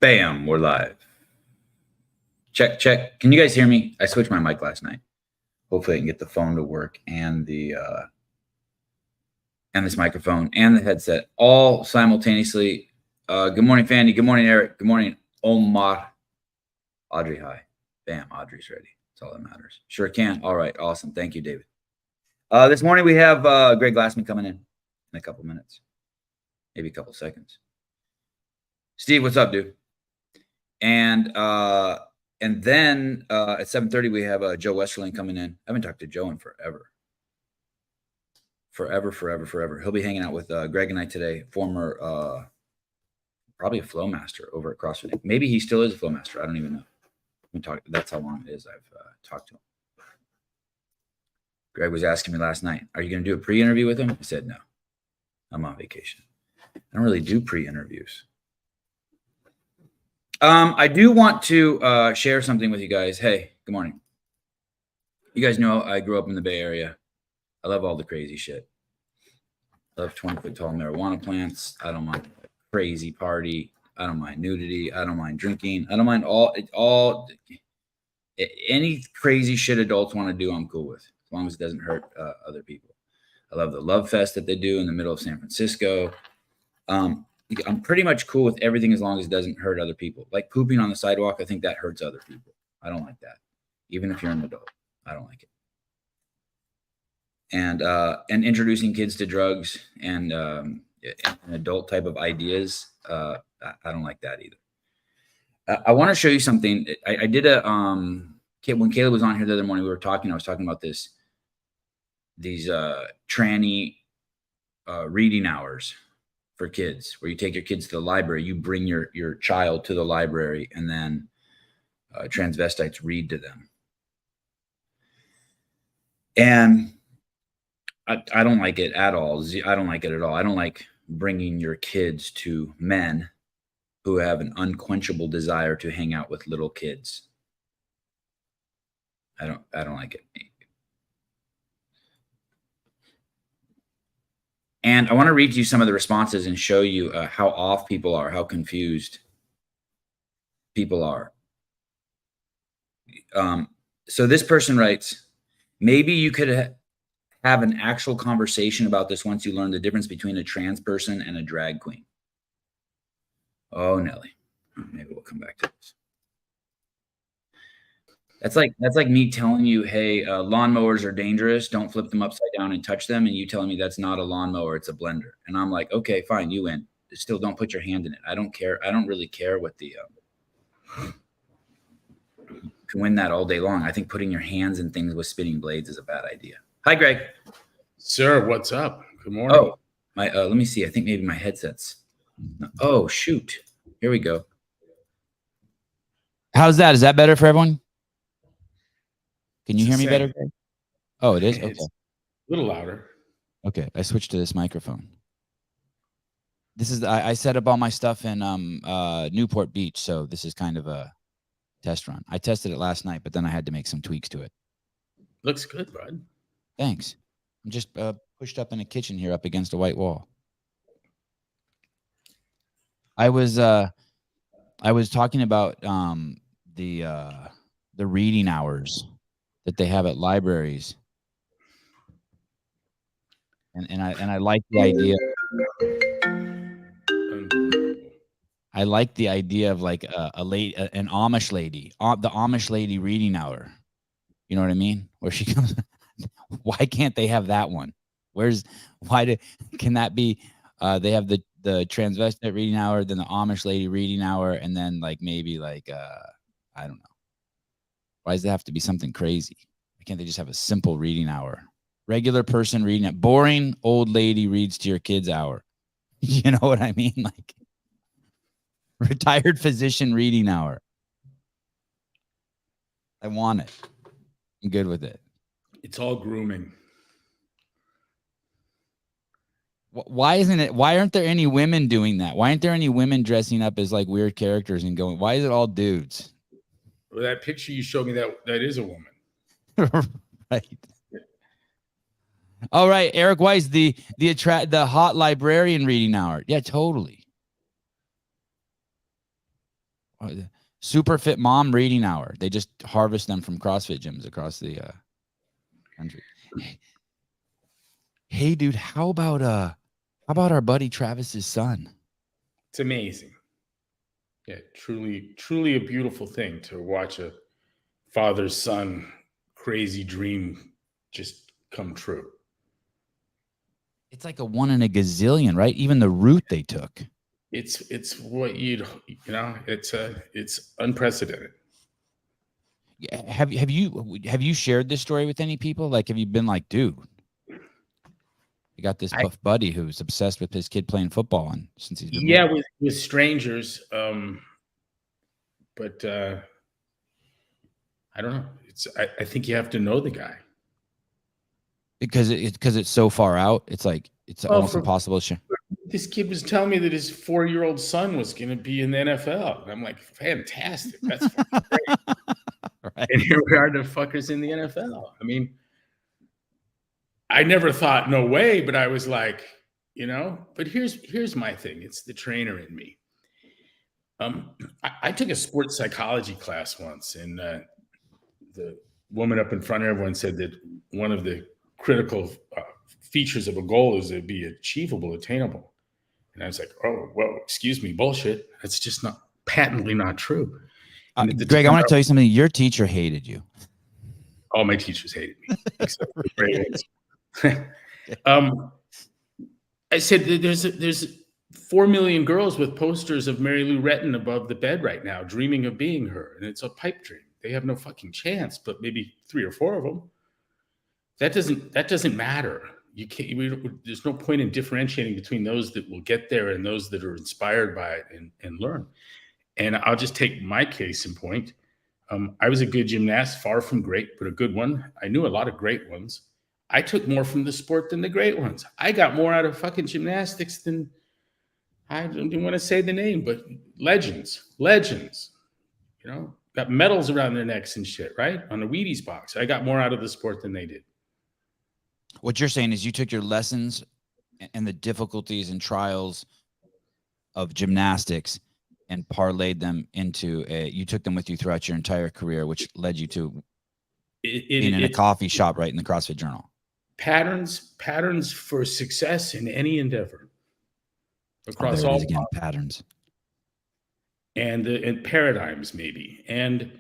Bam, we're live. Check, check. Can you guys hear me? I switched my mic last night. Hopefully I can get the phone to work and the and this microphone and the headset all simultaneously. Good morning, Fanny. Good morning, Eric. Good morning, Omar. Audrey, hi. Bam, Audrey's ready. That's all that matters. Sure can. All right, awesome. Thank you, David. This morning we have Greg Glassman coming in a couple minutes, maybe a couple seconds. Steve, what's up, dude? And then at 7:30 we have Joe Westerlin coming in. I haven't talked to Joe in forever. Forever. He'll be hanging out with Greg and I today. Former, probably a flow master over at CrossFit. Maybe he still is a flow master. I don't even know. That's how long it is I've talked to him. Greg was asking me last night, "Are you going to do a pre-interview with him?" I said, "No, I'm on vacation. I don't really do pre-interviews." I do want to share something with you guys. Hey, good morning. You guys know I grew up in the Bay Area. I love all the crazy shit. I love 20-foot tall marijuana plants. I don't mind a crazy party. I don't mind nudity. I don't mind drinking. I don't mind any crazy shit adults want to do. I'm cool with, as long as it doesn't hurt other people. I love the Love Fest that they do in the middle of San Francisco. I'm pretty much cool with everything as long as it doesn't hurt other people. Like pooping on the sidewalk, I think that hurts other people. I don't like that. Even if you're an adult, I don't like it. And introducing kids to drugs and adult type of ideas, I don't like that either. I want to show you something. I did when Caleb was on here the other morning, I was talking about these tranny reading hours for kids, where you take your kids to the library, you bring your child to the library, and then transvestites read to them. And I don't like it at all. I don't like it at all. I don't like bringing your kids to men who have an unquenchable desire to hang out with little kids. I don't like it. And I want to read to you some of the responses and show you how off people are, how confused people are. So this person writes, "Maybe you could have an actual conversation about this once you learn the difference between a trans person and a drag queen." Oh, Nelly. Maybe we'll come back to this. That's like me telling you, "Hey, lawnmowers are dangerous. Don't flip them upside down and touch them." And you telling me that's not a lawnmower, it's a blender. And I'm like, "Okay, fine, you win. Still don't put your hand in it." I don't care. I don't really care what the you can win that all day long. I think putting your hands in things with spinning blades is a bad idea. Hi, Greg. Sir, what's up? Good morning. Oh, let me see. I think maybe my headset's. Oh, shoot. Here we go. How's that? Is that better for everyone? Can you hear me better, Greg? Oh, it is? Okay. It's a little louder. Okay, I switched to this microphone. This is I set up all my stuff in Newport Beach, so this is kind of a test run. I tested it last night, but then I had to make some tweaks to it. Looks good, bud. Thanks. I'm just pushed up in a kitchen here up against a white wall. I was talking about the reading hours that they have at libraries, and I like the idea. I like the idea of like an Amish lady, the Amish lady reading hour. You know what I mean? Where she comes. Why can't they have that one? Can that be? They have the transvestite reading hour, then the Amish lady reading hour, and then like maybe like I don't know. Why does it have to be something crazy? Why can't they just have a simple reading hour? Regular person reading it. Boring old lady reads to your kids hour. You know what I mean? Like retired physician reading hour. I want it. I'm good with it. It's all grooming. Why isn't it? Why aren't there any women doing that? Why aren't there any women dressing up as like weird characters and going? Why is it all dudes? Well, that picture you showed me, that is a woman. Right. All right, Eric Weiss, the hot librarian reading hour. Yeah, totally. Super Fit Mom Reading Hour. They just harvest them from CrossFit gyms across the country. Hey, dude, how about our buddy Travis's son? It's amazing. Yeah, truly a beautiful thing to watch a father's son crazy dream just come true. It's like a 1 in a gazillion, right? Even the route they took. It's what it's unprecedented. Yeah. Have you shared this story with any people? Like, have you been like, dude, you got this buff buddy who's obsessed with his kid playing football, and since he's been with strangers, but I don't know. I think you have to know the guy because it's so far out. It's like it's almost impossible to share. This kid was telling me that his 4-year-old son was going to be in the NFL. And I'm like, fantastic. That's fucking great. Right. And here we are, the fuckers in the NFL. I mean, I never thought, no way, but I was like, but here's my thing. It's the trainer in me. I took a sports psychology class once, and the woman up in front of everyone said that one of the critical features of a goal is to be achievable, attainable. And I was like, oh, well, excuse me, bullshit. That's just patently not true. Greg, I want to tell you something. Your teacher hated you. All my teachers hated me, except for the great ones. I said there's 4 million girls with posters of Mary Lou Retton above the bed right now, dreaming of being her, and it's a pipe dream. They have no fucking chance, but maybe 3 or 4 of them. That doesn't matter. You can't. There's no point in differentiating between those that will get there and those that are inspired by it and learn. And I'll just take my case in point. I was a good gymnast, far from great, but a good one. I knew a lot of great ones. I took more from the sport than the great ones. I got more out of fucking gymnastics than, I don't even want to say the name, but legends, got medals around their necks and shit, right? On the Wheaties box. I got more out of the sport than they did. What you're saying is you took your lessons and the difficulties and trials of gymnastics and parlayed them into you took them with you throughout your entire career, which led you to being in a coffee shop, right, in the CrossFit Journal. Patterns for success in any endeavor across all patterns and paradigms, maybe. And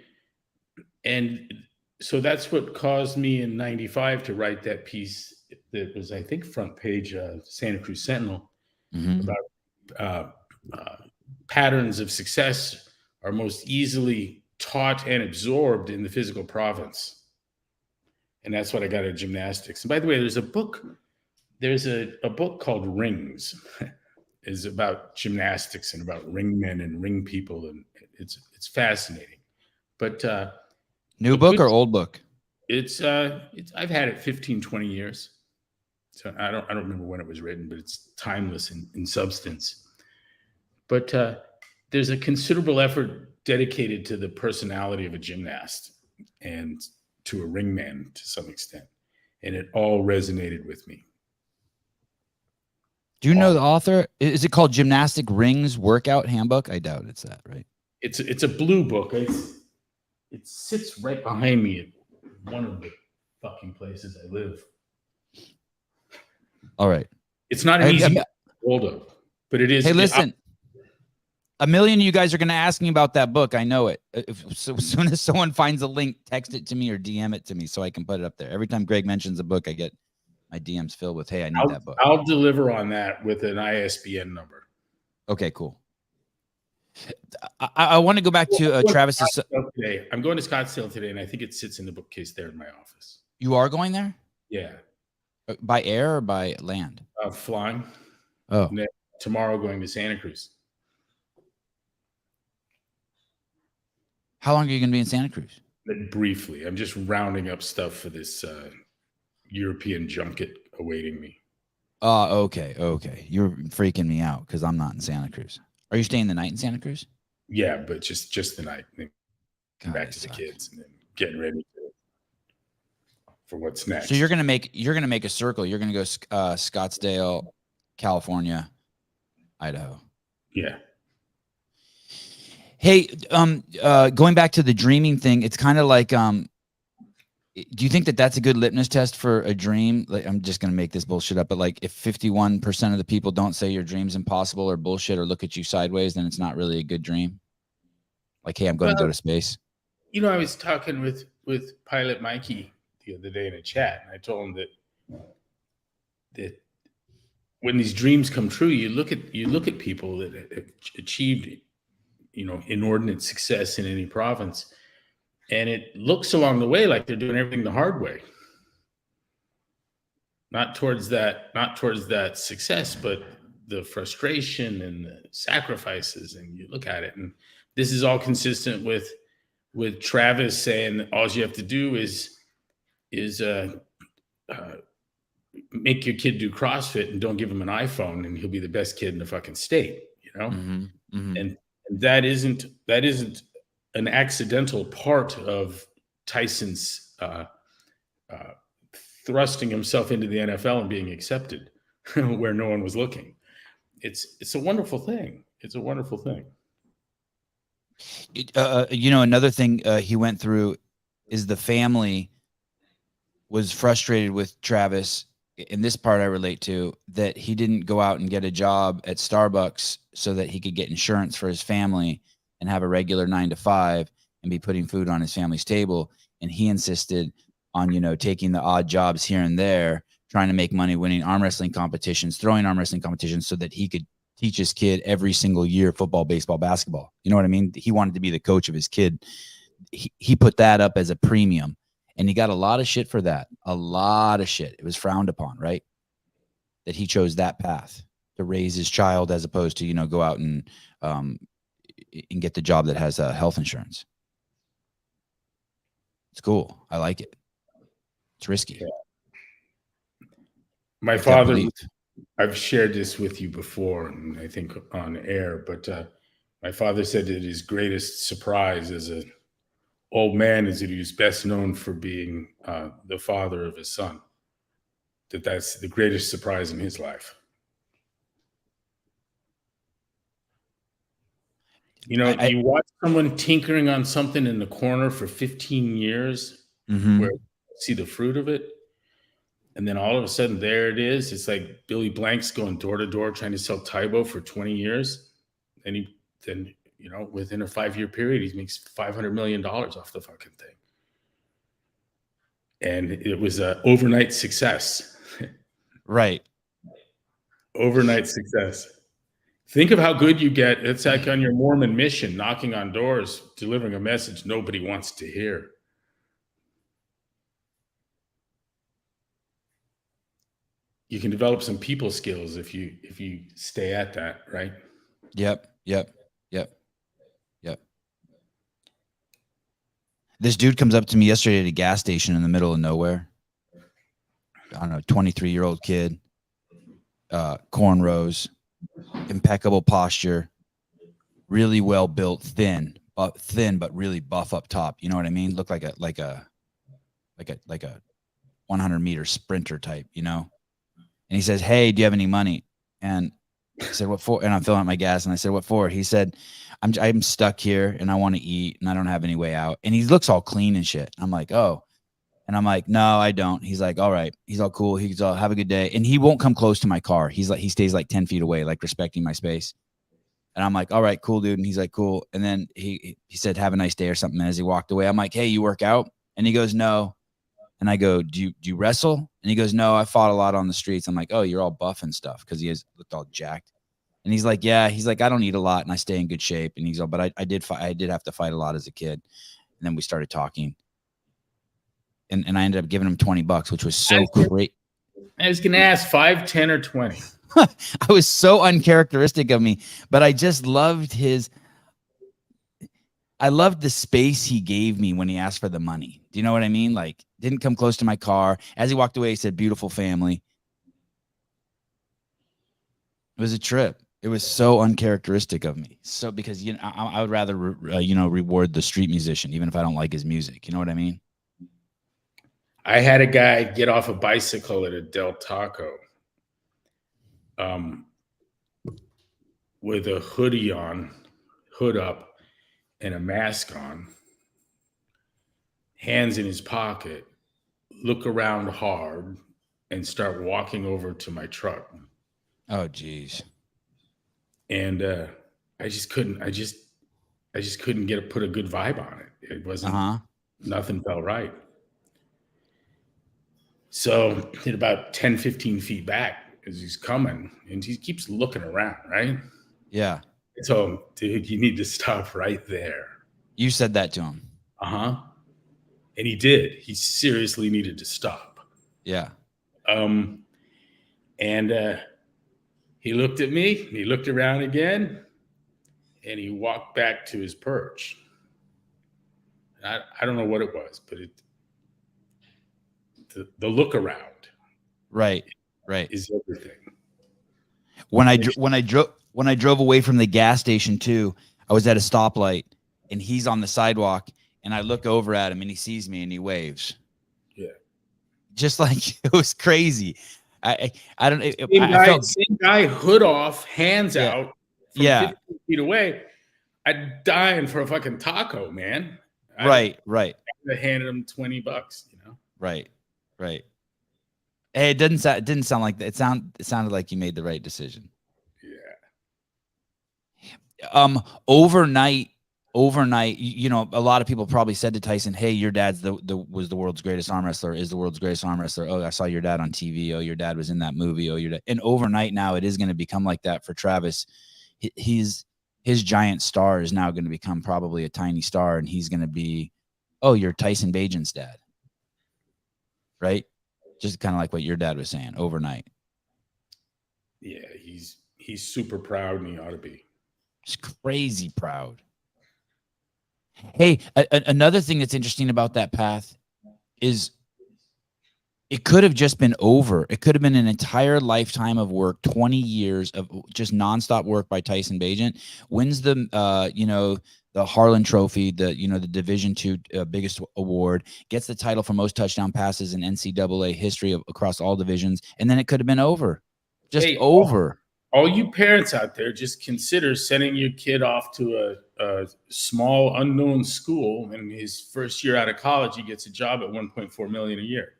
so that's what caused me in 95 to write that piece that was, I think, front page Santa Cruz Sentinel about patterns of success are most easily taught and absorbed in the physical province. And that's what I got at gymnastics. And by the way, there's a book called Rings. Is about gymnastics and about ring men and ring people. And it's fascinating. But new book or old book? It's I've had it 15, 20 years. So I don't remember when it was written, but it's timeless in substance. But there's a considerable effort dedicated to the personality of a gymnast and to a ringman to some extent. And it all resonated with me. Do you know the author? Is it called Gymnastic Rings Workout Handbook? I doubt it's that, right? It's a blue book. It sits right behind me at one of the fucking places I live. All right. It's not an easy hold up, but it is. Hey, listen. A million of you guys are going to ask me about that book. I know it. So as soon as someone finds a link, text it to me or DM it to me so I can put it up there. Every time Greg mentions a book, I get my DMs filled with, hey, I need that book. I'll deliver on that with an ISBN number. Okay, cool. I want to go back to Travis's. I'm going to Scottsdale today, and I think it sits in the bookcase there in my office. You are going there? Yeah. By air or by land? Flying. Oh. And then tomorrow going to Santa Cruz. How long are you going to be in Santa Cruz? Briefly. I'm just rounding up stuff for this European junket awaiting me. Okay. You're freaking me out because I'm not in Santa Cruz. Are you staying the night in Santa Cruz? Yeah, but just the night. Then back to the kids and then getting ready for what's next. So you're gonna make a circle. You're gonna go Scottsdale, California, Idaho. Yeah. Hey, going back to the dreaming thing, it's kind of like, do you think that that's a good litmus test for a dream? Like, I'm just going to make this bullshit up, but like if 51% of the people don't say your dream's impossible or bullshit or look at you sideways, then it's not really a good dream. Like, hey, I'm going to go to space. You know, I was talking with Pilot Mikey the other day in a chat, and I told him that when these dreams come true, you look at people that have achieved, you know, inordinate success in any province, and it looks along the way like they're doing everything the hard way. Not towards that success, but the frustration and the sacrifices. And you look at it, and this is all consistent with Travis saying all you have to do is make your kid do CrossFit and don't give him an iPhone, and he'll be the best kid in the fucking state, you know? And that isn't an accidental part of Tyson's thrusting himself into the NFL and being accepted where no one was looking. It's a wonderful thing. It's a wonderful thing. You know, another thing he went through is the family was frustrated with Travis. In this part I relate to, that he didn't go out and get a job at Starbucks so that he could get insurance for his family and have a regular 9 to 5 and be putting food on his family's table. And he insisted on, you know, taking the odd jobs here and there, trying to make money, winning arm wrestling competitions, throwing arm wrestling competitions so that he could teach his kid every single year football, baseball, basketball. You know what I mean? He wanted to be the coach of his kid. He put that up as a premium, and he got a lot of shit for that. A lot of shit. It was frowned upon, right? That he chose that path to raise his child as opposed to, you know, go out and get the job that has health insurance. It's cool. I like it. It's risky. Yeah. My father, I've shared this with you before, and I think on air, but my father said that his greatest surprise as an old man is that he was best known for being the father of his son. That's the greatest surprise in his life. You know, you watch someone tinkering on something in the corner for 15 years, where you see the fruit of it. And then all of a sudden, there it is. It's like Billy Blank's going door to door trying to sell Tybo for 20 years. And then, you know, within a 5-year period, he makes $500 million off the fucking thing. And it was an overnight success. Right. Overnight success. Think of how good you get. It's like on your Mormon mission, knocking on doors, delivering a message nobody wants to hear. You can develop some people skills if you stay at that, right? Yep. This dude comes up to me yesterday at a gas station in the middle of nowhere. I don't know, 23-year-old kid, cornrows, impeccable posture, really well built, thin but really buff up top. You know what I mean? Look like a 100-meter sprinter type, you know? And he says, "Hey, do you have any money?" And I said, "What for?" And I'm filling out my gas. And I said, "What for?" He said, I'm stuck here and I want to eat and I don't have any way out. And he looks all clean and shit. I'm like, "Oh." And I'm like, "No, I don't." He's like, "All right." He's all cool. He's all, "Have a good day." And he won't come close to my car. He stays like 10 feet away, like respecting my space. And I'm like, "All right, cool, dude." And he's like, "Cool." And then he said, "Have a nice day" or something. And as he walked away, I'm like, "Hey, you work out?" And he goes, "No." And I go, do you wrestle?" And he goes, "No, I fought a lot on the streets." I'm like, "Oh, you're all buff and stuff," because he looked all jacked. And he's like, "Yeah." He's like, "I don't eat a lot and I stay in good shape." And he's all, "But I did have to fight a lot as a kid." And then we started talking. And I ended up giving him $20, which was so great. I was going to ask 5, 10, or 20. I was so uncharacteristic of me, but I just loved I loved the space he gave me when he asked for the money. Do you know what I mean? Like, didn't come close to my car. As he walked away, he said, "Beautiful family." It was a trip. It was so uncharacteristic of me. So, because, you know, I would rather, reward the street musician, even if I don't like his music. You know what I mean? I had a guy get off a bicycle at a Del Taco with a hoodie on, hood up, and a mask on, hands in his pocket, look around hard, and start walking over to my truck. Oh, geez. And I just couldn't put a good vibe on it. It wasn't, nothing felt right. So at about 10, 15 feet back as he's coming, and he keeps looking around, right? Yeah. I told him, dude, you need to stop right there. You said that to him. And he did. He seriously needed to stop. Yeah. And he looked at me, he looked around again, and he walked back to his perch. I don't know what it was, but the look around, right, is everything. When I drove away from the gas station too, I was at a stoplight, and he's on the sidewalk, and I look over at him, and he sees me, and he waves. Yeah, just like it was crazy. I don't. Same guy, hood off, hands out, from 15 feet away. I'd dying for a fucking taco, man. Right. I handed him $20, you know. Right. Hey, it didn't sound like that. It sounded like you made the right decision. Yeah. Overnight, you know, a lot of people probably said to Tyson, "Hey, your dad's was the world's greatest arm wrestler. Is the world's greatest arm wrestler. Oh, I saw your dad on TV. Oh, your dad was in that movie. Oh, your dad." And overnight now, it is going to become like that for Travis. His giant star is now going to become probably a tiny star, and he's going to be, oh, you're Tyson Bagent's dad, right? Just kind of like what your dad was saying overnight. Yeah, he's super proud, and he ought to be. He's crazy proud. Hey, another thing that's interesting about that path is it could have just been over. It could have been an entire lifetime of work, 20 years of just nonstop work by Tyson Bagent. Wins the, the Harlan Trophy, the Division II biggest award, gets the title for most touchdown passes in NCAA history across all divisions, and then it could have been over. Over. All you parents out there, just consider sending your kid off to a small unknown school, and his first year out of college, he gets a job at $1.4 million a year.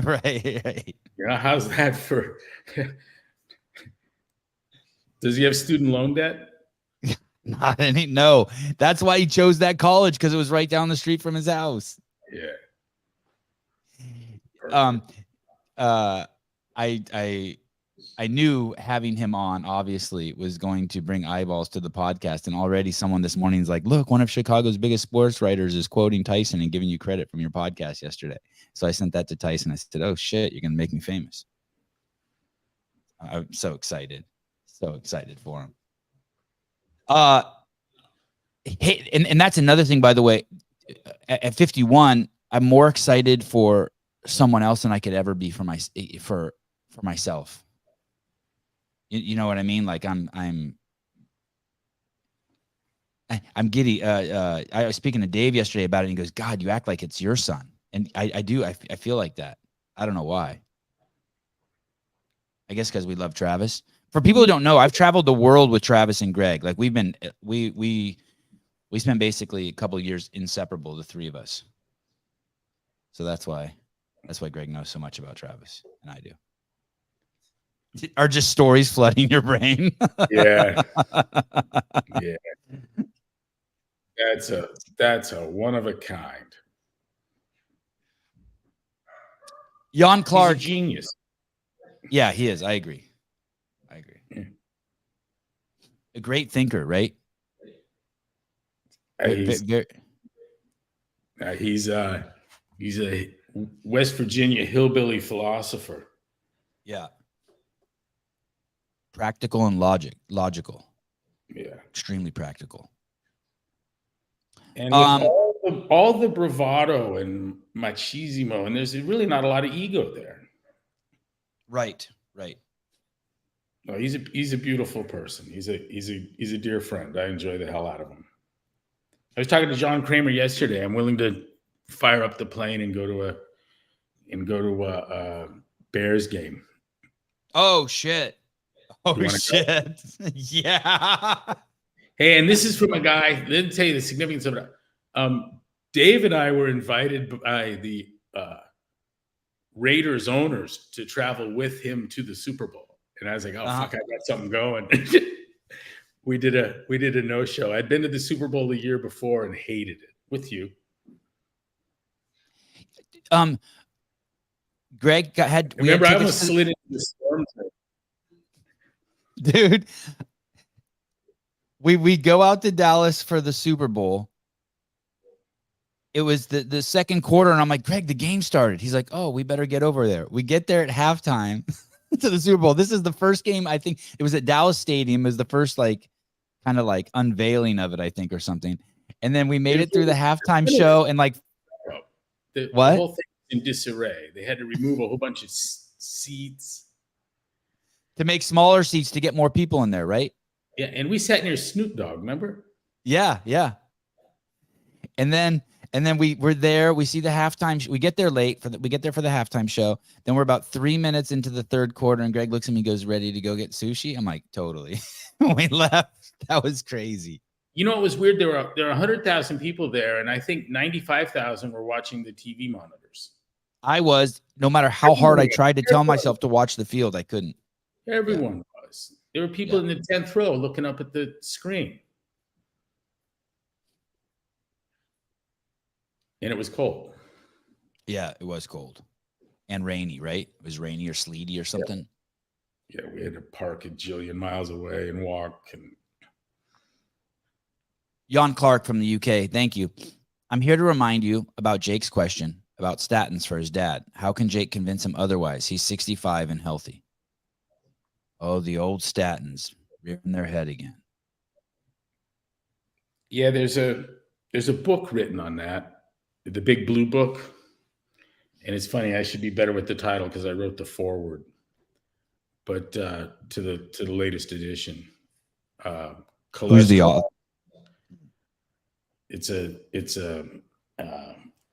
Right. You know, how's that for? Does he have student loan debt? Not any. No, that's why he chose that college, because it was right down the street from his house. Yeah. I knew having him on obviously was going to bring eyeballs to the podcast, and already someone this morning is like, "Look, one of Chicago's biggest sports writers is quoting Tyson and giving you credit from your podcast yesterday." So I sent that to Tyson. I said, "Oh shit, you're gonna make me famous." I'm so excited for him. Hey, and that's another thing, by the way. At 51, I'm more excited for someone else than I could ever be for myself. You know what I mean? Like I'm giddy. I was speaking to Dave yesterday about it, and he goes, "God, you act like it's your son." And I do. I feel like that. I don't know why. I guess because we love Travis. For people who don't know, I've traveled the world with Travis and Greg. Like we spent basically a couple of years inseparable, the three of us. So that's why Greg knows so much about Travis, and I do. Are just stories flooding your brain? Yeah. Yeah. That's a one of a kind. Jan Clark, he's a genius. Yeah, he is. I agree. Yeah. A great thinker, right? He's a West Virginia hillbilly philosopher. Yeah. Practical and logical. Yeah. Extremely practical. And with all the bravado and machismo, and there's really not a lot of ego there. Right. No, he's a beautiful person. He's a dear friend. I enjoy the hell out of him. I was talking to John Kramer yesterday. I'm willing to fire up the plane and go to a Bears game. Oh shit! Yeah. Hey, and this is from a guy. Let me tell you the significance of it. Dave and I were invited by the Raiders owners to travel with him to the Super Bowl, and I was like, "Oh fuck, I got something going." we did a no show. I'd been to the Super Bowl the year before and hated it with you. Greg had. Remember, I almost slid into the storm. Dude, we go out to Dallas for the Super Bowl. It was the second quarter, and I'm like, Greg, the game started. He's like, oh, we better get over there. We get there at halftime to the Super Bowl. This is the first game, I think it was at Dallas Stadium. It was the first kind of unveiling of it, I think, or something. And then we made it through the halftime show, and the what? whole thing was in disarray. They had to remove a whole bunch of seats To make smaller seats to get more people in there, right? Yeah, and we sat near Snoop Dogg, remember? Yeah. And then we're there. We see the halftime. We get there late we get there for the halftime show. Then we're about 3 minutes into the third quarter, and Greg looks at me and goes, ready to go get sushi? I'm like, totally. We left. That was crazy. You know what was weird? There were 100,000 people there, and I think 95,000 were watching the TV monitors. I was, no matter how hard I tried to tell myself to watch the field, I couldn't. Everyone was. There were people in the 10th row looking up at the screen. And it was cold. Yeah, it was cold. And rainy, right? It was rainy or sleety or something. Yeah, we had to park a jillion miles away and walk. And Jan Clark from the UK, thank you. I'm here to remind you about Jake's question about statins for his dad. How can Jake convince him otherwise? He's 65 and healthy. Oh, the old statins rearing their head again. Yeah, there's a book written on that, the Big Blue Book. And it's funny, I should be better with the title because I wrote the foreword. But to the latest edition, who's the author? It's an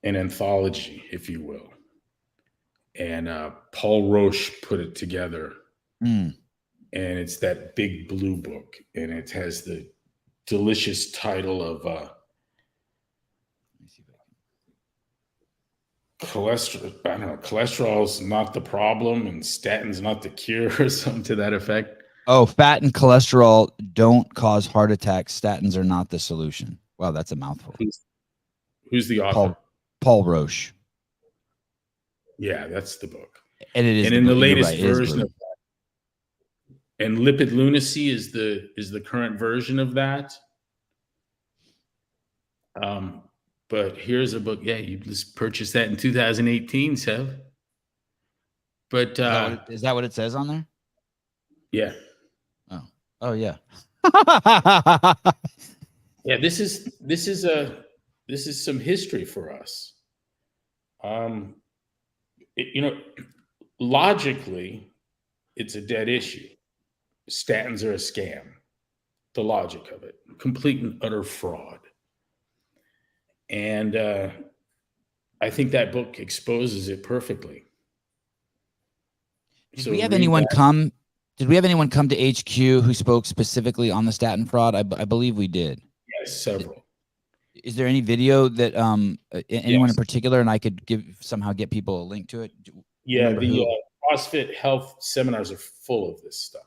anthology, if you will, and Paul Roche put it together, and it's that Big Blue Book, and it has the delicious title of cholesterol. I don't know, cholesterol's not the problem, and statins not the cure, or something to that effect. Oh, fat and cholesterol don't cause heart attacks. Statins are not the solution. Wow, that's a mouthful. Who's the author? Paul Roche. Yeah, that's the book. And it is. And in the latest version of that, and Lipid Lunacy is the current version of that. But here's a book. Yeah, you just purchased that in 2018, Sev. But is that what it says on there? Yeah. Oh yeah. Yeah, this is some history for us. Logically, it's a dead issue. Statins are a scam. The logic of it, complete and utter fraud. And I think that book exposes it perfectly. Did we have anyone come to HQ who spoke specifically on the statin fraud? I believe we did. Yes, several. Is there any video that anyone in particular, and I could somehow get people a link to it? Yeah, the CrossFit health seminars are full of this stuff.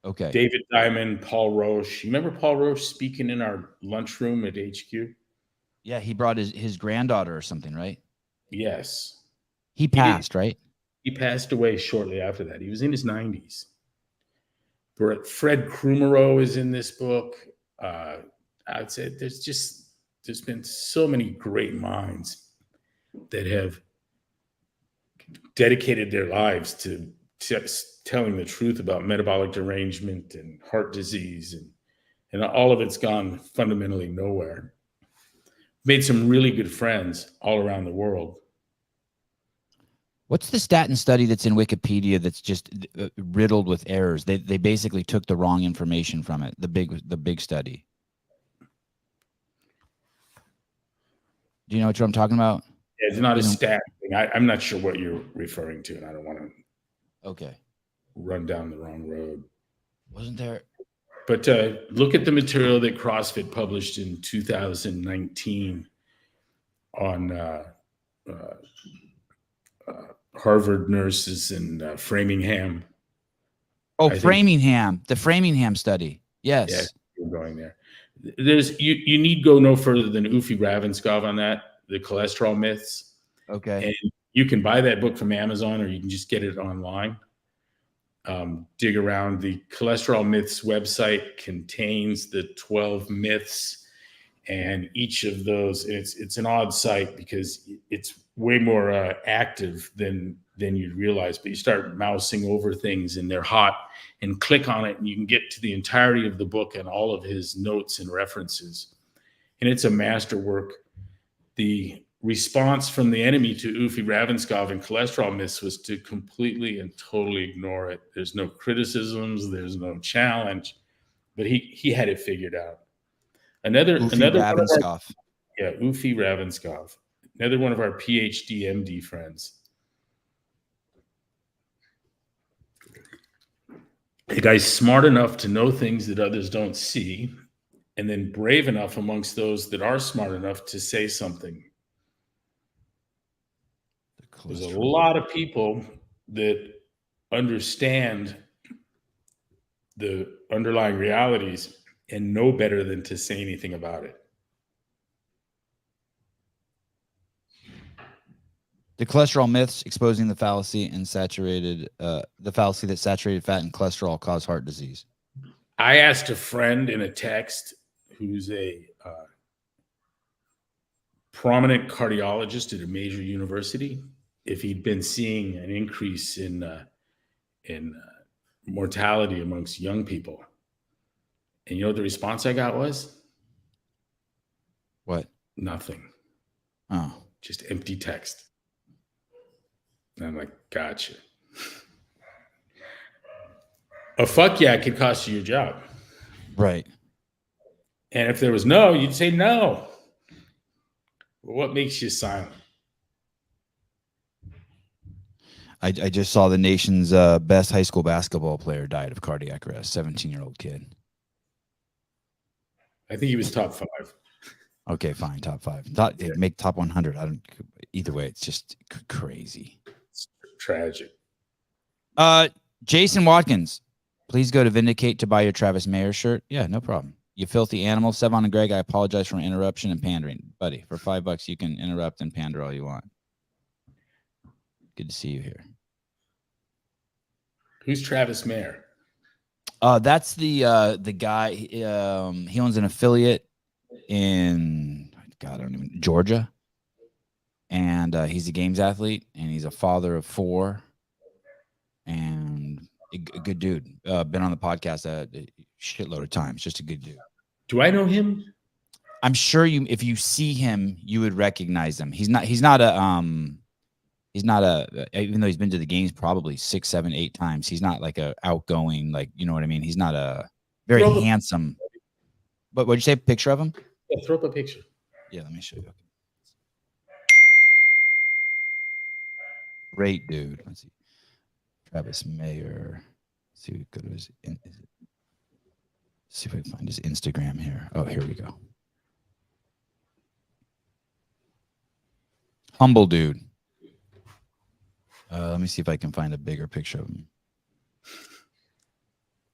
Okay. David Diamond, Paul Roche. You remember Paul Roche speaking in our lunchroom at HQ? Yeah, he brought his granddaughter or something, right? Yes. He passed, right? He passed away shortly after that. He was in his 90s. Fred Krumero is in this book. I'd say there's been so many great minds that have dedicated their lives to telling the truth about metabolic derangement and heart disease, and all of it's gone fundamentally nowhere. Made some really good friends all around the world. What's the statin study that's in Wikipedia that's just riddled with errors? They basically took the wrong information from it. The big study. Do you know what I'm talking about? Yeah, it's not a stat thing. I'm not sure what you're referring to, and I don't want to run down the wrong road. Wasn't there? But look at the material that CrossFit published in 2019 on Harvard nurses and Framingham. Oh, Framingham, the Framingham study. Yes. Yeah, we're going there. There's you need go no further than Ufi Ravenskov on that, the cholesterol myths. Okay. And you can buy that book from Amazon, or you can just get it online. Dig around. The Cholesterol Myths website contains the 12 myths, and each of those, it's an odd site because it's way more active than you'd realize. But you start mousing over things and they're hot, and click on it, and you can get to the entirety of the book and all of his notes and references. And it's a masterwork. The response from the enemy to Ufi Ravenskov and cholesterol myths was to completely and totally ignore it. There's no criticisms, there's no challenge, but he had it figured out. Another Ravenskov. Ufi Ravenskov, another one of our PhD MD friends. The guy's smart enough to know things that others don't see, and then brave enough amongst those that are smart enough to say something. There's a lot of people that understand the underlying realities and know better than to say anything about it. The cholesterol myths exposing the fallacy that saturated fat and cholesterol cause heart disease. I asked a friend in a text who's a prominent cardiologist at a major university if he'd been seeing an increase in mortality amongst young people. And you know what the response I got was? What? Nothing. Oh. Just empty text. And I'm like, gotcha. A fuck yeah could cost you your job. Right. And if there was no, you'd say no. But what makes you silent? I just saw the nation's best high school basketball player died of cardiac arrest, 17-year-old kid. I think he was top 5. Okay, fine, top 5. Make top 100. I don't. Either way, it's just crazy. It's tragic. Jason Watkins, please go to Vindicate to buy your Travis Mayer shirt. Yeah, no problem. You filthy animal. Sevan and Greg, I apologize for my interruption and pandering. Buddy, for $5, you can interrupt and pander all you want. Good to see you here. Who's Travis Mayer? That's the guy. He owns an affiliate in Georgia, and he's a games athlete, and he's a father of 4, and a good dude. Been on the podcast a shitload of times. Just a good dude. Do I know him? I'm sure if you see him, you would recognize him. He's not a even though he's been to the games probably 6, 7, 8 times. He's not like a outgoing, like, you know what I mean? He's not a very handsome. But what'd you say? Picture of him? Yeah, throw up a picture. Yeah, let me show you. Great dude. Let's see. Travis Mayer. Let's see, go to see if I can find his Instagram here. Oh, here we go. Humble dude. Let me see if I can find a bigger picture of him.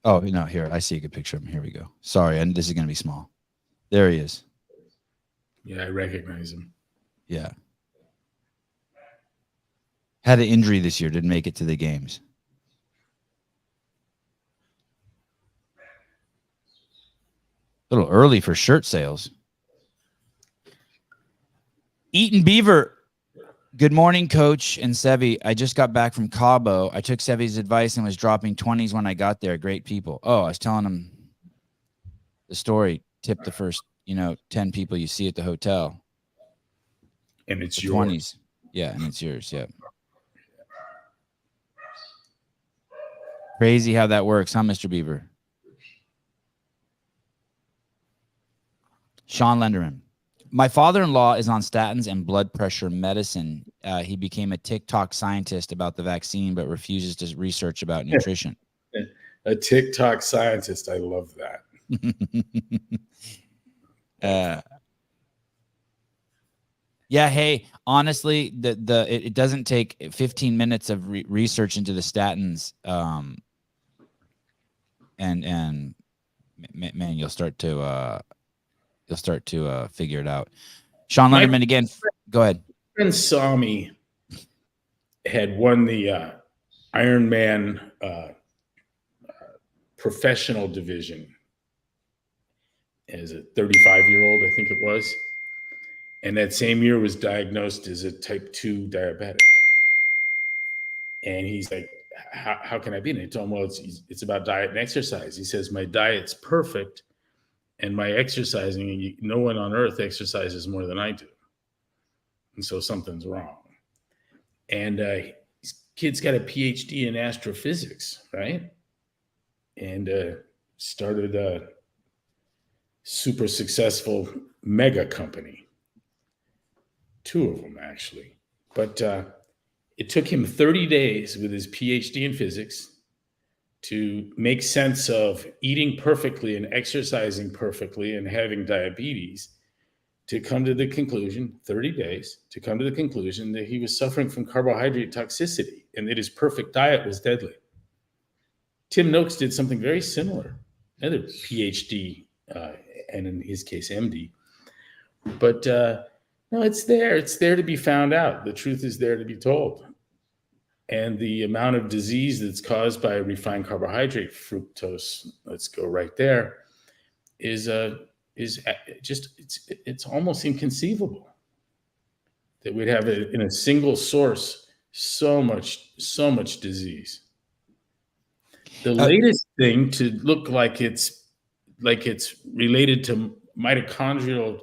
Oh, no, here. I see a good picture of him. Here we go. Sorry, and this is going to be small. There he is. Yeah, I recognize him. Yeah. Had an injury this year. Didn't make it to the games. A little early for shirt sales. Eaton Beaver. Good morning, Coach and Sevi. I just got back from Cabo. I took Sevi's advice and was dropping 20s when I got there. Great people. Oh, I was telling him the story. Tip the first, 10 people you see at the hotel. And it's yours. 20s. Yeah, and it's yours. Yeah. Crazy how that works, huh, Mr. Beaver? Sean Lenderman. My father-in-law is on statins and blood pressure medicine. He became a TikTok scientist about the vaccine, but refuses to research about nutrition. A TikTok scientist. I love that. Yeah. Hey, honestly, it doesn't take 15 minutes of research into the statins. And man, you'll start to figure it out. Sean My Lenderman again. Go ahead. friend Sami had won the Ironman professional division as a 35-year-old, I think it was. And that same year was diagnosed as a type 2 diabetic. And he's like, how can I be? And I told him, well, it's about diet and exercise. He says, my diet's perfect and my exercising, no one on earth exercises more than I do. And so something's wrong. And his kid's got a PhD in astrophysics, right? And started a super successful mega company. 2 of them, actually. But it took him 30 days with his PhD in physics to make sense of eating perfectly and exercising perfectly and having diabetes, to come to the conclusion, 30 days, to come to the conclusion that he was suffering from carbohydrate toxicity and that his perfect diet was deadly. Tim Noakes did something very similar, another PhD, and in his case, MD. But no, it's there. It's there to be found out. The truth is there to be told. And the amount of disease that's caused by refined carbohydrate, fructose, let's go right there, is just it's almost inconceivable that we'd have in a single source so much disease. The latest thing to look like it's related to mitochondrial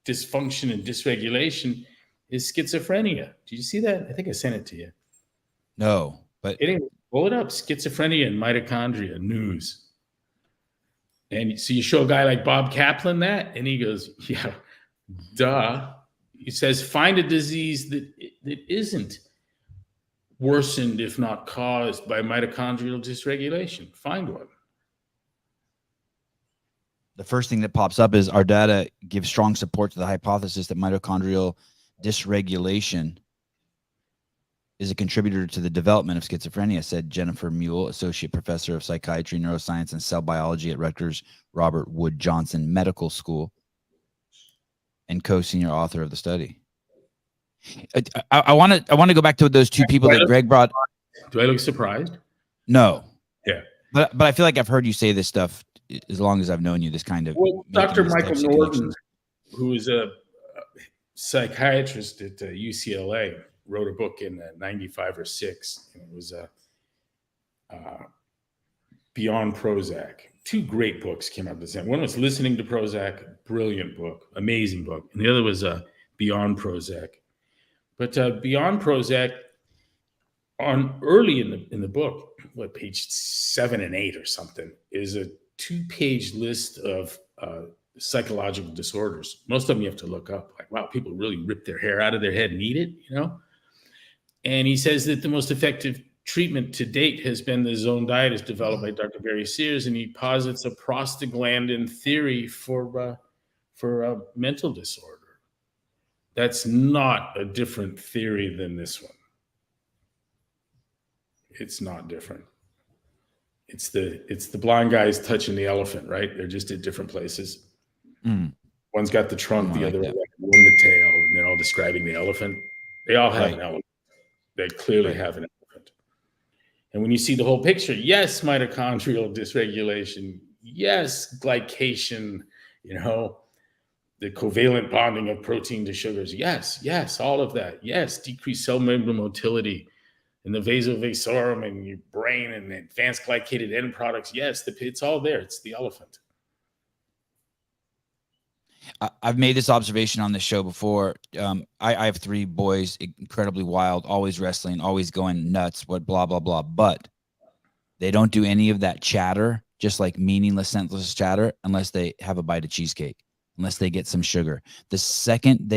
dysfunction and dysregulation is schizophrenia. Did you see that? I think I sent it to you. No, but pull it up. Schizophrenia and mitochondria news. And so you show a guy like Bob Kaplan that, and he goes, yeah, duh. He says, find a disease that isn't worsened, if not caused, by mitochondrial dysregulation. Find one. The first thing that pops up is our data gives strong support to the hypothesis that mitochondrial dysregulation is a contributor to the development of schizophrenia, said Jennifer Mule, Associate Professor of Psychiatry, Neuroscience, and Cell Biology at Rutgers Robert Wood Johnson Medical School and co-senior author of the study. I want to go back to those 2 people that Greg brought. Do I look surprised? No. Yeah. But I feel like I've heard you say this stuff as long as I've known you, this kind of. Well, Dr. Michael Norton, who is a psychiatrist at UCLA, wrote a book in 95 or 6, and it was Beyond Prozac. 2 great books came out at the same. One was Listening to Prozac, brilliant book, amazing book, and the other was Beyond Prozac. But Beyond Prozac, on early in the book, page 7 and 8 or something, is a 2-page list of psychological disorders. Most of them you have to look up. Like, wow, people really rip their hair out of their head and eat it, you know? And he says that the most effective treatment to date has been the zone diet, as developed by Dr. Barry Sears, and he posits a prostaglandin theory for a mental disorder. That's not a different theory than this one. It's not different. It's the blind guys touching the elephant, right? They're just at different places. Mm. One's got the trunk, the other one the tail, and they're all describing the elephant. They all have an elephant. They clearly have an elephant. And when you see the whole picture, yes, mitochondrial dysregulation, yes, glycation, the covalent bonding of protein to sugars. Yes, all of that. Yes, decreased cell membrane motility and the vasovasorum in your brain and advanced glycated end products. Yes, it's all there. It's the elephant. I've made this observation on the show before. I have 3 boys, incredibly wild, always wrestling, always going nuts, blah, blah, blah. But they don't do any of that chatter, just like meaningless, senseless chatter, unless they have a bite of cheesecake, unless they get some sugar. The second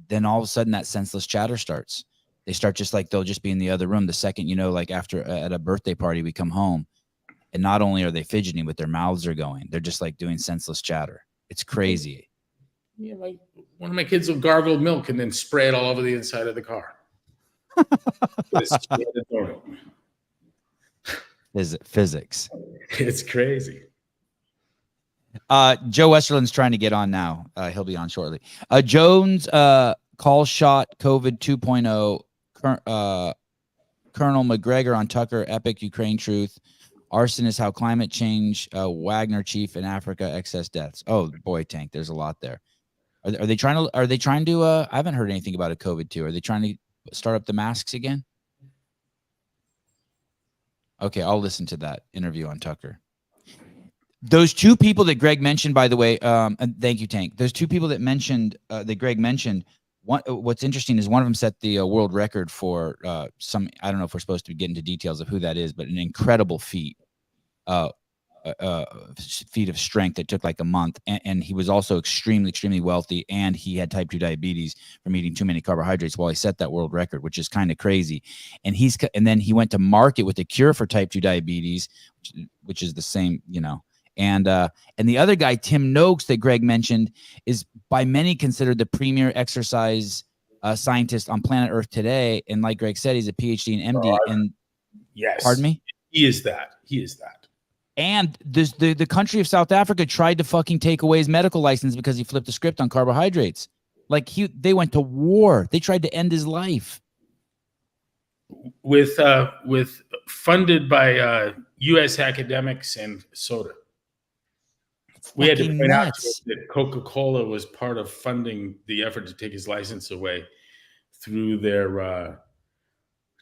then all of a sudden that senseless chatter starts. They start just like they'll just be in the other room. The second, like after at a birthday party, we come home And not only are they fidgeting, but their mouths are going. They're just like doing senseless chatter. It's crazy. Yeah, like one of my kids will gargle milk and then spray it all over the inside of the car. Physics. It's crazy. Joe Westerlin's trying to get on now. He'll be on shortly. Jones call shot COVID 2.0. Colonel McGregor on Tucker, epic Ukraine truth. Arson is how climate change. Wagner chief in Africa, excess deaths. Oh boy, Tank, there's a lot there. Are they trying to? I haven't heard anything about a COVID too. Are they trying to start up the masks again? Okay, I'll listen to that interview on Tucker. Those two people that Greg mentioned, by the way, and thank you, Tank. Those two people that Greg mentioned. What's interesting is one of them set the world record for some. I don't know if we're supposed to get into details of who that is, but an incredible feat of strength that took like a month. And he was also extremely wealthy, and he had type 2 diabetes from eating too many carbohydrates while he set that world record, which is kind of crazy. And then he went to market with a cure for type 2 diabetes, which is the same, And the other guy, Tim Noakes, that Greg mentioned, is by many considered the premier exercise scientist on planet Earth today. And like Greg said, he's a PhD and MD. And yes, pardon me, he is that. And the country of South Africa tried to fucking take away his medical license because he flipped the script on carbohydrates. Like they went to war. They tried to end his life. With funded by U.S. academics and soda. We had to point out that Coca-Cola was part of funding the effort to take his license away through their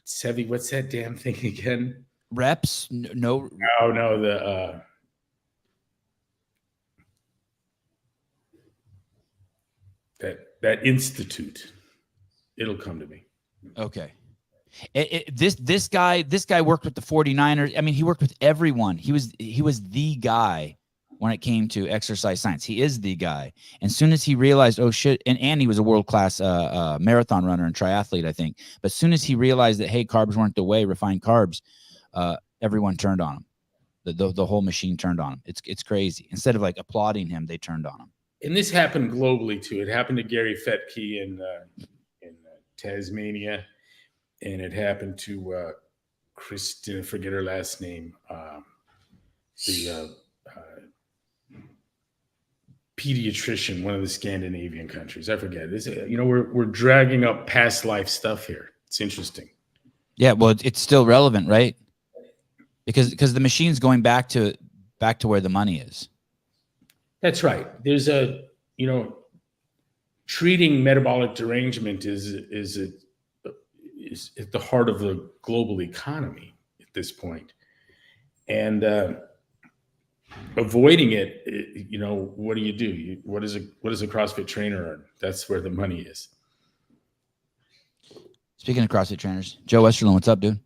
Sevi. What's that damn thing again? Reps? No. The that institute. It'll come to me. Okay. This guy worked with the 49ers. I mean, he worked with everyone. He was the guy when it came to exercise science. He is the guy. And as soon as he realized, oh shit, and he was a world-class marathon runner and triathlete, I think. But as soon as he realized that, hey, carbs weren't the way, refined carbs, everyone turned on him. The whole machine turned on him. It's crazy. Instead of like applauding him, they turned on him. And this happened globally too. It happened to Gary Fettke in Tasmania, and it happened to Christina, forget her last name, the pediatrician, one of the Scandinavian countries. I forget. This, we're dragging up past life stuff here. It's interesting. Yeah, well, it's still relevant, right? Because the machine's going back to where the money is. That's right. There's treating metabolic derangement is at the heart of the global economy at this point, and avoiding it. What do you do? What does a CrossFit trainer earn? That's where the money is. Speaking of CrossFit trainers, Joe Westerlin, what's up, dude?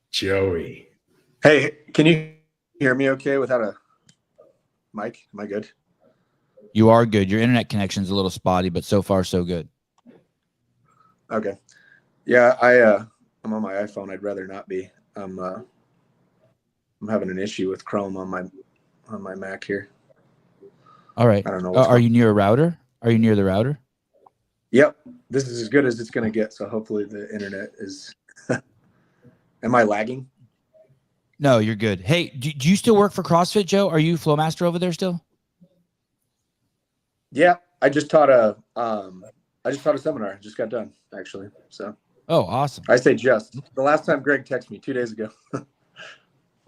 Joey. Hey, can you hear me okay without a mic? Am I good? You are good. Your internet connection's a little spotty, but so far so good. Okay. Yeah, I'm on my iPhone. I'd rather not be. I'm having an issue with Chrome on my Mac here. All right. I don't know. Are you near a router? Are you near the router? Yep. This is as good as it's going to get. So hopefully the internet is. Am I lagging? No, you're good. Hey, do you still work for CrossFit, Joe? Are you Flowmaster over there still? Yeah, I just taught a seminar. I just got done actually. So. Oh, awesome. I say just. The last time Greg texted me 2 days ago.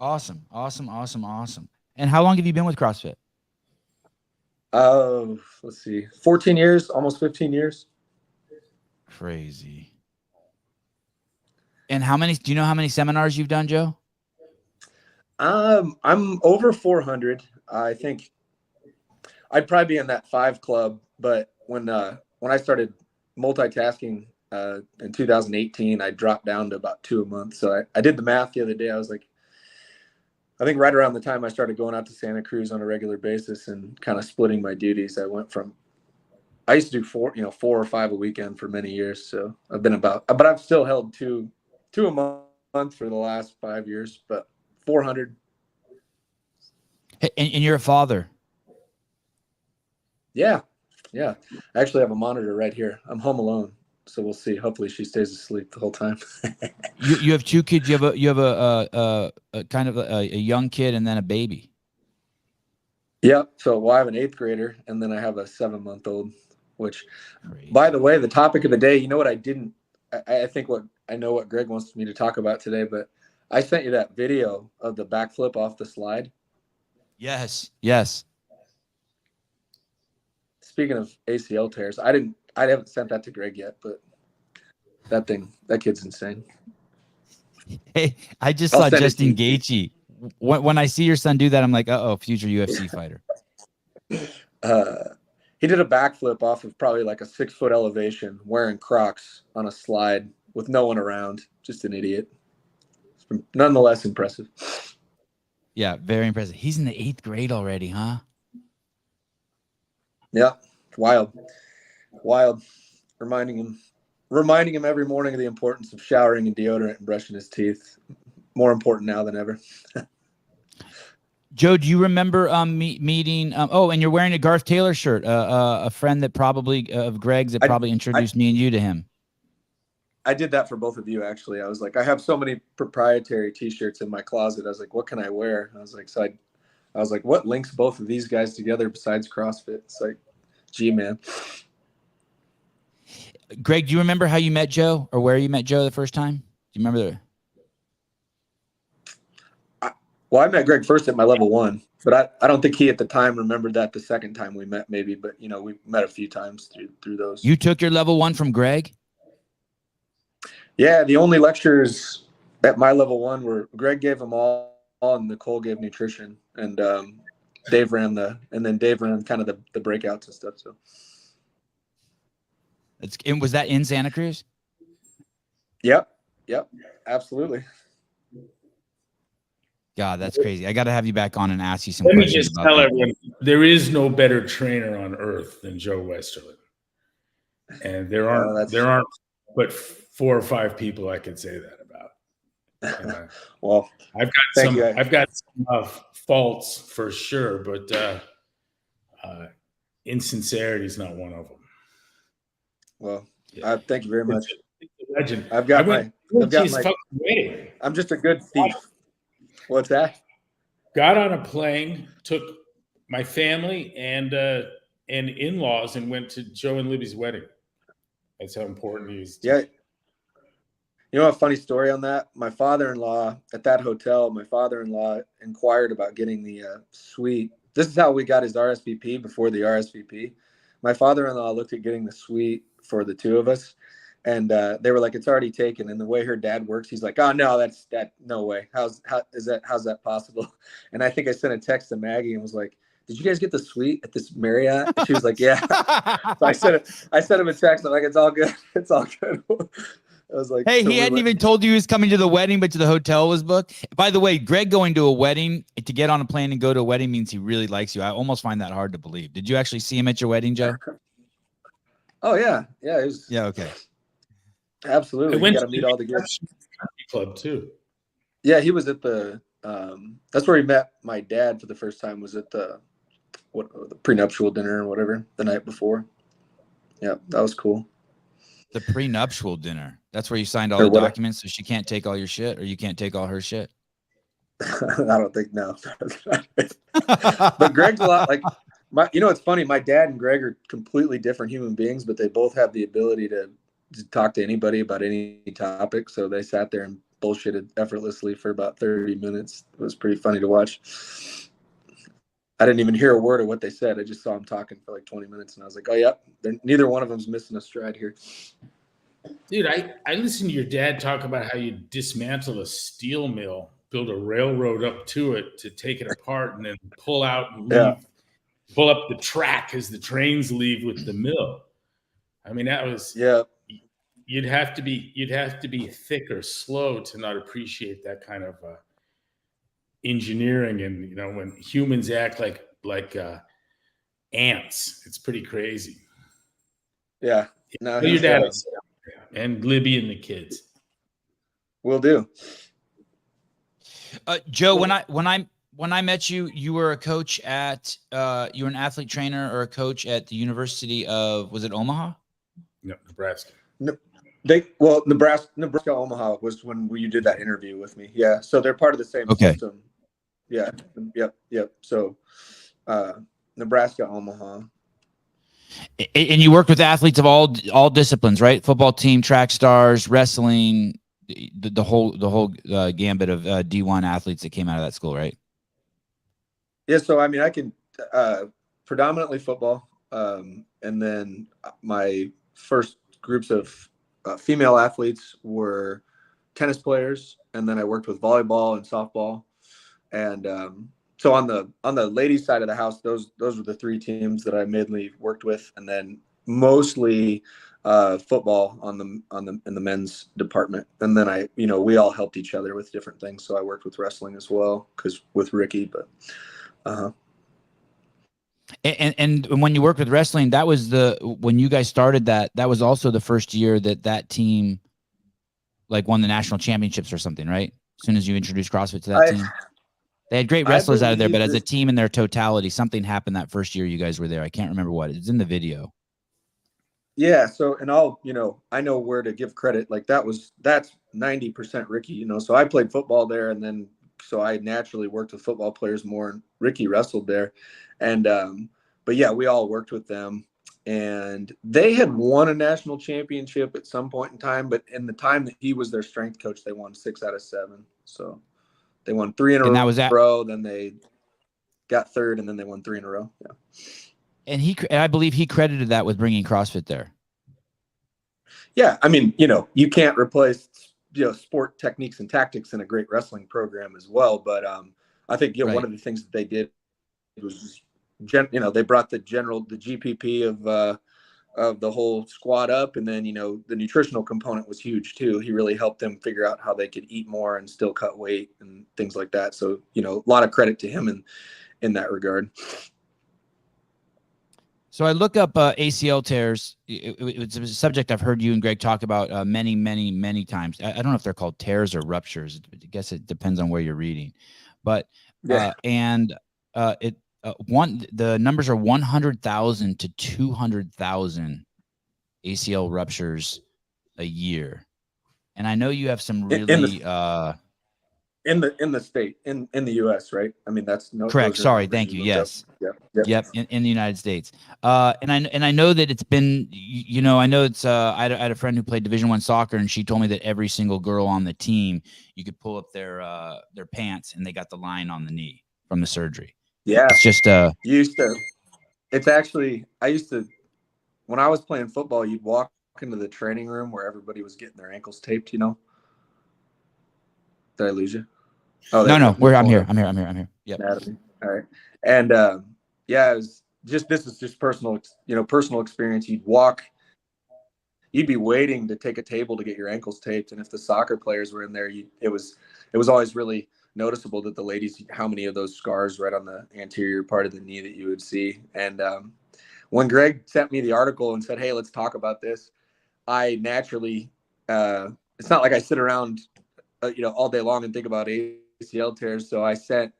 Awesome. And how long have you been with CrossFit? Let's see. 14 years, almost 15 years. Crazy. And do you know how many seminars you've done, Joe? I'm over 400. I think I'd probably be in that 5 club, but when I started multitasking in 2018, I dropped down to about 2 a month. So I did the math the other day. I was like, I think right around the time I started going out to Santa Cruz on a regular basis and kind of splitting my duties, I used to do 4 or 5 a weekend for many years. So I've been but I've still held two a month for the last 5 years, but 400. Hey, and you're a father. Yeah. I actually have a monitor right here. I'm home alone, so we'll see. Hopefully she stays asleep the whole time. You have two kids. You have a kind of a young kid and then a baby. Yep. So I have an 8th grader, and then I have a 7-month-old, which, Crazy. by the way, the topic of the day, you know what I didn't, I think I know what Greg wants me to talk about today, but I sent you that video of the backflip off the slide. Yes. Speaking of ACL tears, I haven't sent that to Greg yet, but that kid's insane. Hey, I just I'll saw send it to Justin you. Gaethje. When I see your son do that, I'm like, future UFC fighter. He did a backflip off of probably like a 6-foot elevation wearing Crocs on a slide with no one around. Just an idiot. Nonetheless impressive. Yeah, very impressive. He's in the 8th grade already, huh? Yeah, wild. Reminding him every morning of the importance of showering and deodorant and brushing his teeth. More important now than ever. Joe, do you remember meeting? And you're wearing a Garth Taylor shirt. A friend that probably of Greg's that probably introduced me and you to him. I did that for both of you, actually. I was like, I have so many proprietary T-shirts in my closet. I was like, what can I wear? I was like, what links both of these guys together besides CrossFit? It's like, gee, man. Greg, do you remember how you met Joe or where you met Joe the first time? Do you remember Well, I met Greg first at my level 1, but I don't think he at the time remembered that the second time we met, maybe. But, we met a few times through those. You took your level 1 from Greg? Yeah, the only lectures at my level 1 were Greg gave them all and Nicole gave nutrition, and Dave ran kind of the breakouts and stuff. So. And was that in Santa Cruz? Yep, absolutely. God, that's crazy. I got to have you back on and ask you some Let me questions just about tell that. everyone, there is no better trainer on earth than Joe Westerlin. And there aren't but 4 or 5 people I could say that about. Well, I've got some faults for sure, but insincerity is not one of them. Well, thank you very much. Legend. I'm just a good thief. What's that? Got on a plane, took my family and in-laws and went to Joe and Libby's wedding. That's how important he is. Yeah. You know a funny story on that? My father-in-law at that hotel, inquired about getting the suite. This is how we got his RSVP before the RSVP. My father-in-law looked at getting the suite for the 2 of us, and they were like, "It's already taken." And the way her dad works, he's like, "Oh no, no way. How's that possible?" And I think I sent a text to Maggie and was like, "Did you guys get the suite at this Marriott?" And she was like, "Yeah." So I sent him a text. I'm like, "It's all good. It's all good." I was like, hey, he hadn't even told you he was coming to the wedding, but the hotel was booked. By the way, Greg going to a wedding, to get on a plane and go to a wedding means he really likes you. I almost find that hard to believe. Did you actually see him at your wedding, Joe? Oh yeah. It was, yeah. Okay. Absolutely. I went to meet all the guys. Club too. Yeah, he was at the. That's where he met my dad for the first time. Was at the prenuptial dinner or whatever the night before. Yeah, that was cool. The prenuptial dinner. That's where you signed all the documents, so she can't take all your shit, or you can't take all her shit. I don't think no. But Greg's a lot like it's funny. My dad and Greg are completely different human beings, but they both have the ability to talk to anybody about any topic. So they sat there and bullshitted effortlessly for about 30 minutes. It was pretty funny to watch. I didn't even hear a word of what they said. I just saw them talking for like 20 minutes, and I was like, "Oh, yep, neither one of them's missing a stride here." Dude, I listened to your dad talk about how you dismantle a steel mill, build a railroad up to it to take it apart, and then pull out and leave, pull up the track as the trains leave with the mill. I mean, that was You'd have to be thick or slow to not appreciate that kind of engineering, and when humans act like ants, it's pretty crazy. Yeah. No, your dad and Libby and the kids. Will do. Joe, when I met you, you were a coach at you were an athlete trainer or a coach at the University of, was it Omaha? No, Nebraska. Nebraska Omaha was when you did that interview with me. Yeah, so they're part of the same system. Yeah, yep. So Nebraska Omaha. And you worked with athletes of all disciplines, right? Football team, track stars, wrestling, the whole gambit of D1 athletes that came out of that school, right? Yeah, so I mean, I can predominantly football, and then my first groups of female athletes were tennis players, and then I worked with volleyball and softball, and so on the ladies' side of the house, those were the three teams that I mainly worked with, and then mostly football in the men's department, and then we all helped each other with different things. So I worked with wrestling as well, because with Ricky, but. And when you worked with wrestling, that was when you guys started that was also the first year that team like won the national championships or something, right? As soon as you introduced CrossFit to that team. They had great wrestlers out of there, but as a team in their totality, something happened that first year you guys were there. I can't remember what. It's in the video. Yeah. So, and I know where to give credit. Like that's 90% Ricky, so I played football there, and then, so I naturally worked with football players more, and Ricky wrestled there. And, but yeah, we all worked with them, and they had won a national championship at some point in time, but in the time that he was their strength coach, they won 6 out of 7. So they won 3 in a row. Then they got third, and then they won 3 in a row. Yeah. And I believe he credited that with bringing CrossFit there. Yeah. I mean, you can't replace, sport techniques and tactics in a great wrestling program as well. But I think, right. One of the things that they did was, they brought the GPP of the whole squad up. And then, the nutritional component was huge too. He really helped them figure out how they could eat more and still cut weight and things like that. So, a lot of credit to him in that regard. So I look up ACL tears. It's a subject I've heard you and Greg talk about many, many, many times. I don't know if they're called tears or ruptures. I guess it depends on where you're reading. But the numbers are 100,000 to 200,000 ACL ruptures a year. And I know you have some really in the state, in the US, right? I mean, that's no correct. Sorry. Thank you. Yes. Yep. In the United States. And I know that it's been, I know it's, I had a friend who played Division I soccer, and she told me that every single girl on the team, you could pull up their pants and they got the line on the knee from the surgery. Yeah. It's just, I used to, when I was playing football, you'd walk into the training room where everybody was getting their ankles taped, Did I lose you? Oh, no. I'm here. Yep. All right. And it was just, this is just personal experience. You'd be waiting to take a table to get your ankles taped. And if the soccer players were in there, it was always really noticeable that the ladies, how many of those scars right on the anterior part of the knee that you would see. And when Greg sent me the article and said, "Hey, let's talk about this," I naturally, it's not like I sit around all day long and think about ACL tears. So I sent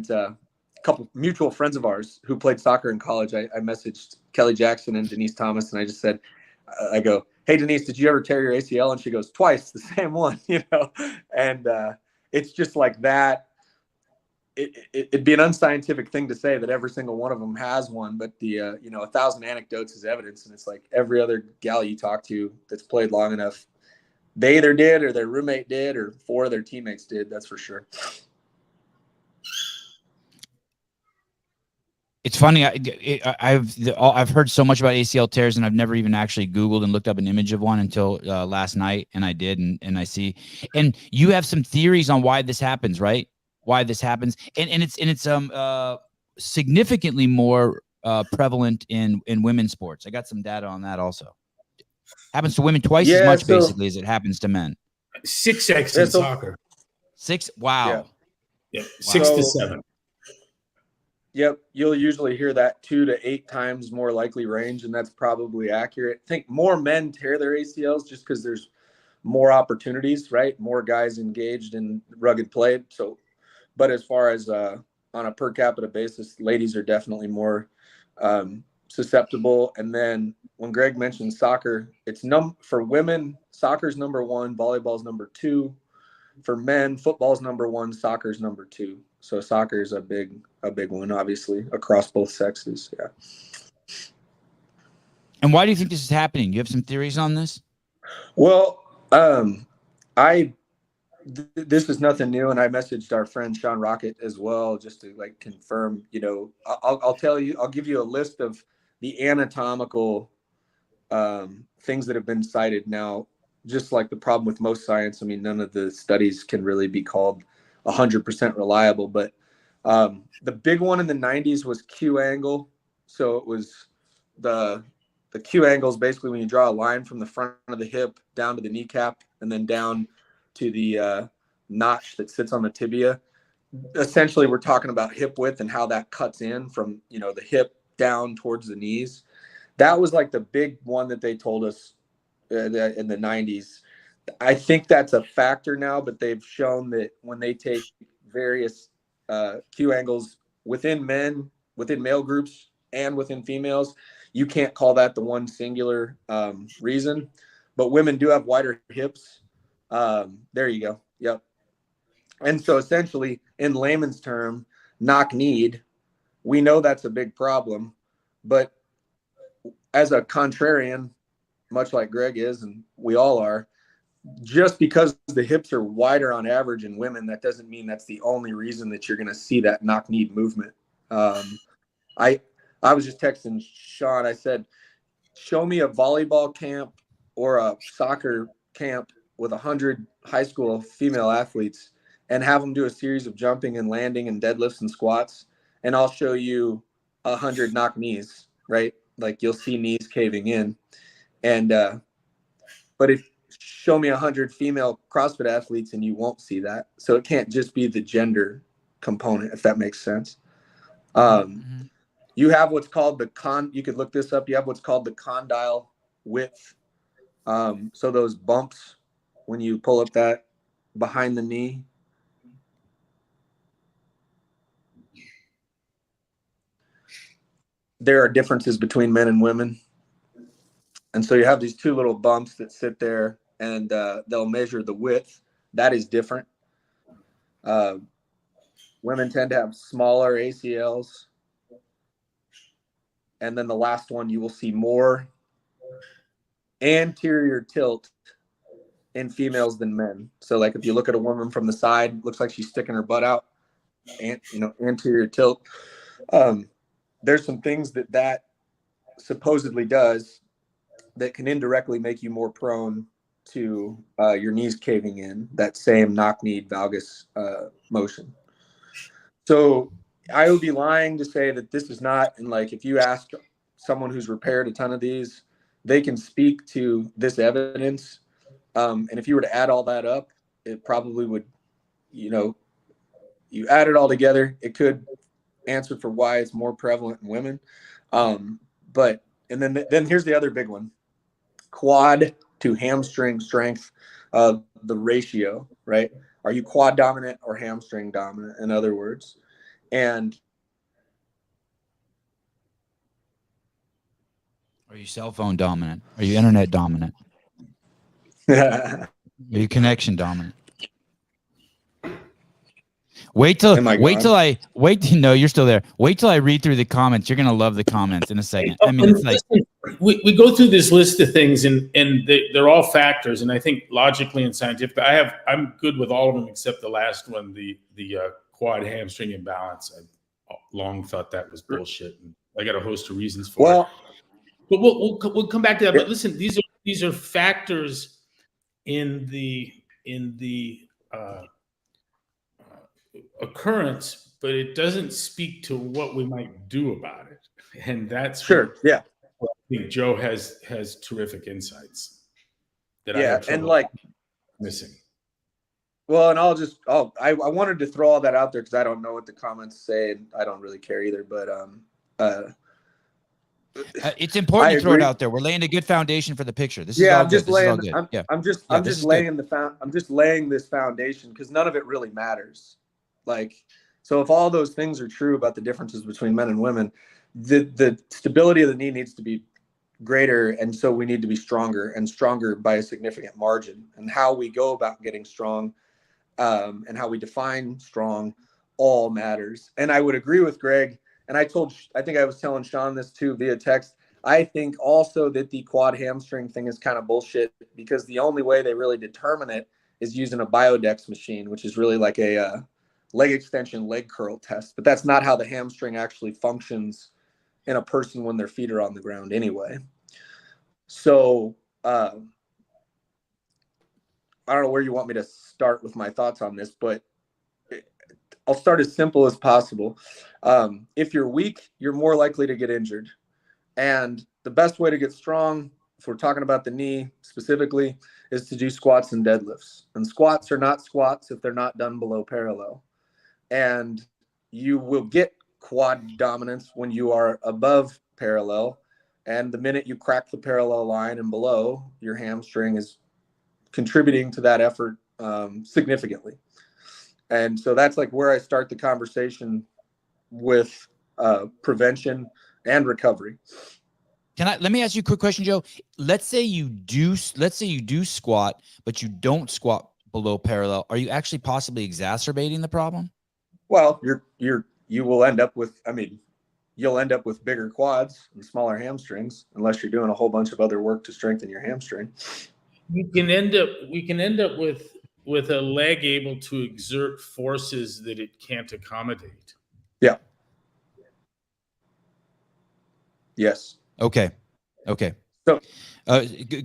a couple mutual friends of ours who played soccer in college. I messaged Kelly Jackson and Denise Thomas, and I just said, I go, "Hey, Denise, did you ever tear your ACL?" And she goes, "Twice, the same one," and it's just like that. It'd be an unscientific thing to say that every single one of them has one, but the 1,000 anecdotes is evidence. And it's like every other gal you talk to that's played long enough, they either did, or their roommate did, or 4 of their teammates did. That's for sure. It's funny. I've heard so much about ACL tears, and I've never even actually Googled and looked up an image of one until last night, and I did, and I see. And you have some theories on why this happens, right? Why this happens, and it's significantly more prevalent in women's sports. I got some data on that also. Happens to women twice as much, basically, as it happens to men. 6x in soccer. 6? Wow. Yeah. 6 to 7. Yep. You'll usually hear that 2 to 8 times more likely range, and that's probably accurate. I think more men tear their ACLs just because there's more opportunities, right? More guys engaged in rugged play. So, but as far as on a per capita basis, ladies are definitely more susceptible. And then when Greg mentioned soccer, it's for women, soccer's number one, volleyball's number two. For men, football's number one, soccer's number two. So soccer is a big one, obviously, across both sexes. Yeah. And why do you think this is happening? You have some theories on this? Well, this is nothing new, and I messaged our friend Sean Rocket as well, just to like confirm. You know, I'll tell you, I'll give you a list of the anatomical things that have been cited. Now, just like the problem with most science, I mean, none of the studies can really be called 100% reliable. But the big one in the 90s was Q angle. So it was the Q angle is basically when you draw a line from the front of the hip down to the kneecap and then down to the notch that sits on the tibia. Essentially, we're talking about hip width and how that cuts in from, you know, the hip down towards the knees. That was like the big one that they told us in the 90s. I think that's a factor now, but they've shown that when they take various Q angles within male groups and within females, you can't call that the one singular reason. But women do have wider hips. There you go. Yep. And so essentially, in layman's term, knock-kneed, we know that's a big problem. But as a contrarian, much like Greg is, and we all are, just because the hips are wider on average in women, that doesn't mean that's the only reason that you're going to see that knock-kneed movement. I was just texting Sean. I said, show me a volleyball camp or a soccer camp with 100 high school female athletes and have them do a series of jumping and landing and deadlifts and squats, and I'll show you 100 knock knees, right? Like you'll see knees caving in. And but if show me 100 female CrossFit athletes and you won't see that. So it can't just be the gender component, if that makes sense. You have what's called you could look this up. You have what's called the condyle width. So those bumps when you pull up that behind the knee. There are differences between men and women. And so you have these two little bumps that sit there, and they'll measure the width. That is different. Women tend to have smaller ACLs. And then the last one, you will see more anterior tilt in females than men. So like if you look at a woman from the side, looks like she's sticking her butt out, and anterior tilt. There's some things that supposedly does that can indirectly make you more prone to your knees caving in, that same knock-knee valgus motion. So I would be lying to say that this is not, and like if you ask someone who's repaired a ton of these, they can speak to this evidence. And if you were to add all that up, it probably would, you add it all together, it could answer for why it's more prevalent in women. But then here's the other big one: quad to hamstring strength, the ratio, right? Are you quad dominant or hamstring dominant, in other words? And are you cell phone dominant? Are you internet dominant? Are you connection dominant? Wait till no, you're still there. Wait till I read through the comments. You're gonna love the comments in a second. I mean, it's like we go through this list of things, and they're all factors. And I think logically and scientifically, I'm good with all of them except the last one, the quad hamstring imbalance. I long thought that was bullshit, and I got a host of reasons for it. But we'll come back to that. But listen, these are factors in the occurrence, but it doesn't speak to what we might do about it. And that's sure. Yeah. I think Joe has terrific insights that I have and like missing. Well, and I wanted to throw all that out there because I don't know what the comments say, and I don't really care either. But It's important I to throw it agree. out there. We're laying a good foundation for the picture. This is Yeah, all I'm good. just This is all laying. good. Yeah. I'm just Yeah, this is good. I'm just laying this foundation because none of it really matters. Like, so if all those things are true about the differences between men and women, the stability of the knee needs to be greater, and so we need to be stronger and stronger by a significant margin. And how we go about getting strong, and how we define strong, all matters. And I would agree with Greg. And I think I was telling Sean this too via text. I think also that the quad hamstring thing is kind of bullshit, because the only way they really determine it is using a Biodex machine, which is really like a leg extension, leg curl test. But that's not how the hamstring actually functions in a person when their feet are on the ground anyway. So I don't know where you want me to start with my thoughts on this, but I'll start as simple as possible. If you're weak, you're more likely to get injured. And the best way to get strong, if we're talking about the knee specifically, is to do squats and deadlifts. And squats are not squats if they're not done below parallel. And you will get quad dominance when you are above parallel. And the minute you crack the parallel line and below, your hamstring is contributing to that effort significantly. And so that's like where I start the conversation with prevention and recovery. Let me ask you a quick question, Joe. Let's say you do squat, but you don't squat below parallel. Are you actually possibly exacerbating the problem? Well, you will end up with, you'll end up with bigger quads and smaller hamstrings unless you're doing a whole bunch of other work to strengthen your hamstring. We can end up with a leg able to exert forces that it can't accommodate. Yeah. Yes. Okay. So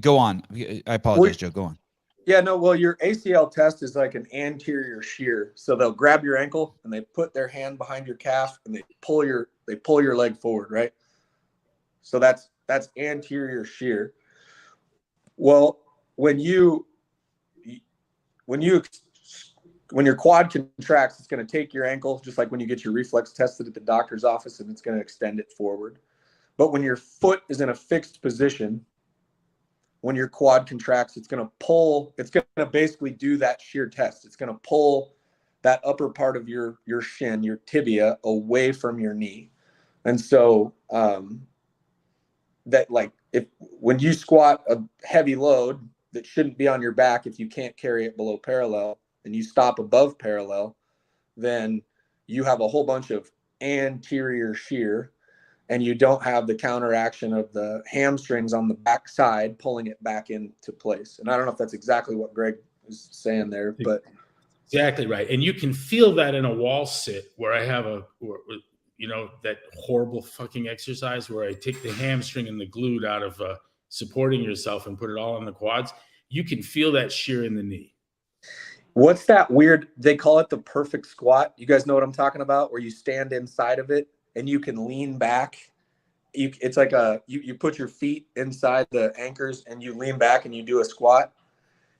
go on. I apologize, Joe. Go on. Yeah, no, well, your ACL test is like an anterior shear. So they'll grab your ankle and they put their hand behind your calf and they pull your leg forward, right? So that's anterior shear. Well, when your quad contracts, it's going to take your ankle, just like when you get your reflex tested at the doctor's office, and it's going to extend it forward. But when your foot is in a fixed position, when your quad contracts, it's going to basically do that shear test. It's going to pull that upper part of your shin, your tibia, away from your knee. And so when you squat a heavy load that shouldn't be on your back, if you can't carry it below parallel and you stop above parallel, then you have a whole bunch of anterior shear, and you don't have the counteraction of the hamstrings on the back side pulling it back into place. And I don't know if that's exactly what Greg is saying there, but exactly right. And you can feel that in a wall sit where I have that horrible fucking exercise where I take the hamstring and the glute out of supporting yourself and put it all on the quads. You can feel that shear in the knee. What's that weird? They call it the perfect squat. You guys know what I'm talking about? Where you stand inside of it and you can lean back. It's like you put your feet inside the anchors and you lean back and you do a squat.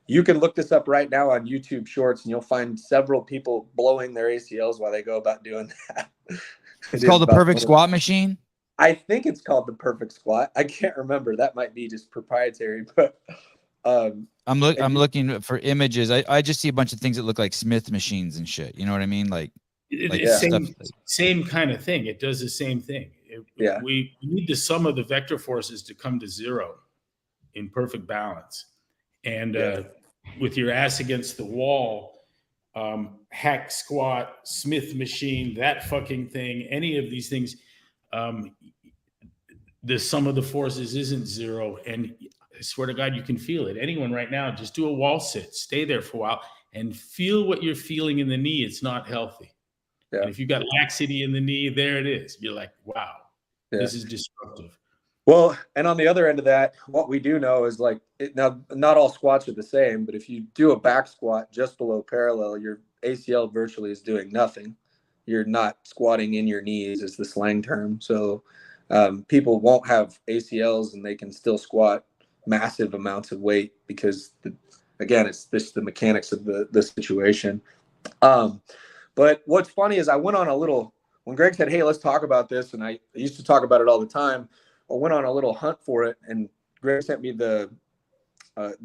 You can look this up right now on YouTube Shorts and you'll find several people blowing their ACLs while they go about doing that. It's called the perfect squat machine. I think it's called the perfect squat. I can't remember. That might be just proprietary, but I'm looking for images. I just see a bunch of things that look like Smith machines and shit. You know what I mean? Same kind of thing. It does the same thing. We need the sum of the vector forces to come to zero in perfect balance. And with your ass against the wall, hack squat, Smith machine, that fucking thing, any of these things, the sum of the forces isn't zero. And I swear to God, you can feel it. Anyone right now, just do a wall sit, stay there for a while and feel what you're feeling in the knee. It's not healthy. Yeah. And if you've got laxity in the knee, there it is. You're like, wow, this is disruptive. Well, and on the other end of that, what we do know is now not all squats are the same, but if you do a back squat just below parallel, your ACL virtually is doing nothing. You're not squatting in your knees is the slang term. So people won't have ACLs and they can still squat massive amounts of weight because, it's just the mechanics of the situation. But what's funny is I went on when Greg said, hey, let's talk about this. And I used to talk about it all the time. went on a little hunt for it, and Greg sent me the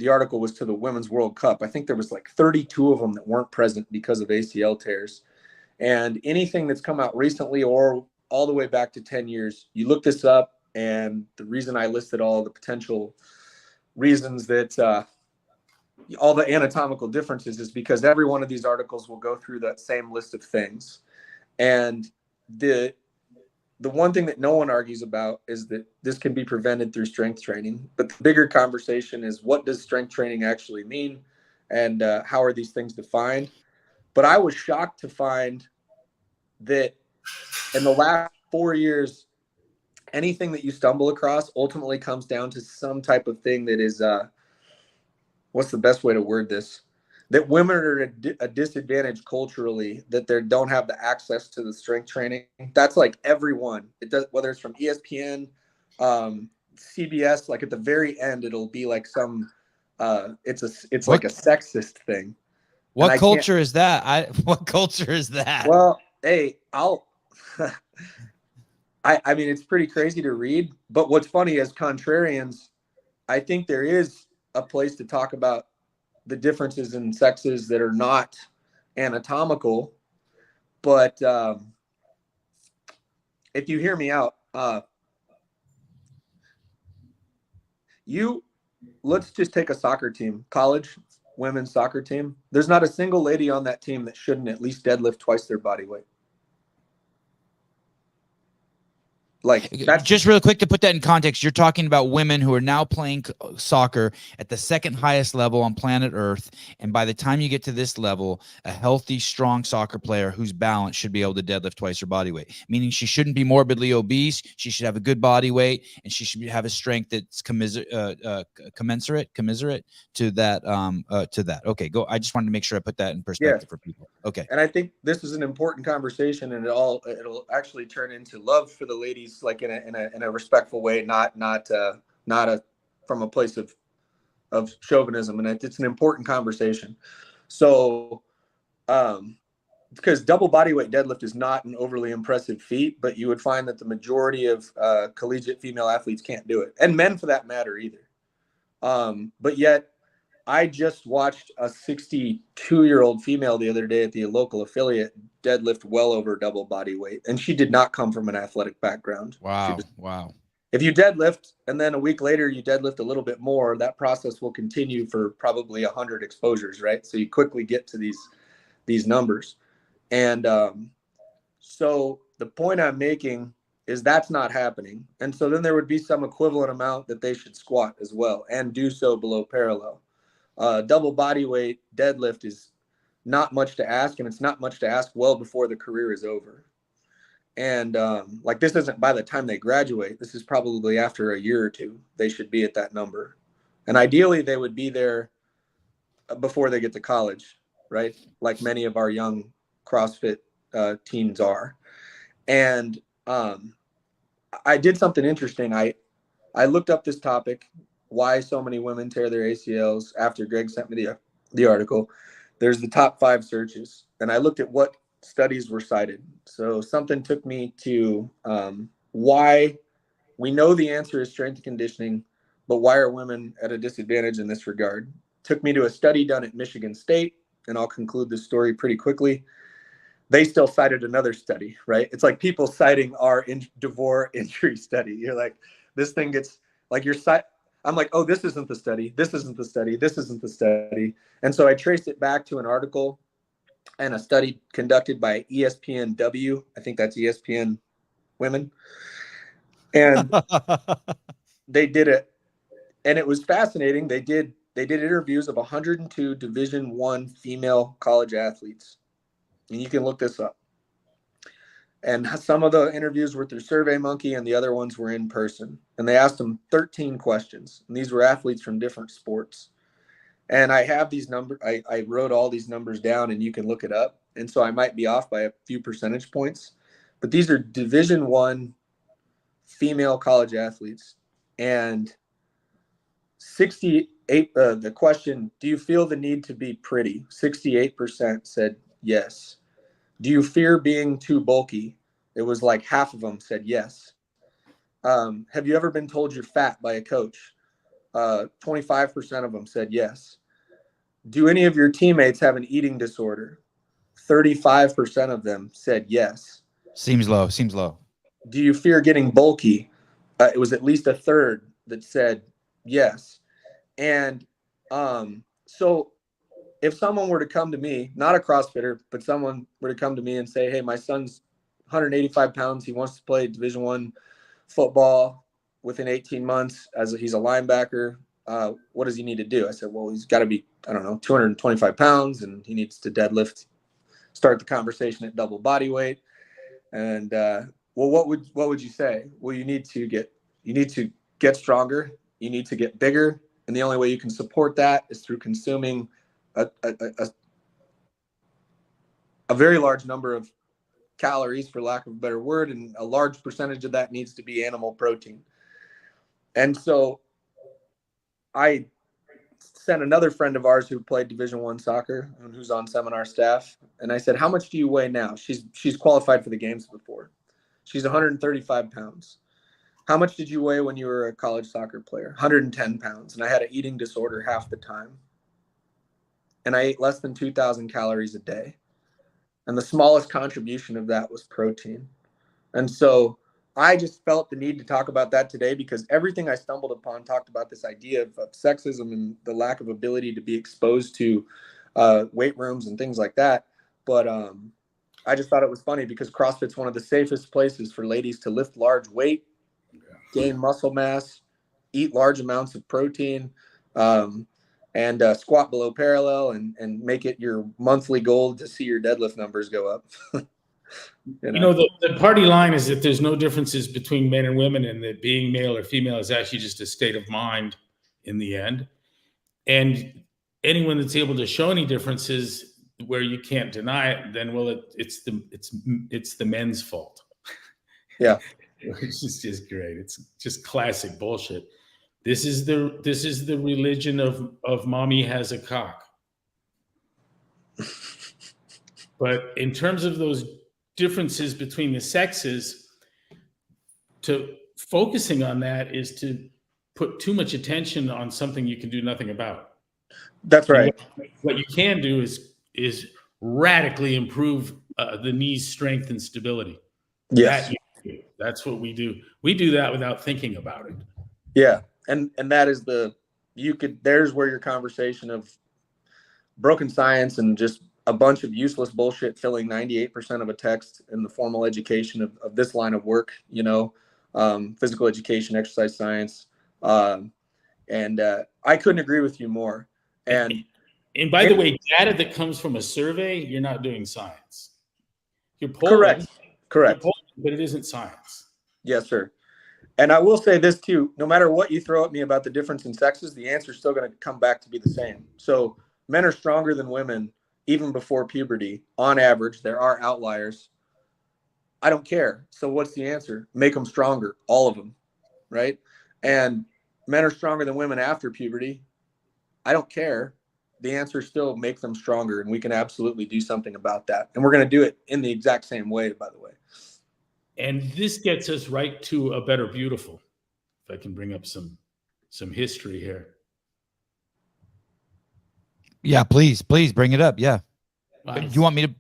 article was to the Women's World Cup. I think there was like 32 of them that weren't present because of ACL tears. And anything that's come out recently or all the way back to 10 years, you look this up, and the reason I listed all the potential reasons that all the anatomical differences is because every one of these articles will go through that same list of things. And the one thing that no one argues about is that this can be prevented through strength training. But the bigger conversation is, what does strength training actually mean, and how are these things defined? But I was shocked to find that in the last 4 years, anything that you stumble across ultimately comes down to some type of thing that is, what's the best way to word this? That women are at a disadvantage culturally, that they don't have the access to the strength training. That's like everyone. It does, whether it's from ESPN, CBS. Like at the very end, it'll be like some. It's like a sexist thing. What culture is that? What culture is that? Well, hey, I mean, it's pretty crazy to read. But what's funny, as contrarians, I think there is a place to talk about the differences in sexes that are not anatomical. But if you hear me out, let's just take a soccer team, college women's soccer team. There's not a single lady on that team that shouldn't at least deadlift twice their body weight. Like, that's just real quick to put that in context, you're talking about women who are now playing soccer at the second highest level on planet Earth. And by the time you get to this level, a healthy, strong soccer player who's balanced should be able to deadlift twice her body weight, meaning she shouldn't be morbidly obese. She should have a good body weight, and she should have a strength that's commensurate to that. Okay, go. I just wanted to make sure I put that in perspective for people. Okay. And I think this is an important conversation, and it'll actually turn into love for the ladies, like in a respectful way, not from a place of chauvinism. And it's an important conversation. So, because double body weight deadlift is not an overly impressive feat, but you would find that the majority of collegiate female athletes can't do it, and men for that matter either. But yet, I just watched a 62-year-old female the other day at the local affiliate deadlift well over double body weight, and she did not come from an athletic background. Wow. If you deadlift and then a week later you deadlift a little bit more, that process will continue for probably 100 exposures, right? So you quickly get to these numbers. And so the point I'm making is that's not happening. And so then there would be some equivalent amount that they should squat as well, and do so below parallel. Double body weight deadlift is not much to ask, and it's not much to ask well before the career is over. And like, this isn't by the time they graduate. This is probably after a year or two. They should be at that number. And ideally, they would be there before they get to college, right? Like many of our young CrossFit teens are. And I did something interesting. I looked up this topic, why so many women tear their ACLs, after Greg sent me the article. There's the top 5 searches, and I looked at what studies were cited. So something took me to why we know the answer is strength and conditioning, but why are women at a disadvantage in this regard? Took me to a study done at Michigan State, and I'll conclude this story pretty quickly. They still cited another study, right? It's like people citing our DeVore injury study. You're like, this thing gets like I'm like, oh, this isn't the study. This isn't the study. This isn't the study. And so I traced it back to an article and a study conducted by ESPNW. I think that's ESPN Women. And they did it. And it was fascinating. They did interviews of 102 Division I female college athletes. And you can look this up. And some of the interviews were through SurveyMonkey, and the other ones were in person. And they asked them 13 questions. And these were athletes from different sports. And I have these numbers. I wrote all these numbers down, and you can look it up. And so I might be off by a few percentage points. But these are Division I female college athletes. And 68, the question, do you feel the need to be pretty? 68% said yes. Do you fear being too bulky? It was like half of them said yes. Have you ever been told you're fat by a coach? 25% of them said yes. Do any of your teammates have an eating disorder? 35% of them said yes. Seems low. Seems low. Do you fear getting bulky? It was at least a third that said yes. And so if someone were to come to me, not a CrossFitter, but someone were to come to me and say, hey, my son's 185 pounds. He wants to play Division I football within 18 months he's a linebacker. What does he need to do? I said, well, he's got to be, 225 pounds, and he needs to deadlift, start the conversation at double body weight. And, well, what would you say? Well, you need to get stronger. You need to get bigger. And the only way you can support that is through consuming a very large number of calories, for lack of a better word, and a large percentage of that needs to be animal protein. And so I sent another friend of ours who played Division I soccer and who's on seminar staff, and I said, how much do you weigh now? She's qualified for the games before. She's 135 pounds. How much did you weigh when you were a college soccer player? 110 pounds. And I had an eating disorder half the time. And I ate less than 2,000 calories a day. And the smallest contribution of that was protein. And so I just felt the need to talk about that today, because everything I stumbled upon talked about this idea of sexism and the lack of ability to be exposed to weight rooms and things like that. But I just thought it was funny because CrossFit's one of the safest places for ladies to lift large weight, gain muscle mass, eat large amounts of protein, and squat below parallel and make it your monthly goal to see your deadlift numbers go up. The party line is that there's no differences between men and women, and that being male or female is actually just a state of mind in the end. And anyone that's able to show any differences where you can't deny it, then it's the men's fault. Yeah. It's just great. It's just classic bullshit. This is the religion of mommy has a cock. But in terms of those differences between the sexes, to focusing on that is to put too much attention on something you can do nothing about. That's right. What you can do is radically improve the knee's strength and stability. Yes. That's what we do. We do that without thinking about it. Yeah. And that is there's where your conversation of broken science and just a bunch of useless bullshit filling 98% of a text in the formal education of this line of work, physical education, exercise science. And I couldn't agree with you more. And by the way, data that comes from a survey, you're not doing science. You're polling. Correct. You're polling, but it isn't science. Yes, sir. And I will say this too, no matter what you throw at me about the difference in sexes, the answer is still going to come back to be the same. So men are stronger than women even before puberty. On average, there are outliers. I don't care. So what's the answer? Make them stronger, all of them, right? And men are stronger than women after puberty. I don't care. The answer is still make them stronger, and we can absolutely do something about that. And we're going to do it in the exact same way, by the way. And this gets us right to a better beautiful. If I can bring up some history here. Yeah, please bring it up. Yeah. Do you want me to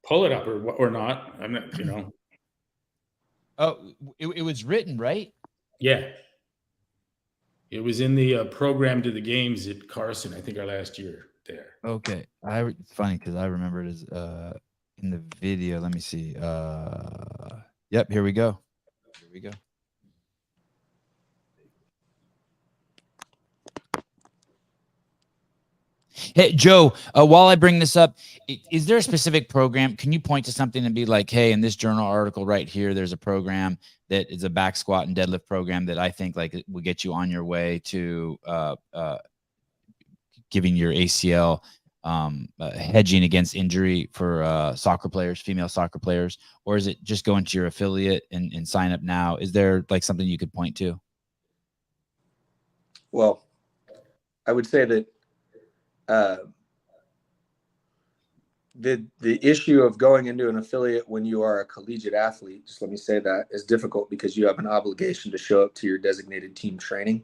pull it up or not? I'm not, Oh, it was written, right? Yeah. It was in the program to the games at Carson, I think our last year there. Okay. It's funny because I remember it as in the video. Let me see. Yep, here we go. Hey, Joe, while I bring this up, is there a specific program? Can you point to something and be like, hey, in this journal article right here, there's a program that is a back squat and deadlift program that I think like it will get you on your way to giving your ACL hedging against injury for soccer players, female soccer players? Or is it just go into your affiliate and sign up now? Is there like something you could point to? Well, I would say that the issue of going into an affiliate when you are a collegiate athlete, just let me say that, is difficult because you have an obligation to show up to your designated team training.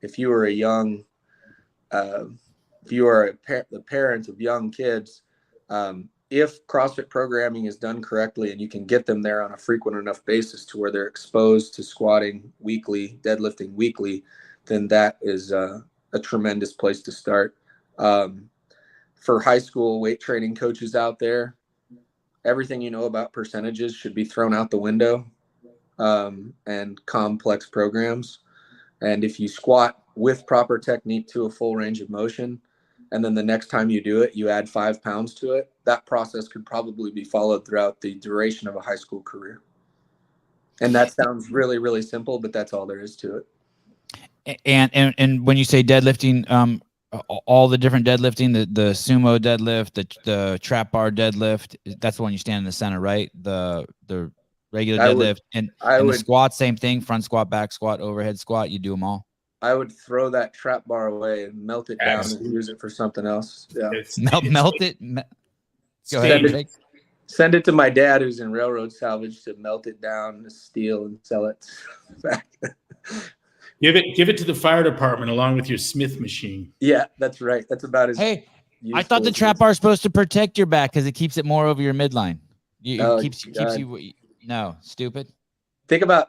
If you are a young, if you are the parent of young kids, if CrossFit programming is done correctly and you can get them there on a frequent enough basis to where they're exposed to squatting weekly, deadlifting weekly, then that is a tremendous place to start. For high school weight training coaches out there, everything you know about percentages should be thrown out the window, and complex programs. And if you squat with proper technique to a full range of motion, and then the next time you do it, you add 5 pounds to it, that process could probably be followed throughout the duration of a high school career. And that sounds really, really simple, but that's all there is to it. And when you say deadlifting, all the different deadlifting, the sumo deadlift, the trap bar deadlift, that's the one you stand in the center, right? The regular deadlift and the squat, same thing, front squat, back squat, overhead squat, you do them all. I would throw that trap bar away and melt it down and use it for something else. Yeah. Melt it. Go ahead. Send it to my dad, who's in railroad salvage, to melt it down to steel and sell it back. Give it to the fire department along with your Smith machine. Yeah, that's right. That's about as. Hey, I thought the trap bar is supposed to protect your back because it keeps it more over your midline. It keeps you. No, stupid. Think about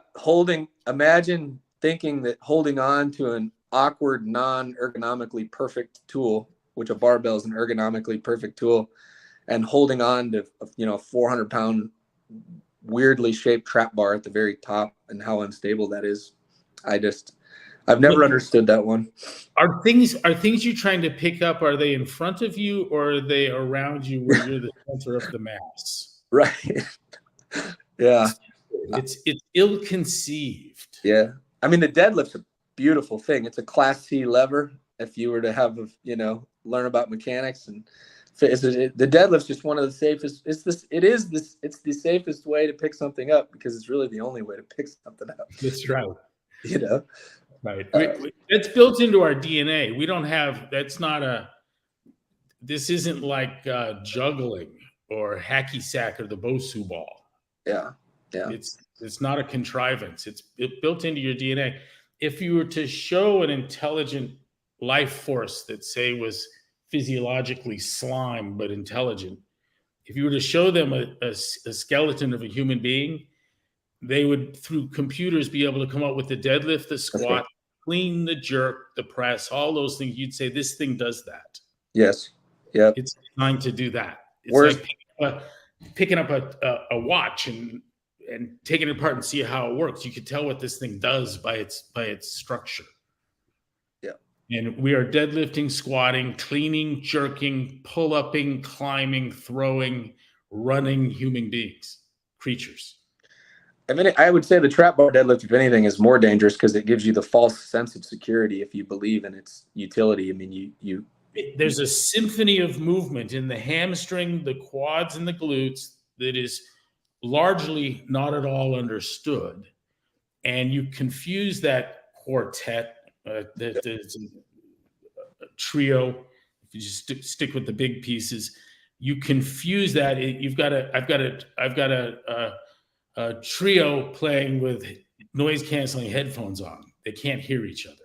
imagine thinking that holding on to an awkward, non-ergonomically perfect tool, which a barbell is an ergonomically perfect tool, and holding on to, 400-pound weirdly shaped trap bar at the very top, and how unstable that is. I've never understood that one. Are things you're trying to pick up, are they in front of you or are they around you where you're the center of the mass? Right. Yeah. It's ill-conceived. Yeah. I mean, the deadlift's a beautiful thing. It's a Class C lever. If you were to have, learn about mechanics, and the deadlift's just one of the safest. It's the safest way to pick something up because it's really the only way to pick something up. That's right. Right. It's built into our DNA. We don't have, this isn't like juggling or hacky sack or the Bosu ball. Yeah. It's not a contrivance. It's built into your DNA. If you were to show an intelligent life force that, say, was physiologically slime but intelligent, if you were to show them a skeleton of a human being, they would, through computers, be able to come up with the deadlift, the squat, clean, the jerk, the press, all those things. You'd say this thing does that. Yes. Yeah. It's designed to do that. It's like picking up a watch and taking it apart and see how it works. You could tell what this thing does by its structure. Yeah. And we are deadlifting, squatting, cleaning, jerking, pull-upping, climbing, throwing, running human beings, creatures. I mean, I would say the trap bar deadlift, if anything, is more dangerous because it gives you the false sense of security if you believe in its utility. I mean, there's a symphony of movement in the hamstring, the quads, and the glutes that is largely not at all understood. And you confuse that quartet, the trio, if you just stick with the big pieces, you confuse that. I've got a trio playing with noise canceling headphones on. They can't hear each other.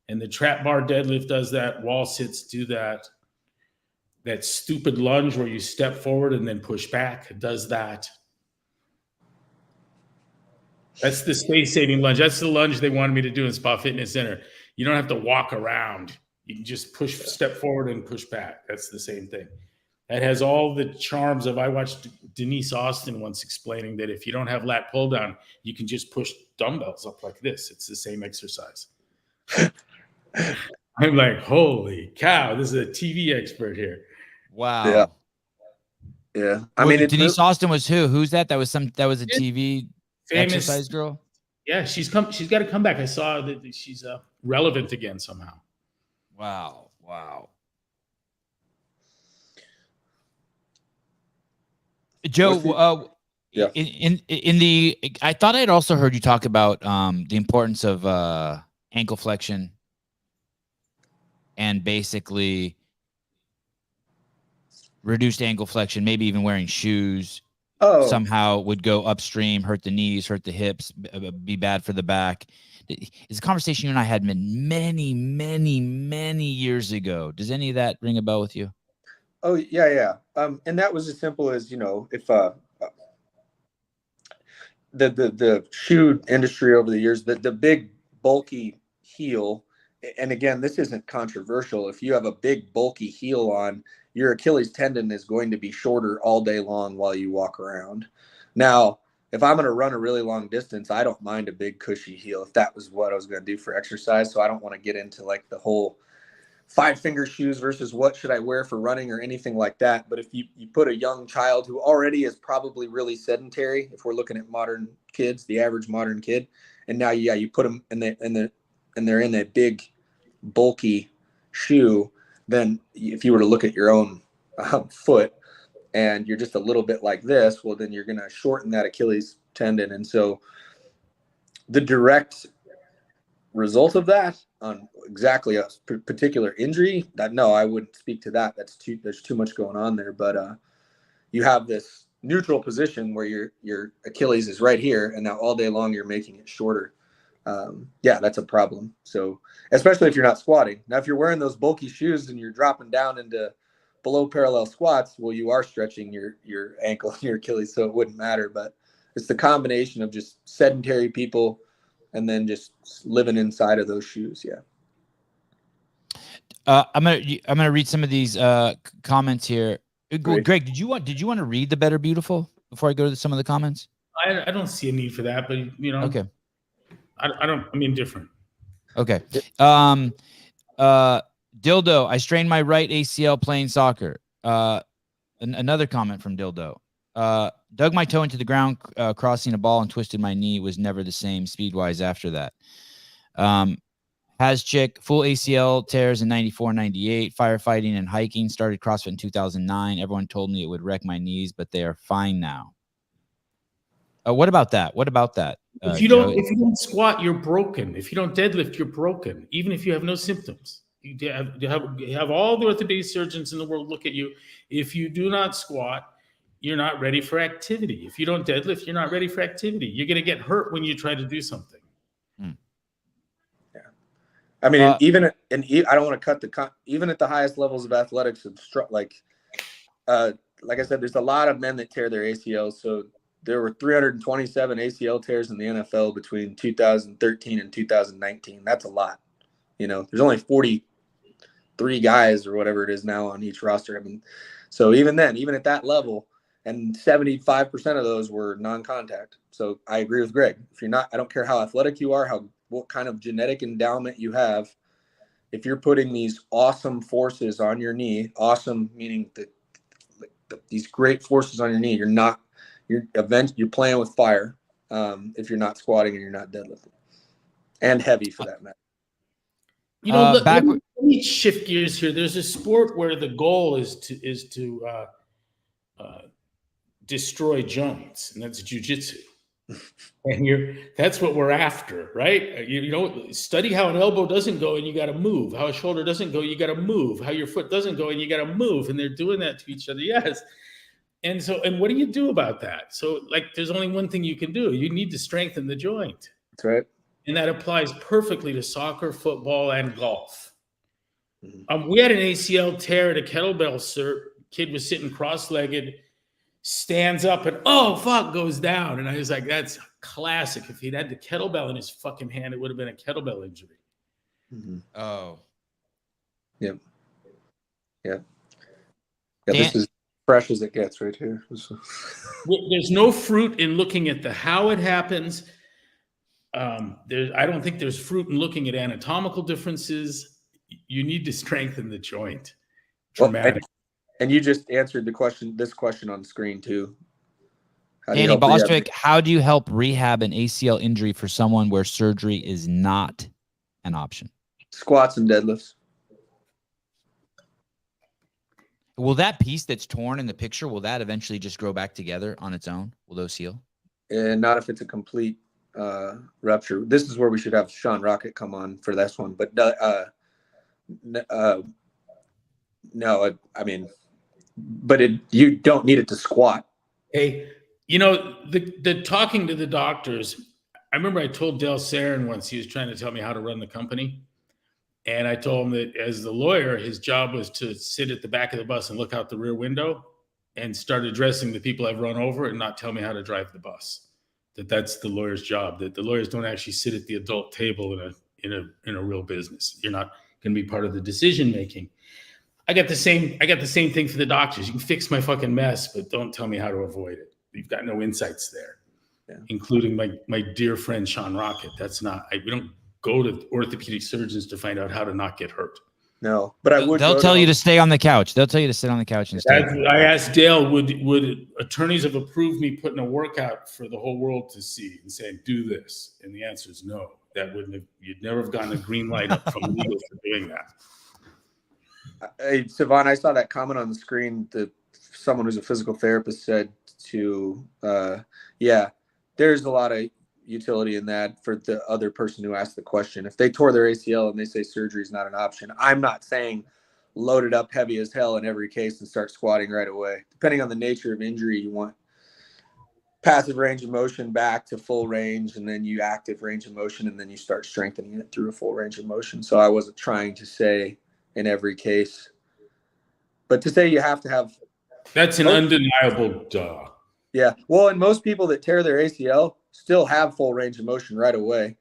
And the trap bar deadlift does that. Wall sits do that. That stupid lunge where you step forward and then push back does that. That's the space-saving lunge. That's the lunge they wanted me to do in Spa Fitness Center. You don't have to walk around. You can just step forward and push back. That's the same thing. That has all the charms of, I watched Denise Austin once explaining that if you don't have lat pull down, you can just push dumbbells up like this. It's the same exercise. I'm like, holy cow, this is a TV expert here. Wow. Yeah. Denise Austin was who? Who's that? That was a TV famous exercise girl. Yeah, she's got to come back. I saw that she's relevant again somehow. Wow. Joe, yeah. I thought I'd also heard you talk about the importance of ankle flexion and basically reduced ankle flexion, maybe even wearing shoes somehow would go upstream, hurt the knees, hurt the hips, be bad for the back. It's a conversation you and I had many, many, many years ago. Does any of that ring a bell with you? Oh, yeah. And that was as simple as, if the shoe industry over the years, the big bulky heel, and again, this isn't controversial. If you have a big bulky heel on, your Achilles tendon is going to be shorter all day long while you walk around. Now, if I'm going to run a really long distance, I don't mind a big cushy heel if that was what I was going to do for exercise. So I don't want to get into like the whole 5-finger shoes versus what should I wear for running or anything like that. But if you put a young child who already is probably really sedentary, if we're looking at modern kids, the average modern kid, and now, you put them and they're in a big bulky shoe, then if you were to look at your own foot and you're just a little bit like this, well, then you're going to shorten that Achilles tendon. And so the direct result of that on exactly a particular injury, no, I wouldn't speak to that. There's too much going on there. But you have this neutral position where your Achilles is right here, and now all day long you're making it shorter. That's a problem. So especially if you're not squatting. Now, if you're wearing those bulky shoes and you're dropping down into below parallel squats, well, you are stretching your ankle and your Achilles, so it wouldn't matter. But it's the combination of just sedentary people and then just living inside of those shoes. Yeah. I'm gonna read some of these comments here. Great. Greg, did you want to read the Better Beautiful before I go to some of the comments? I don't see a need for that, but Okay. I'm indifferent. Okay. Dildo, I strained my right ACL playing soccer. Another comment from Dildo. Dug my toe into the ground crossing a ball and twisted my knee. Was never the same speed-wise after that. Has chick, full ACL tears in 94, 98. Firefighting and hiking. Started CrossFit in 2009. Everyone told me it would wreck my knees, but they are fine now. What about that? If you don't squat, you're broken. If you don't deadlift, you're broken. Even if you have no symptoms, you have all the orthopedic surgeons in the world look at you. If you do not squat, you're not ready for activity. If you don't deadlift, you're not ready for activity. You're going to get hurt when you try to do something. Yeah, I mean, I don't want to cut even at the highest levels of athletics, like I said, there's a lot of men that tear their ACLs. So there were 327 ACL tears in the NFL between 2013 and 2019. That's a lot. There's only 43 guys or whatever it is now on each roster. I mean, so even at that level, and 75% of those were non-contact. So I agree with Greg. If you're not, I don't care how athletic you are, what kind of genetic endowment you have. If you're putting these awesome forces on your knee, awesome meaning these great forces on your knee, you're playing with fire if you're not squatting and you're not deadlifting, and heavy for that matter. Let me shift gears here. There's a sport where the goal is to destroy joints, and that's jiu-jitsu. And that's what we're after, right? Study how an elbow doesn't go and you got to move, how a shoulder doesn't go, you got to move, how your foot doesn't go and you got to move. And they're doing that to each other. Yes. And what do you do about that? So there's only one thing you can do. You need to strengthen the joint. That's right. And that applies perfectly to soccer, football, and golf. Mm-hmm. We had an ACL tear at a kettlebell cert. Kid was sitting cross-legged, stands up and goes down. And I was like, that's classic. If he'd had the kettlebell in his fucking hand, it would have been a kettlebell injury. Mm-hmm. Oh. Yep. Yeah. This is fresh as it gets right here. There's no fruit in looking at how it happens. I don't think there's fruit in looking at anatomical differences. You need to strengthen the joint dramatically. And you just answered this question on the screen too. Danny Bostwick, how do you help rehab an ACL injury for someone where surgery is not an option? Squats and deadlifts. Will that piece that's torn in the picture, will that eventually just grow back together on its own? Will those heal? And not if it's a complete rupture. This is where we should have Sean Rocket come on for this one. But no, I mean, but you don't need it to squat. Hey, you know, the talking to the doctors, I remember I told Dale Sarin once, he was trying to tell me how to run the company. And I told him that as the lawyer, his job was to sit at the back of the bus and look out the rear window and start addressing the people I've run over and not tell me how to drive the bus. That's the lawyer's job, that the lawyers don't actually sit at the adult table in a real business. You're not going to be part of the decision making. I got the same thing for the doctors. You can fix my fucking mess, but don't tell me how to avoid it. You've got no insights there, including my dear friend Sean Rocket. We don't go to orthopedic surgeons to find out how to not get hurt. No, but They'll tell you to stay on the couch. They'll tell you to sit on the couch and stay. I asked Dale, would attorneys have approved me putting a workout for the whole world to see and saying, do this? And the answer is no. You'd never have gotten a green light up from legal for doing that. Hey, Sevan, I saw that comment on the screen that someone who's a physical therapist said to, there's a lot of utility in that for the other person who asked the question. If they tore their ACL and they say surgery is not an option, I'm not saying load it up heavy as hell in every case and start squatting right away. Depending on the nature of injury, you want passive range of motion back to full range, and then you active range of motion, and then you start strengthening it through a full range of motion. So I wasn't trying to say in every case, but to say you have to have. That's an undeniable duh. Yeah. Well, and most people that tear their ACL still have full range of motion right away.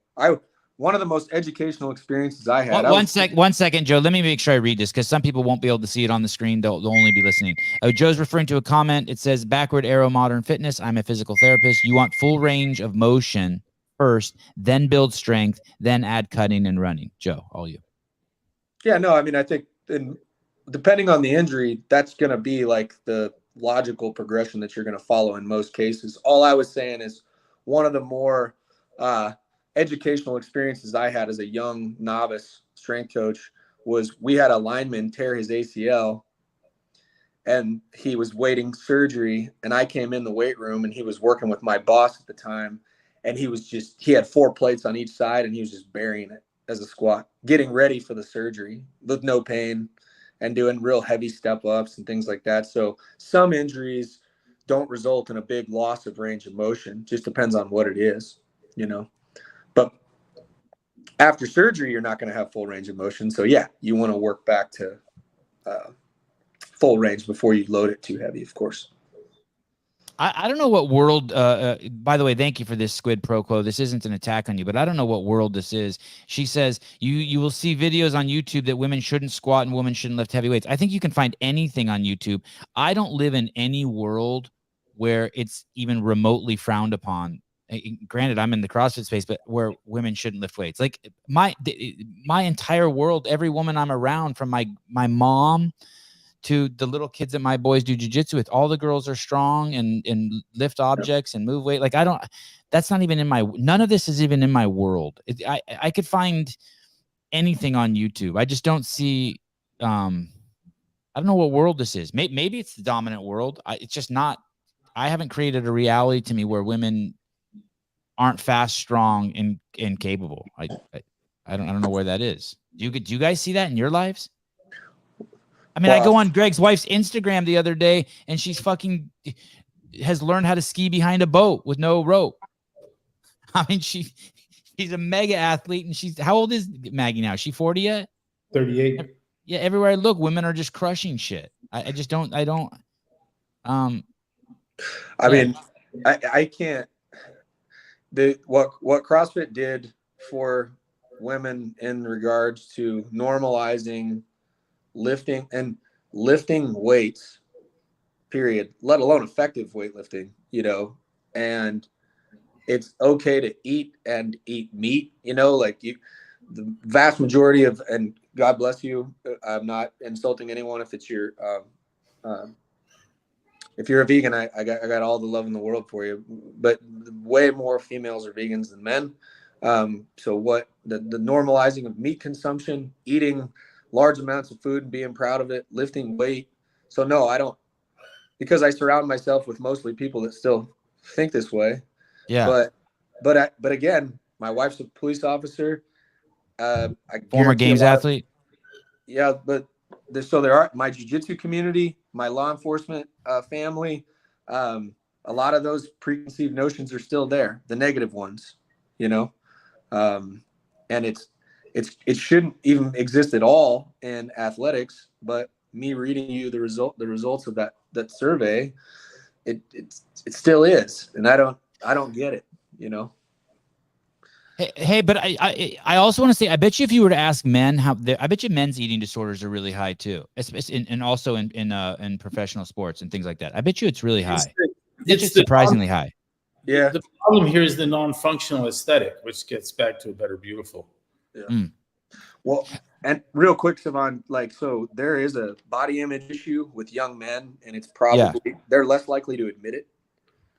One of the most educational experiences I had. One second, Joe. Let me make sure I read this because some people won't be able to see it on the screen. They'll only be listening. Joe's referring to a comment. It says, backward arrow modern fitness. I'm a physical therapist. You want full range of motion first, then build strength, then add cutting and running. Joe, all you. Yeah, no, I mean, I think depending on the injury, that's going to be like the logical progression that you're going to follow in most cases. All I was saying is one of the more educational experiences I had as a young novice strength coach was we had a lineman tear his ACL and he was waiting surgery, and I came in the weight room and he was working with my boss at the time, and he had 4 plates on each side and he was just burying it as a squat, getting ready for the surgery with no pain and doing real heavy step ups and things like that. So some injuries don't result in a big loss of range of motion. Just depends on what it is, but after surgery, you're not going to have full range of motion. So yeah, you want to work back to full range before you load it too heavy, of course. I don't know what world, by the way, thank you for this Squid Pro quote. This isn't an attack on you, but I don't know what world this is. She says, you will see videos on YouTube that women shouldn't squat and women shouldn't lift heavy weights. I think you can find anything on YouTube. I don't live in any world where it's even remotely frowned upon. Granted, I'm in the CrossFit space, but where women shouldn't lift weights. Like my entire world, every woman I'm around, from my mom to the little kids that my boys do jiu-jitsu with, all the girls are strong and lift objects and move weight. Like that's not even none of this is even in my world. I could find anything on YouTube. I just don't see, I don't know what world this is. Maybe it's the dominant world. It's just not, I haven't created a reality to me where women aren't fast, strong, and capable. I don't know where that is. Do you guys see that in your lives? I mean, I go on Greg's wife's Instagram the other day, and she's has learned how to ski behind a boat with no rope. I mean, she's a mega athlete, and how old is Maggie now? Is she 40 yet? 38. Yeah, everywhere I look, women are just crushing shit. I just don't. I mean, I can't. What CrossFit did for women in regards to normalizing lifting weights, period, let alone effective weightlifting, and it's okay to eat meat, like the vast majority of, and God bless you, I'm not insulting anyone if it's your, if you're a vegan, I got all the love in the world for you, but way more females are vegans than men. So what the normalizing of meat consumption, eating large amounts of food and being proud of it, lifting weight. So no, I don't, because I surround myself with mostly people that still think this way. Yeah. But again, my wife's a police officer. Former games athlete. Yeah. But there are my jiu-jitsu community, my law enforcement family, a lot of those preconceived notions are still there, the negative ones, you know, and it shouldn't even exist at all in athletics. But me reading you the results of that survey, it still is, and I don't get it, you know. Hey, but I also want to say, I bet you if you were to ask men I bet you men's eating disorders are really high too, and also in professional sports and things like that. I bet you it's really high. It's surprisingly high. Yeah. The problem here is the non-functional aesthetic, which gets back to a better beautiful. Yeah. Mm. Well, and real quick, Sevan, like, so there is a body image issue with young men, and it's probably they're less likely to admit it.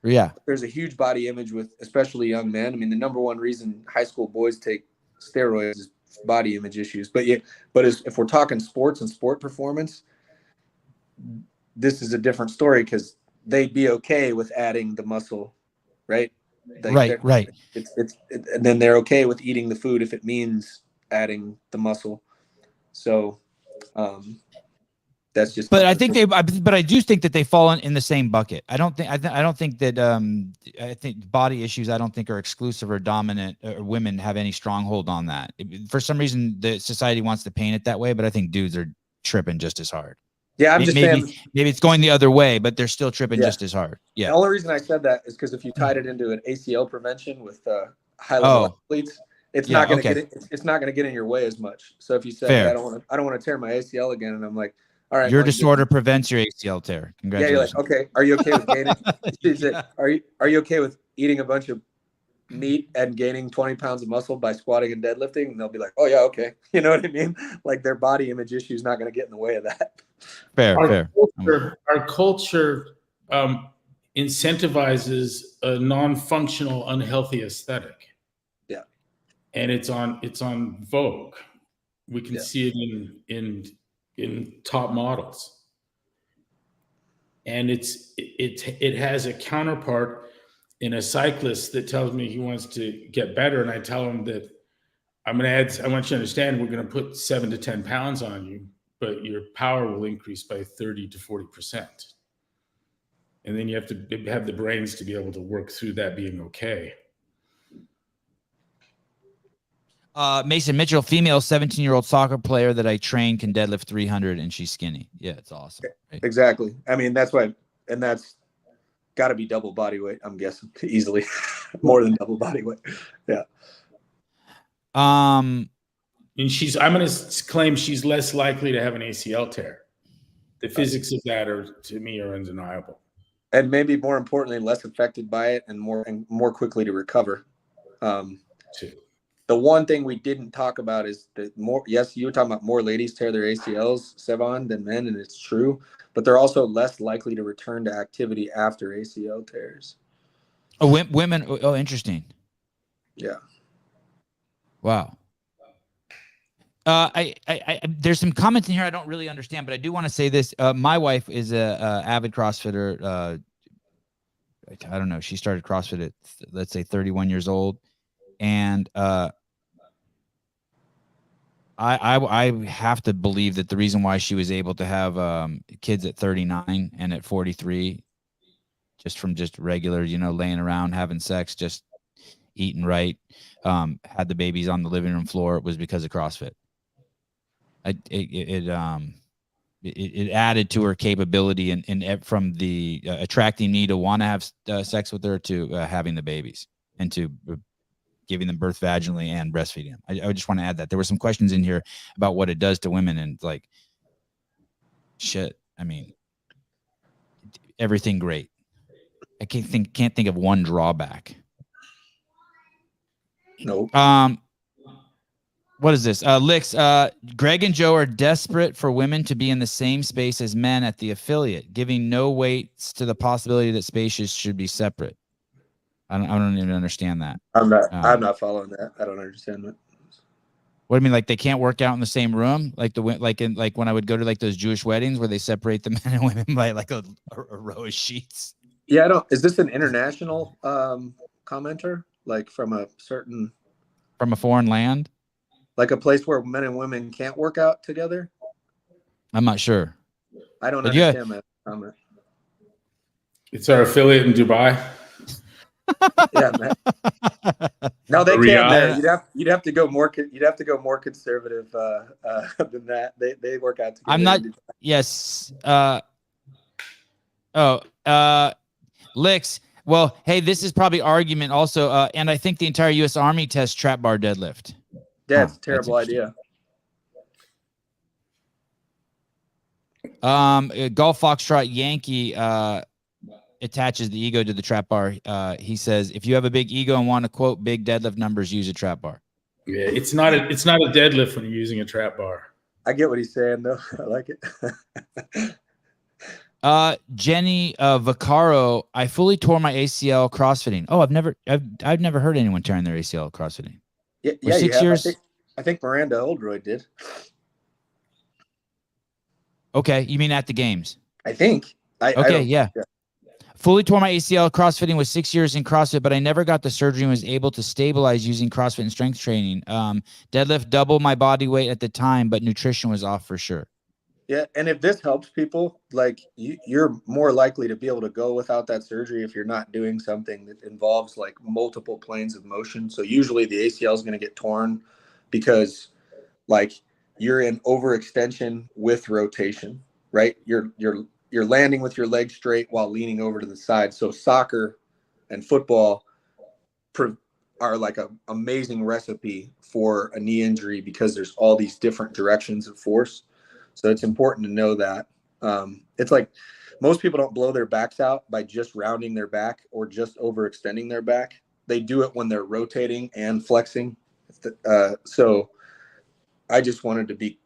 Yeah. There's a huge body image with especially young men. I mean, the number one reason high school boys take steroids is body image issues. But if we're talking sports and sport performance, this is a different story because they'd be okay with adding the muscle, right? Right. And then they're okay with eating the food if it means adding the muscle. So that's just. But I do think that they fall in the same bucket. I don't think that I think body issues, I don't think, are exclusive or dominant, or women have any stronghold on that. For some reason, the society wants to paint it that way, but I think dudes are tripping just as hard. Yeah, I'm just saying. Maybe it's going the other way, but they're still tripping just as hard. Yeah. The only reason I said that is because if you tied it into an ACL prevention with high level athletes, it's not going to get it's not going to get in your way as much. So if you say, hey, I don't want to tear my ACL again, and I'm like, all right, your disorder prevents your ACL tear. Congratulations. Yeah, you're like, okay, are you okay with gaining? Are you okay with eating a bunch of meat and gaining 20 pounds of muscle by squatting and deadlifting? And they'll be like, oh yeah, okay. You know what I mean? Like, their body image issue is not going to get in the way of that. Fair. Our culture incentivizes a non-functional, unhealthy aesthetic. Yeah. And it's on Vogue. We can see it in top models. And it has a counterpart in a cyclist that tells me he wants to get better, and I tell him that I want you to understand, we're going to put 7 to 10 pounds on you, but your power will increase by 30 to 40%. And then you have to have the brains to be able to work through that being okay. Mason Mitchell, female 17-year-old soccer player that I train, can deadlift 300 and she's skinny. Yeah, it's awesome. Right? Exactly. I mean, that's why, and that's got to be double body weight, I'm guessing, easily. More than double body weight. Yeah. And I'm going to claim she's less likely to have an ACL tear. The physics of that to me are undeniable. And maybe more importantly, less affected by it and more quickly to recover. The one thing we didn't talk about is that you were talking about more ladies tear their ACLs, Sevan, than men, and it's true, but they're also less likely to return to activity after ACL tears. Oh, women. Oh, interesting. Yeah. Wow. There's some comments in here I don't really understand, but I do want to say this. My wife is a avid CrossFitter. I don't know. She started CrossFit at, let's say, 31 years old. And I have to believe that the reason why she was able to have kids at 39 and at 43, just from regular, laying around, having sex, just eating right, had the babies on the living room floor, was because of CrossFit. It added to her capability and from the attracting me to want to have sex with her to having the babies and to giving them birth vaginally and breastfeeding them. I just want to add that there were some questions in here about what it does to women, and like, shit. I mean, everything great. I can't think of one drawback. Nope. What is this? Licks. Greg and Joe are desperate for women to be in the same space as men at the affiliate, giving no weights to the possibility that spaces should be separate. I don't even understand that. I'm not following that. I don't understand that. What do you mean? Like they can't work out in the same room? Like when I would go to like those Jewish weddings where they separate the men and women by like a row of sheets? Yeah, is this an international commenter? Like from a foreign land? Like a place where men and women can't work out together? I'm not sure. I don't But yeah. understand that comment. It's our affiliate in Dubai. Yeah, man. No, they Riyadh. can there. You'd have to go more conservative than that. They work out together. I'm not. Yes. Licks. Well, hey, this is probably argument also, and I think the entire U.S. Army tests trap bar deadlift. Yeah, it's a terrible idea. Golf Foxtrot Yankee attaches the ego to the trap bar. He says, if you have a big ego and want to quote big deadlift numbers, use a trap bar. Yeah, it's not a deadlift when you're using a trap bar. I get what he's saying though. I like it. Jenny Vaccaro, I fully tore my ACL crossfitting. Oh, I've never heard anyone tearing their ACL crossfitting. Yeah, For 6 years. I think Miranda Oldroyd did. Okay, you mean at the games? I think. Yeah. Fully tore my ACL crossfitting with 6 years in CrossFit, but I never got the surgery and was able to stabilize using CrossFit and strength training. Deadlift double my body weight at the time, but nutrition was off for sure. Yeah, and if this helps people, like you're more likely to be able to go without that surgery if you're not doing something that involves like multiple planes of motion. So usually the ACL is going to get torn because like you're in overextension with rotation, right? You're landing with your legs straight while leaning over to the side. So soccer and football are like an amazing recipe for a knee injury because there's all these different directions of force. So it's important to know that. It's like most people don't blow their backs out by just rounding their back or just overextending their back. They do it when they're rotating and flexing. So I just wanted to be,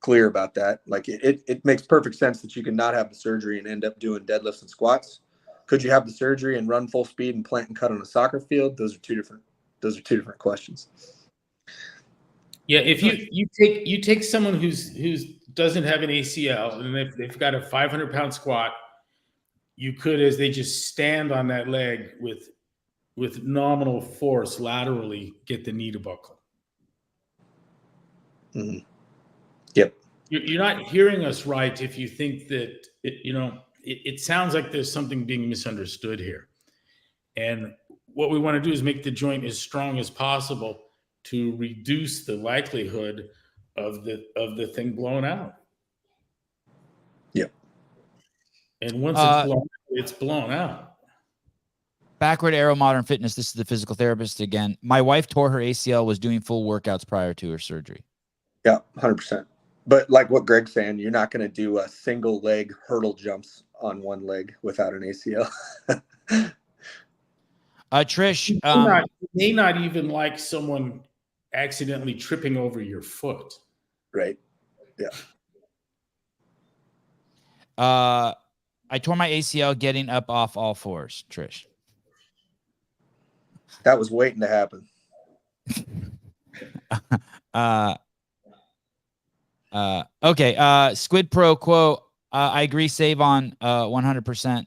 clear about that. Like it makes perfect sense that you can not have the surgery and end up doing deadlifts and squats. Could you have the surgery and run full speed and plant and cut on a soccer field? Those are two different questions. Yeah, if you take someone who's doesn't have an ACL and they've got a 500-pound squat, you could, as they just stand on that leg with nominal force laterally, get the knee to buckle. Mm-hmm. Yep. You're not hearing us right if you think that it sounds like there's something being misunderstood here. And what we want to do is make the joint as strong as possible to reduce the likelihood of the thing blowing out. Yep. And once it's blown out. Backward Arrow Modern Fitness. This is the physical therapist again. My wife tore her ACL, was doing full workouts prior to her surgery. Yeah, 100%. But like what Greg's saying, you're not going to do a single leg hurdle jumps on one leg without an ACL. Trish, you may not even like someone accidentally tripping over your foot. Right. Yeah. I tore my ACL getting up off all fours, Trish. That was waiting to happen. Okay. Squid Pro quote. I agree, Sevan, 100%.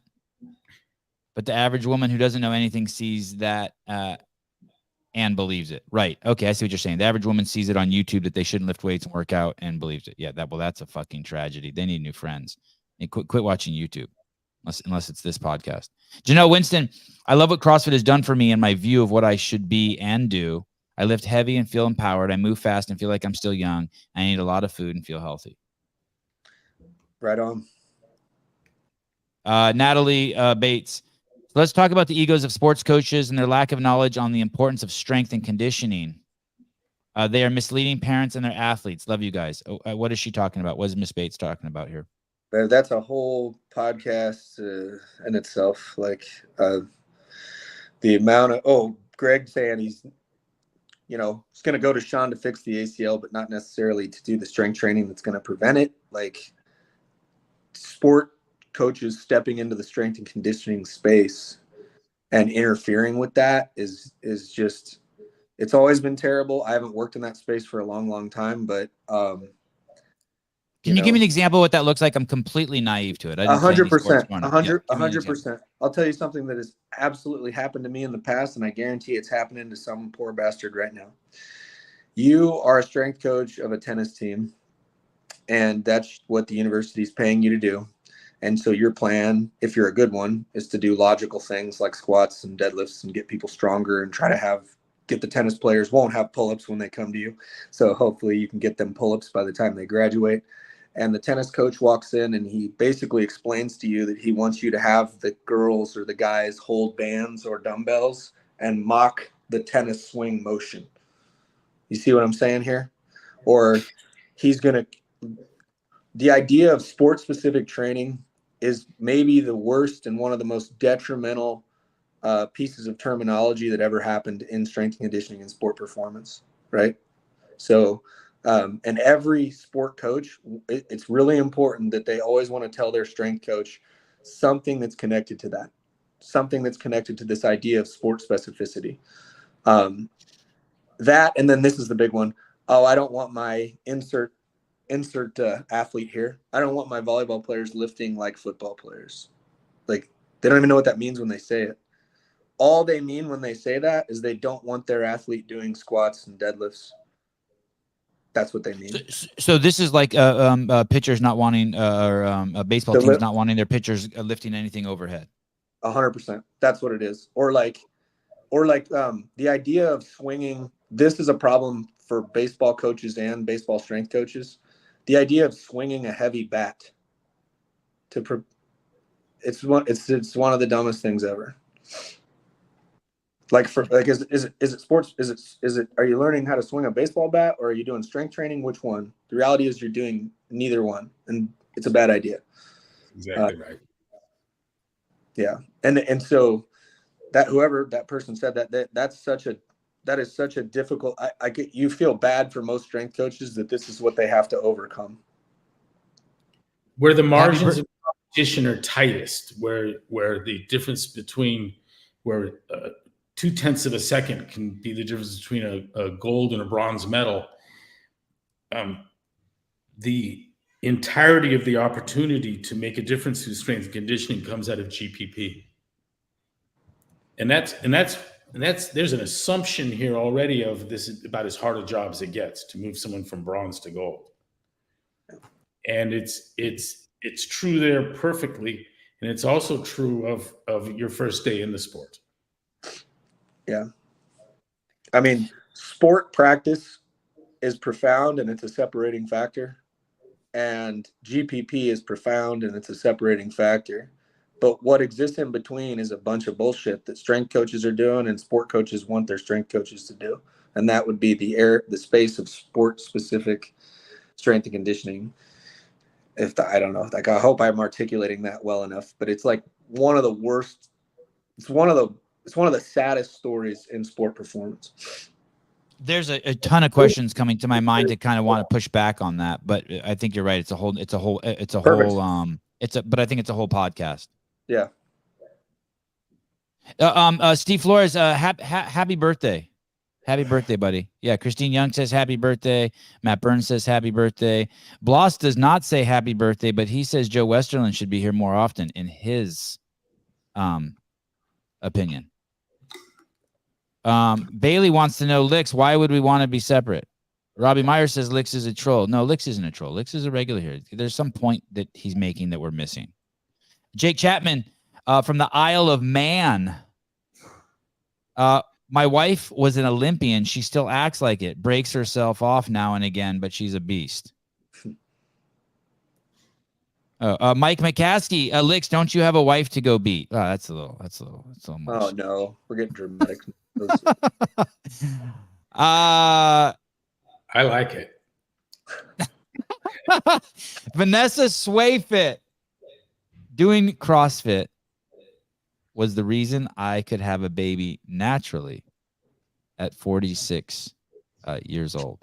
But the average woman who doesn't know anything sees that and believes it. Right. Okay. I see what you're saying. The average woman sees it on YouTube that they shouldn't lift weights and work out and believes it. Yeah. That's a fucking tragedy. They need new friends. And quit watching YouTube unless it's this podcast. Janelle Winston, I love what CrossFit has done for me and my view of what I should be and do. I lift heavy and feel empowered. I move fast and feel like I'm still young. I eat a lot of food and feel healthy. Right on. Natalie Bates. Let's talk about the egos of sports coaches and their lack of knowledge on the importance of strength and conditioning. They are misleading parents and their athletes. Love you guys. What is she talking about? What is Miss Bates talking about here? That's a whole podcast in itself. Like the amount of, Greg saying he's going to go to Sean to fix the ACL, but not necessarily to do the strength training that's going to prevent it. Like sport coaches stepping into the strength and conditioning space and interfering with that is just, it's always been terrible. I haven't worked in that space for a long, long time, but can you give me an example of what that looks like? I'm completely naive to it. 100%. 100%. I'll tell you something that has absolutely happened to me in the past, and I guarantee it's happening to some poor bastard right now. You are a strength coach of a tennis team. and that's what the university is paying you to do. And so your plan, if you're a good one, is to do logical things like squats and deadlifts and get people stronger and try to get the tennis players won't have pull-ups when they come to you. So hopefully you can get them pull-ups by the time they graduate. And the tennis coach walks in and he basically explains to you that he wants you to have the girls or the guys hold bands or dumbbells and mock the tennis swing motion. You see what I'm saying here? Or the idea of sport-specific training is maybe the worst and one of the most detrimental pieces of terminology that ever happened in strength and conditioning and sport performance, right? So, and every sport coach, it's really important that they always want to tell their strength coach something that's connected to that, something that's connected to this idea of sport specificity. That, and then this is the big one. Oh, I don't want my insert athlete here. I don't want my volleyball players lifting like football players. Like, they don't even know what that means when they say it. All they mean when they say that is they don't want their athlete doing squats and deadlifts. That's what they mean. So this is like pitchers not wanting, or baseball teams not wanting their pitchers lifting anything overhead. 100%. That's what it is. Or like the idea of swinging. This is a problem for baseball coaches and baseball strength coaches. The idea of swinging a heavy bat it's one of the dumbest things ever. Like is it sports? Is it are you learning how to swing a baseball bat, or are you doing strength training? Which one? The reality is you're doing neither one, and it's a bad idea. Exactly right. Yeah. And so that whoever that person said that is such a difficult, you feel bad for most strength coaches that this is what they have to overcome. Where the margins of competition are tightest, where the difference between where 0.2 of a second can be the difference between a gold and a bronze medal, the entirety of the opportunity to make a difference through strength and conditioning comes out of GPP. And there's an assumption here already of this is about as hard a job as it gets to move someone from bronze to gold. And it's true there perfectly. And it's also true of your first day in the sport. Yeah. I mean, sport practice is profound and it's a separating factor. And GPP is profound and it's a separating factor. But what exists in between is a bunch of bullshit that strength coaches are doing and sport coaches want their strength coaches to do. And that would be the space of sport-specific strength and conditioning. I don't know, like I hope I'm articulating that well enough, but it's like one of the worst. It's one of the saddest stories in sport performance. There's a ton of questions coming to my mind to kind of want to push back on that, but I think you're right. It's a whole podcast. Yeah. Steve Flores, happy birthday. Happy birthday, buddy. Yeah, Christine Young says happy birthday. Matt Burns says happy birthday. Bloss does not say happy birthday, but he says Joe Westerlin should be here more often in his opinion. Bailey wants to know, Licks, why would we want to be separate? Robbie Meyer says Licks is a troll. No, Licks isn't a troll. Licks is a regular here. There's some point that he's making that we're missing. Jake Chapman from the Isle of Man. My wife was an Olympian. She still acts like it. Breaks herself off now and again, but she's a beast. Mike McCaskey, Licks, don't you have a wife to go beat? Oh, that's a little much. Oh no, we're getting dramatic. I like it. Vanessa Swayfit doing CrossFit was the reason I could have a baby naturally at 46 years old.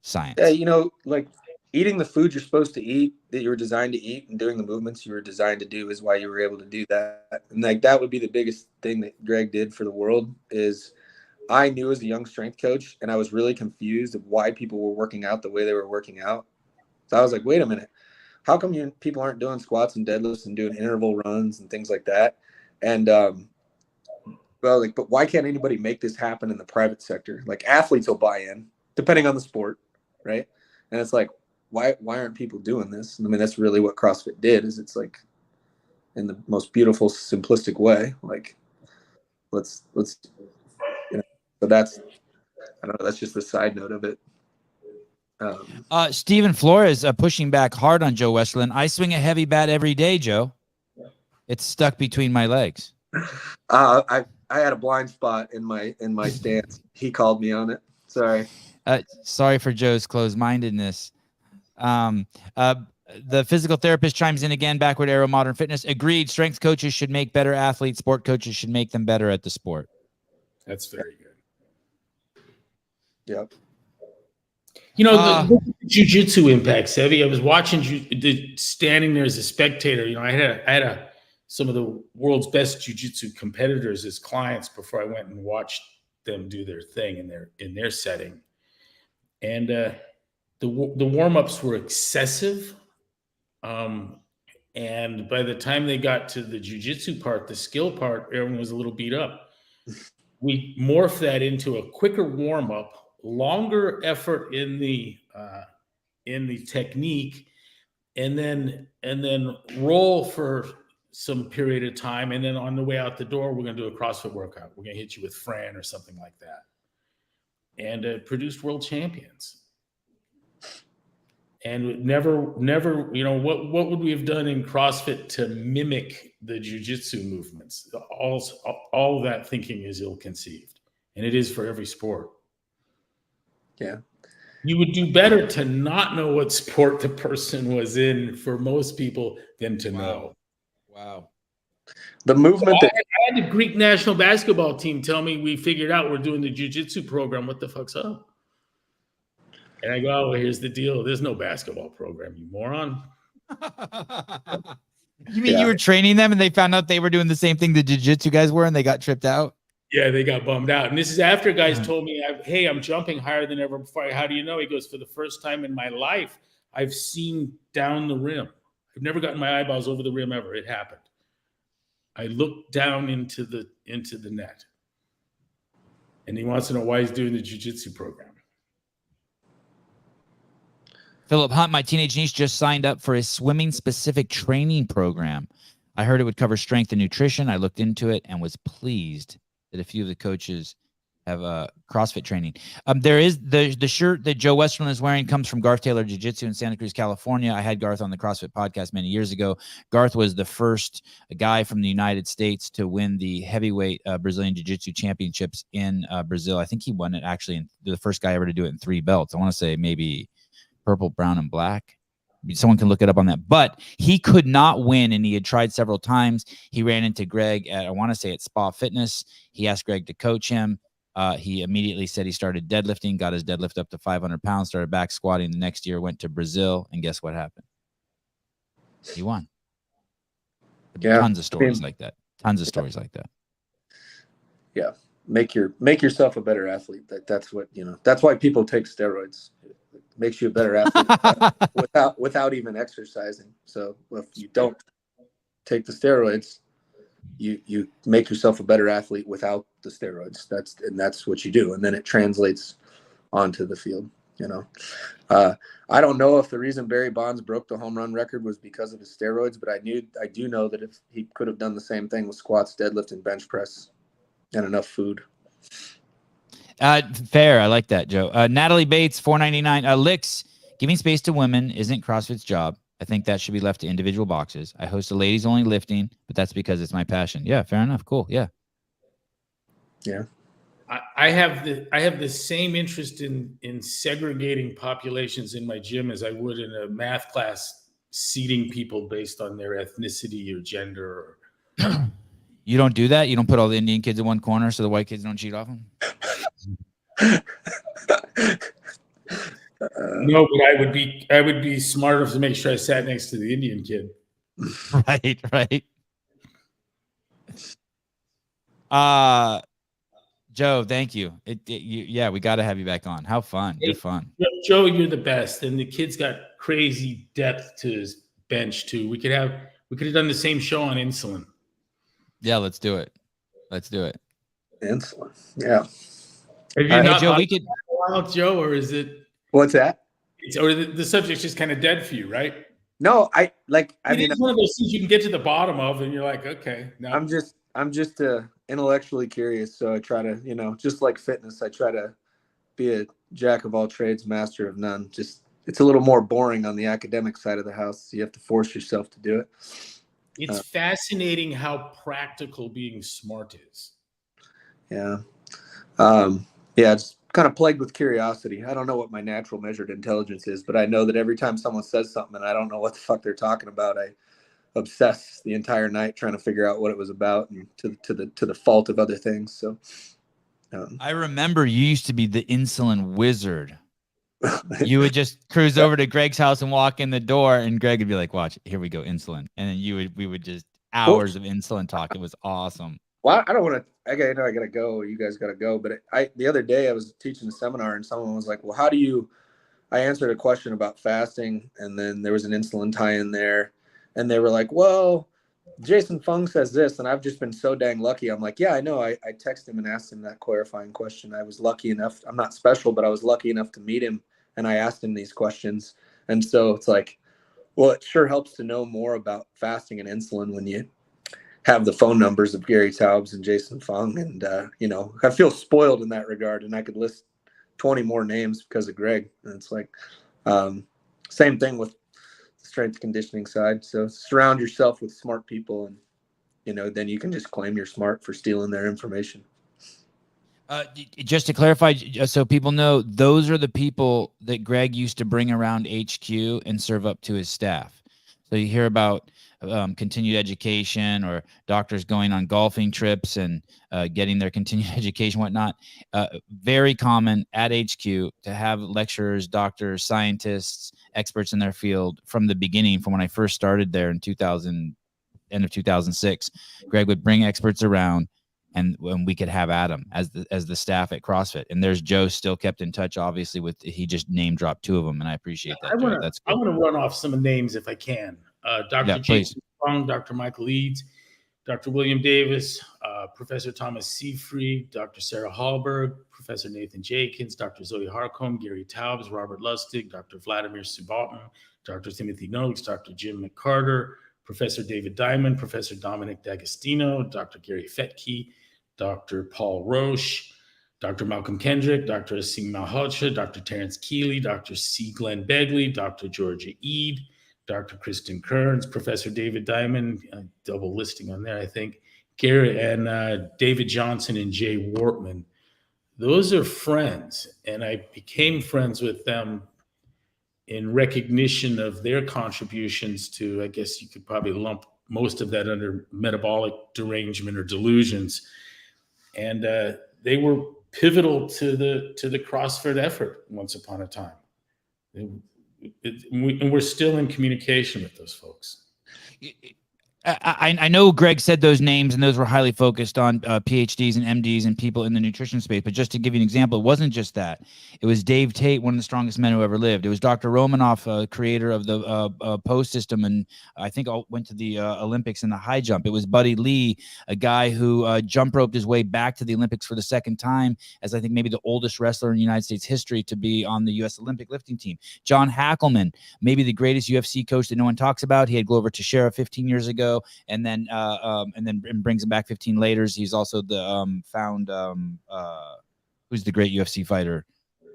Science. Yeah, like eating the food you're supposed to eat, that you were designed to eat, and doing the movements you were designed to do is why you were able to do that. And like that would be the biggest thing that Greg did for the world is I knew as a young strength coach, and I was really confused of why people were working out the way they were working out. So I was like, wait a minute, how come people aren't doing squats and deadlifts and doing interval runs and things like that? And but why can't anybody make this happen in the private sector? Like athletes will buy in, depending on the sport, right? And it's like, why aren't people doing this? And I mean, that's really what CrossFit did, is it's like in the most beautiful, simplistic way, like let's, so that's, I don't know, that's just the side note of it. Steven Flores pushing back hard on Joe Westerlin. I swing a heavy bat every day, Joe. It's stuck between my legs. I had a blind spot in my stance. He called me on it. Sorry. Sorry for Joe's closed-mindedness. The physical therapist chimes in again. Backward arrow, modern fitness. Agreed. Strength coaches should make better athletes. Sport coaches should make them better at the sport. That's very good. Yep. You know, the jiu-jitsu impact, Sevi. I was watching standing there as a spectator. You know, I had some of the world's best jiu-jitsu competitors as clients before I went and watched them do their thing in their setting. And the warm-ups were excessive. And by the time they got to the jiu-jitsu part, the skill part, everyone was a little beat up. We morphed that into a quicker warm-up, longer effort in the technique, and then roll for some period of time, and then on the way out the door, we're going to do a CrossFit workout. We're going to hit you with Fran or something like that, and produced world champions. And never, you know, what would we have done in CrossFit to mimic the jiu-jitsu movements? All of that thinking is ill-conceived, and it is for every sport. Yeah. You would do better to not know what sport the person was in for most people than to know. Wow. The movement I had the Greek national basketball team tell me we figured out we're doing the jiu-jitsu program. What the fuck's up? And I go, oh, well, here's the deal. There's no basketball program, you moron. You mean you were training them and they found out they were doing the same thing the jiu-jitsu guys were and they got tripped out? Yeah, they got bummed out. And this is after guys told me, hey, I'm jumping higher than ever before. How do you know? He goes, for the first time in my life, I've seen down the rim. I've never gotten my eyeballs over the rim ever. It happened. I looked down into the net. And he wants to know why he's doing the jiu-jitsu program. Philip Hunt, my teenage niece, just signed up for a swimming-specific training program. I heard it would cover strength and nutrition. I looked into it and was pleased that a few of the coaches have CrossFit training. There is the shirt that Joe Westerlin is wearing comes from Garth Taylor Jiu-Jitsu in Santa Cruz, California. I had Garth on the CrossFit podcast many years ago. Garth was the first guy from the United States to win the heavyweight Brazilian Jiu-Jitsu championships in Brazil. I think he won it actually, the first guy ever to do it in 3 belts. I want to say maybe purple, brown, and black. Someone can look it up on that. But he could not win, and he had tried several times. He ran into Greg at, I want to say, at Spa Fitness. He asked Greg to coach him. He immediately said he started deadlifting, got his deadlift up to 500 pounds, started back squatting. The next year went to Brazil, and guess what happened? He won. Yeah. Tons of stories like that. Tons of stories like that. Yeah. Make yourself a better athlete. That's what, you know, that's why people take steroids. It makes you a better athlete without even exercising. So if you don't take the steroids, you make yourself a better athlete without the steroids. That's what you do. And then it translates onto the field, you know. I don't know if the reason Barry Bonds broke the home run record was because of his steroids, but I do know that if he could have done the same thing with squats, deadlift, and bench press and enough food. Fair. I like that, Joe. Natalie Bates, $4.99. Licks, giving space to women isn't CrossFit's job. I think that should be left to individual boxes. I host a ladies only lifting, but that's because it's my passion. Yeah, fair enough. Cool. Yeah. Yeah. I have the same interest in segregating populations in my gym as I would in a math class, seating people based on their ethnicity or gender. You don't do that? You don't put all the Indian kids in one corner so the white kids don't cheat off them? No, but I would be smart enough to make sure I sat next to the Indian kid. Right. Joe, thank you. Yeah, we got to have you back on. How fun. You're fun. Joe, you're the best. And the kid's got crazy depth to his bench too. We could have done the same show on insulin. Yeah, let's do it. Insulin. Yeah. Have you not Joe, we could Joe, or is it? What's that? or the subject's just kind of dead for you, right? No, I mean, it's one of those things you can get to the bottom of, and you're like, okay, no. I'm just intellectually curious, so I try to, just like fitness, I try to be a jack of all trades, master of none. Just it's a little more boring on the academic side of the house. So you have to force yourself to do it. It's fascinating how practical being smart is. Yeah. It's kind of plagued with curiosity. I don't know what my natural measured intelligence is, but I know that every time someone says something and I don't know what the fuck they're talking about, I obsess the entire night trying to figure out what it was about, and to the fault of other things. So I remember you used to be the insulin wizard. You would just cruise over to Greg's house and walk in the door, and Greg would be like, watch, here we go, insulin. And then we would just hours of insulin talk. It was awesome. Well, I don't want to, I gotta go. You guys gotta go. But the other day I was teaching a seminar and someone was like, well, I answered a question about fasting, and then there was an insulin tie in there, and they were like, well, Jason Fung says this, and I've just been so dang lucky. I'm like, yeah, I know. I texted him and asked him that clarifying question. I was lucky enough. I'm not special, but I was lucky enough to meet him, and I asked him these questions. And so it's like, well, it sure helps to know more about fasting and insulin when you have the phone numbers of Gary Taubes and Jason Fung. And, I feel spoiled in that regard, and I could list 20 more names because of Greg. And it's like, same thing with the strength conditioning side. So surround yourself with smart people, and, then you can just claim you're smart for stealing their information. Just to clarify, so people know, those are the people that Greg used to bring around HQ and serve up to his staff. So you hear about continued education, or doctors going on golfing trips and getting their continued education, whatnot. Very common at HQ to have lecturers, doctors, scientists, experts in their field from the beginning. From when I first started there in end of 2006, Greg would bring experts around, and when we could have Adam as the staff at CrossFit. And there's Joe, still kept in touch, obviously, he just name dropped 2 of them, and I appreciate that. That's cool. I want to run off some names if I can. Dr. Jason Fung, Dr. Michael Eads, Dr. William Davis, Professor Thomas Seafried, Dr. Sarah Hallberg, Professor Nathan Jenkins, Dr. Zoe Harcombe, Gary Taubes, Robert Lustig, Dr. Vladimir Subotin, Dr. Timothy Noakes, Dr. Jim McCarter, Professor David Diamond, Professor Dominic D'Agostino, Dr. Gary Fetke, Dr. Paul Roche, Dr. Malcolm Kendrick, Dr. Asim Malhotra, Dr. Terrence Keeley, Dr. C. Glenn Begley, Dr. Georgia Eade, Dr. Kristen Kearns, Professor David Diamond, double listing on there, I think, Gary, and David Johnson and Jay Wortman. Those are friends, and I became friends with them in recognition of their contributions to, I guess you could probably lump most of that under metabolic derangement or delusions. And they were pivotal to the CrossFit effort once upon a time. And we're still in communication with those folks. I know Greg said those names, and those were highly focused on PhDs and MDs and people in the nutrition space. But just to give you an example, it wasn't just that. It was Dave Tate, one of the strongest men who ever lived. It was Dr. Romanoff, creator of the post system, and I think went to the Olympics in the high jump. It was Buddy Lee, a guy who jump roped his way back to the Olympics for the second time, as I think maybe the oldest wrestler in United States history to be on the U.S. Olympic lifting team. John Hackelman, maybe the greatest UFC coach that no one talks about. He had Glover Teixeira 15 years ago. And then brings him back 15 later. He's also the who's the great UFC fighter?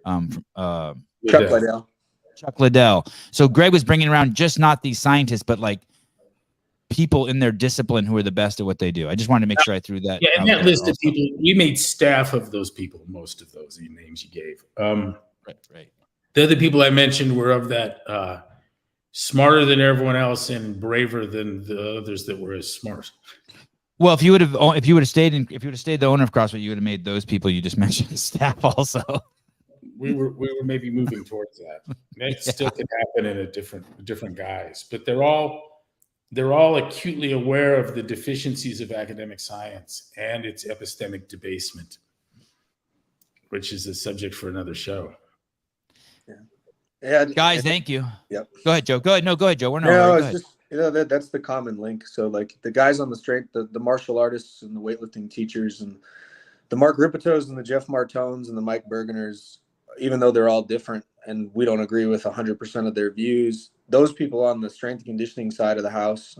Chuck Liddell. Chuck Liddell. So Greg was bringing around just not these scientists, but like people in their discipline who are the best at what they do. I just wanted to make sure I threw that. Yeah, and that list of people, we made staff of those people. Most of those names you gave. Right. The other people I mentioned were of that. Smarter than everyone else and braver than the others that were as smart. Well, if you would have stayed the owner of CrossFit, you would have made those people you just mentioned staff also. We were maybe moving towards that. That still could happen in a different guise, but they're all acutely aware of the deficiencies of academic science and its epistemic debasement, which is a subject for another show. Yeah, guys, thank you. Yep. Go ahead, Joe. Go ahead, Joe. It's just that's the common link. So like the guys on the strength, the martial artists and the weightlifting teachers and the Mark Ripitos and the Jeff Martones and the Mike Bergeners, even though they're all different, and we don't agree with 100% of their views. Those people on the strength and conditioning side of the house,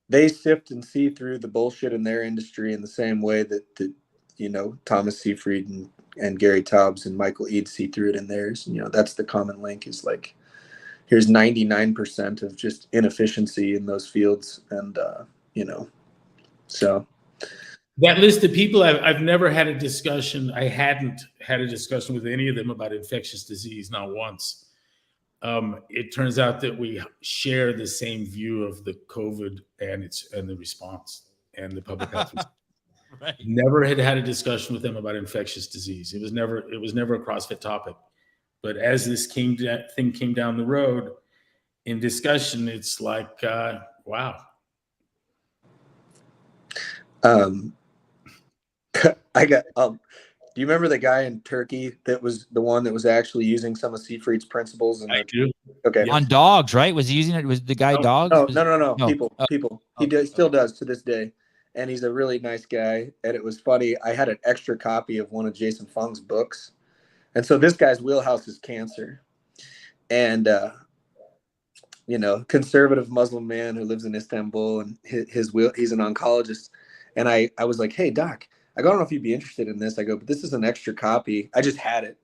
they sift and see through the bullshit in their industry in the same way that Thomas Seyfried and Gary Taubes and Michael Eade see through it in theirs. That's the common link, is like, here's 99% of just inefficiency in those fields. And, so. That list of people, I've never had a discussion. I hadn't had a discussion with any of them about infectious disease, not once. It turns out that we share the same view of the COVID and the response and the public health response. Right. Never had a discussion with them about infectious disease. It was never a CrossFit topic. But as this thing came down the road in discussion, it's like, wow. I got, do you remember the guy in Turkey that was the one that was actually using some of Seyfried's principles? I do. Okay. On dogs, right? Was he using it? Was the guy dogs? No. People. He still does to this day. And he's a really nice guy. And it was funny. I had an extra copy of one of Jason Fung's books. And so this guy's wheelhouse is cancer. And, conservative Muslim man who lives in Istanbul, and he's an oncologist. And I was like, hey, doc, I don't know if you'd be interested in this. I go, but this is an extra copy. I just had it.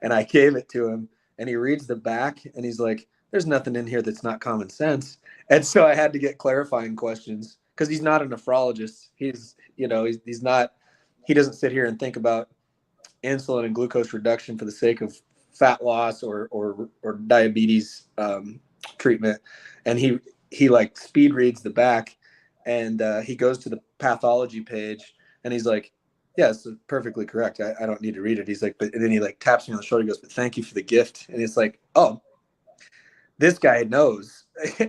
And I gave it to him. And he reads the back and he's like, there's nothing in here that's not common sense. And so I had to get clarifying questions, because he's not a nephrologist. He's not, he doesn't sit here and think about insulin and glucose reduction for the sake of fat loss or diabetes treatment. And he like speed reads the back, and he goes to the pathology page and he's like, yes, perfectly correct. I don't need to read it. He's like, and then he like taps me on the shoulder. He goes, but thank you for the gift. And it's like, oh, this guy knows.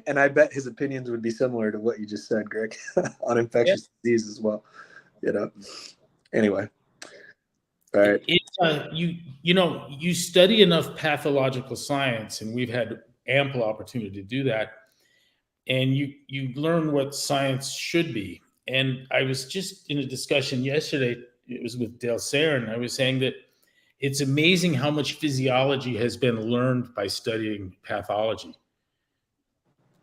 And I bet his opinions would be similar to what you just said, Greg, on infectious disease as well. Anyway. All right. You study enough pathological science, and we've had ample opportunity to do that. And you learn what science should be. And I was just in a discussion yesterday, it was with Dale Sarin. I was saying that it's amazing how much physiology has been learned by studying pathology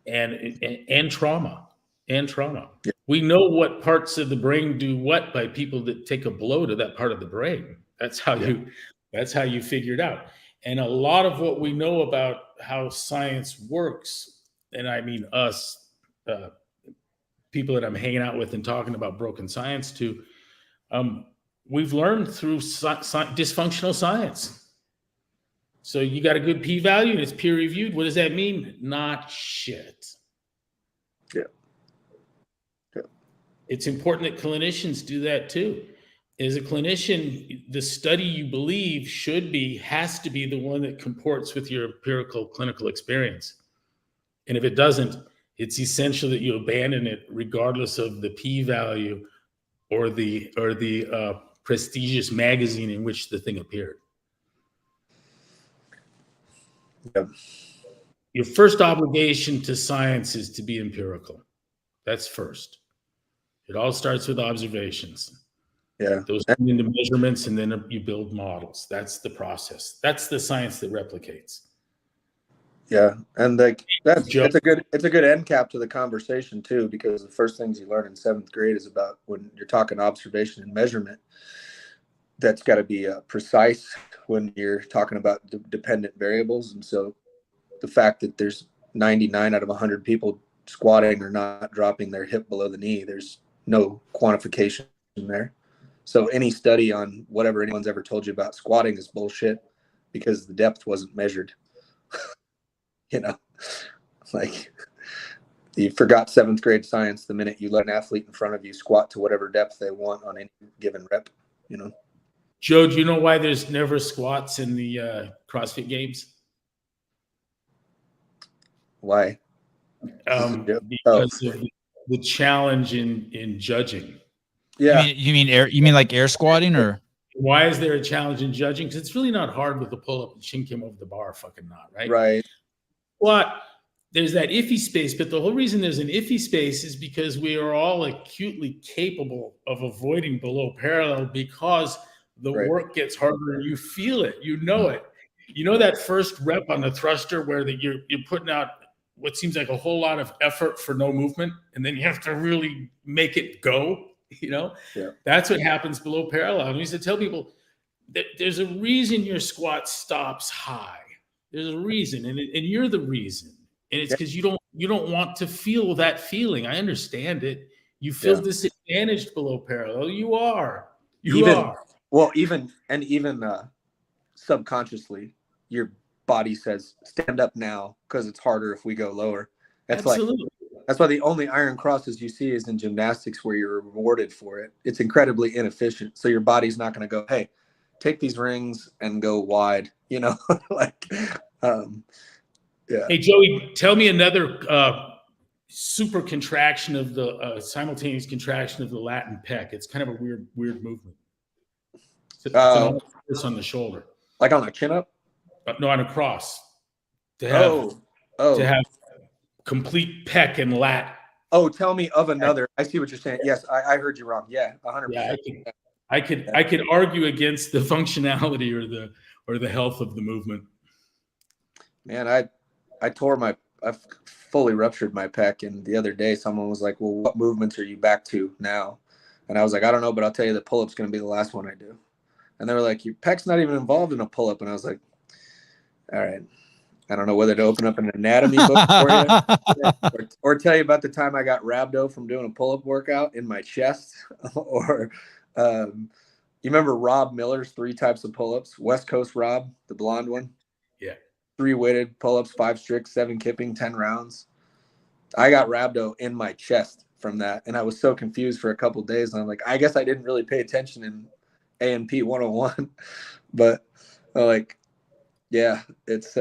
and trauma. Yeah. We know what parts of the brain do what by people that take a blow to that part of the brain. That's how you figure it out. And a lot of what we know about how science works, and I mean us, people that I'm hanging out with and talking about broken science to, we've learned through dysfunctional science. So you got a good p-value and it's peer reviewed. What does that mean? Not shit. Yeah. It's important that clinicians do that too. As a clinician, the study you believe has to be the one that comports with your empirical clinical experience. And if it doesn't, it's essential that you abandon it regardless of the p-value or the prestigious magazine in which the thing appeared. Yep. Your first obligation to science is to be empirical. That's first. It all starts with observations. Yeah. Those turn into measurements, and then you build models. That's the process. That's the science that replicates. Yeah, and like it's a good end cap to the conversation too, because the first things you learn in 7th grade is about when you're talking observation and measurement. That's got to be precise when you're talking about dependent variables, and so the fact that there's 99 out of 100 people squatting or not dropping their hip below the knee, there's no quantification there. So any study on whatever anyone's ever told you about squatting is bullshit, because the depth wasn't measured. Like you forgot 7th grade science the minute you let an athlete in front of you squat to whatever depth they want on any given rep, Joe, do you know why there's never squats in the CrossFit Games? Why? Because of the challenge in judging. Yeah. You mean like air squatting, or? Why is there a challenge in judging? Because it's really not hard with the pull-up and chin came over the bar, fucking not, right? Right. But there's that iffy space. But the whole reason there's an iffy space is because we are all acutely capable of avoiding below parallel, because the Right. work gets harder and you feel it. You know it. You know that first rep on the thruster where you're putting out what seems like a whole lot of effort for no movement, and then you have to really make it go, That's what happens below parallel. And we used to tell people that there's a reason your squat stops high. There's a reason, and you're the reason. And it's because you don't want to feel that feeling. I understand it. You feel disadvantaged below parallel. You are. You are. Well, even subconsciously, your body says, stand up now, because it's harder if we go lower. Absolutely. That's why the only iron crosses you see is in gymnastics, where you're rewarded for it. It's incredibly inefficient. So your body's not going to go, hey, take these rings and go wide, Yeah. Hey, Joey, tell me another super contraction of the simultaneous contraction of the Latin pec. It's kind of a weird movement. It's on the shoulder. Like on a chin up? No, on a cross. To have complete pec and lat. Oh, tell me of another. I see what you're saying. Yes, I heard you wrong. Yeah, 100%. Yeah, I could argue against the functionality or the health of the movement. Man, I fully ruptured my pec, and the other day someone was like, well, what movements are you back to now? And I was like, I don't know, but I'll tell you the pull-up's going to be the last one I do. And they were like, your pec's not even involved in a pull-up. And I was like, all right, I don't know whether to open up an anatomy book for you or tell you about the time I got rhabdo from doing a pull-up workout in my chest. Or you remember Rob Miller's 3 types of pull-ups? West Coast Rob, the blonde one? Yeah. 3 weighted pull-ups, 5 strict, 7 kipping, 10 rounds. I got rhabdo in my chest from that, and I was so confused for a couple of days. And I'm like, I guess I didn't really pay attention in A&P 101, but it's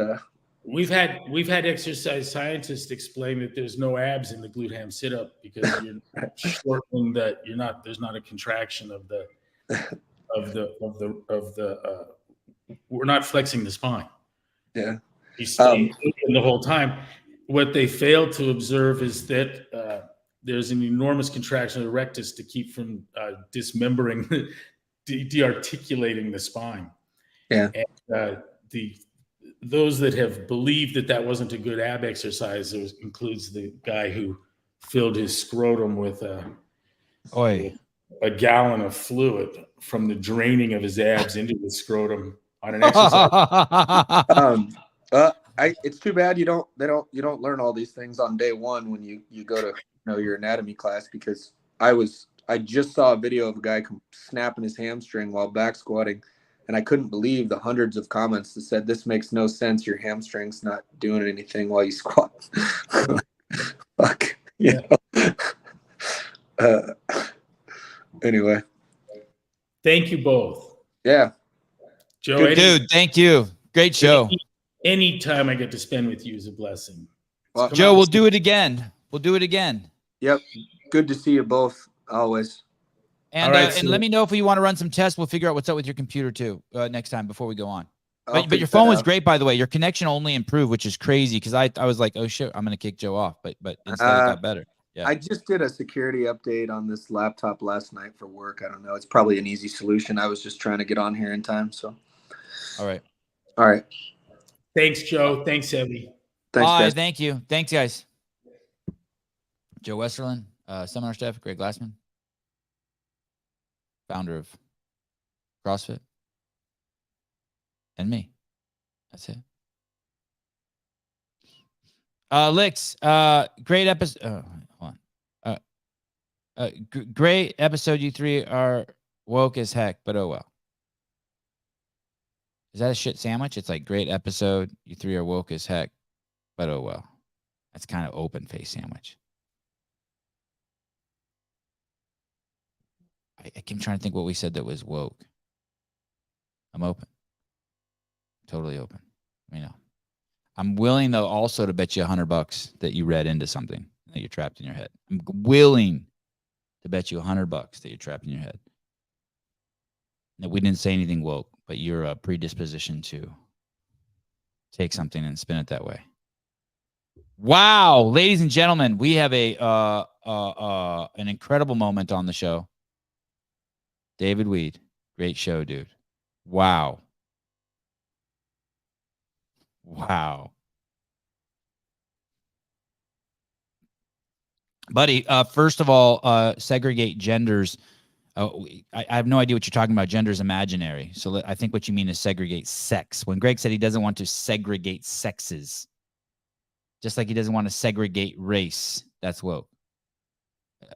we've had exercise scientists explain that there's no abs in the glute ham sit up because you're shortening that. There's not a contraction of the we're not flexing the spine. Yeah. You stay the whole time. What they failed to observe is that there's an enormous contraction of the rectus to keep from dismembering, de-articulating the spine. Yeah. And those that have believed that wasn't a good ab exercise includes the guy who filled his scrotum with a gallon of fluid from the draining of his abs into the scrotum on an exercise. It's too bad you don't learn all these things on day one when you go to your anatomy class, because I just saw a video of a guy snapping his hamstring while back squatting, and I couldn't believe the hundreds of comments that said, this makes no sense, your hamstring's not doing anything while you squat. Fuck. Anyway, thank you both. Yeah, Joe. Dude, thank you. Great show. Any time I get to spend with you is a blessing. Well, Joe, we'll do it again. Yep. Good to see you both always. And and let me know if you want to run some tests. We'll figure out what's up with your computer too next time before we go on. But your phone was great, by the way. Your connection only improved, which is crazy, because I was like, oh shit, I'm gonna kick Joe off, but instead it got better. Yeah. I just did a security update on this laptop last night for work. I don't know. It's probably an easy solution. I was just trying to get on here in time. So. All right. Thanks, Joe. Thanks, Evie. Thanks, guys. Thank you. Thanks, guys. Joe Westerlin, seminar staff, Greg Glassman, founder of CrossFit, and me. That's it. Licks, great episode. Hold on. Great episode. You three are woke as heck, but oh well. Is that a shit sandwich? It's like, great episode. You three are woke as heck, but oh well. That's kind of open face sandwich. I keep trying to think what we said that was woke. I'm open. Totally open. I'm willing though also to bet you $100 that you read into something that you're trapped in your head. I'm willing to bet you $100 that you're trapped in your head. That we didn't say anything woke, but you're a predisposition to take something and spin it that way. Wow, ladies and gentlemen, we have an incredible moment on the show. David Weed, Great show, dude. Wow. Buddy, first of all, segregate genders. I have no idea what you're talking about. Gender is imaginary. So I think what you mean is segregate sex. When Greg said he doesn't want to segregate sexes, just like he doesn't want to segregate race, that's woke.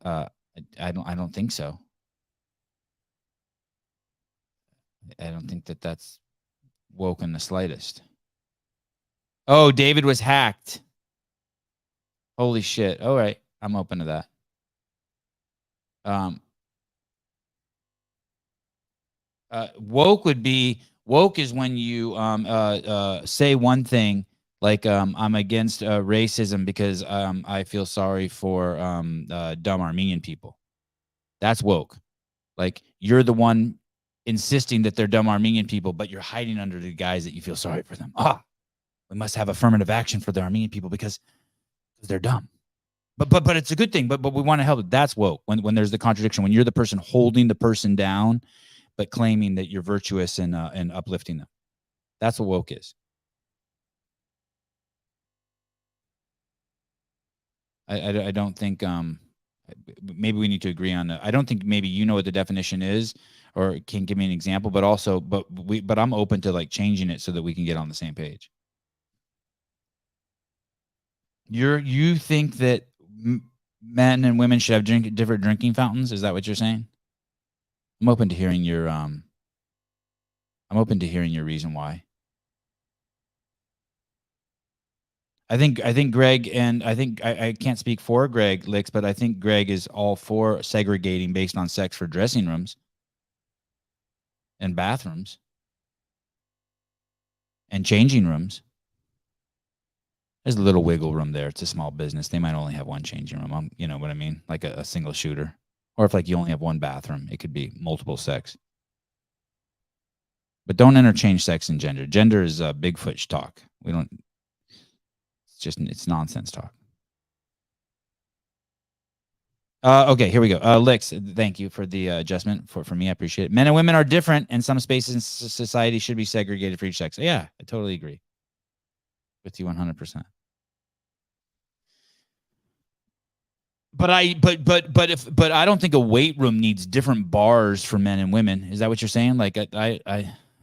I don't think so. I don't think that that's woke in the slightest. Oh, David was hacked. Holy shit. All right. I'm open to that. Woke is when you say one thing like I'm against racism because I feel sorry for dumb Armenian people. That's woke. Like you're the one insisting that they're dumb Armenian people, but you're hiding under the guise that you feel sorry for them. We must have affirmative action for the Armenian people because they're dumb. But it's a good thing. But we want to help. That's woke. When there's the contradiction, when you're the person holding the person down, but claiming that you're virtuous and uplifting them. That's what woke is. I don't think maybe we need to agree on that. I don't think maybe you know what the definition is or can give me an example, but I'm open to like changing it so that we can get on the same page. You think that men and women should have different drinking fountains? Is that what you're saying? I'm open to hearing your reason why. I think Greg, and I think I can't speak for Greg Licks, but I think Greg is all for segregating based on sex for dressing rooms and bathrooms and changing rooms. There's a little wiggle room there. It's a small business. They might only have one changing room. You know what I mean? Like a single shooter. Or if like you only have one bathroom, it could be multiple sex. But don't interchange sex and gender. Gender is Bigfoot talk. It's nonsense talk. Okay, here we go. Licks, thank you for the adjustment for me. I appreciate it. Men and women are different, and some spaces in society should be segregated for each sex. Yeah, I totally agree with you 100%. But I don't think a weight room needs different bars for men and women. Is that what you're saying? Like I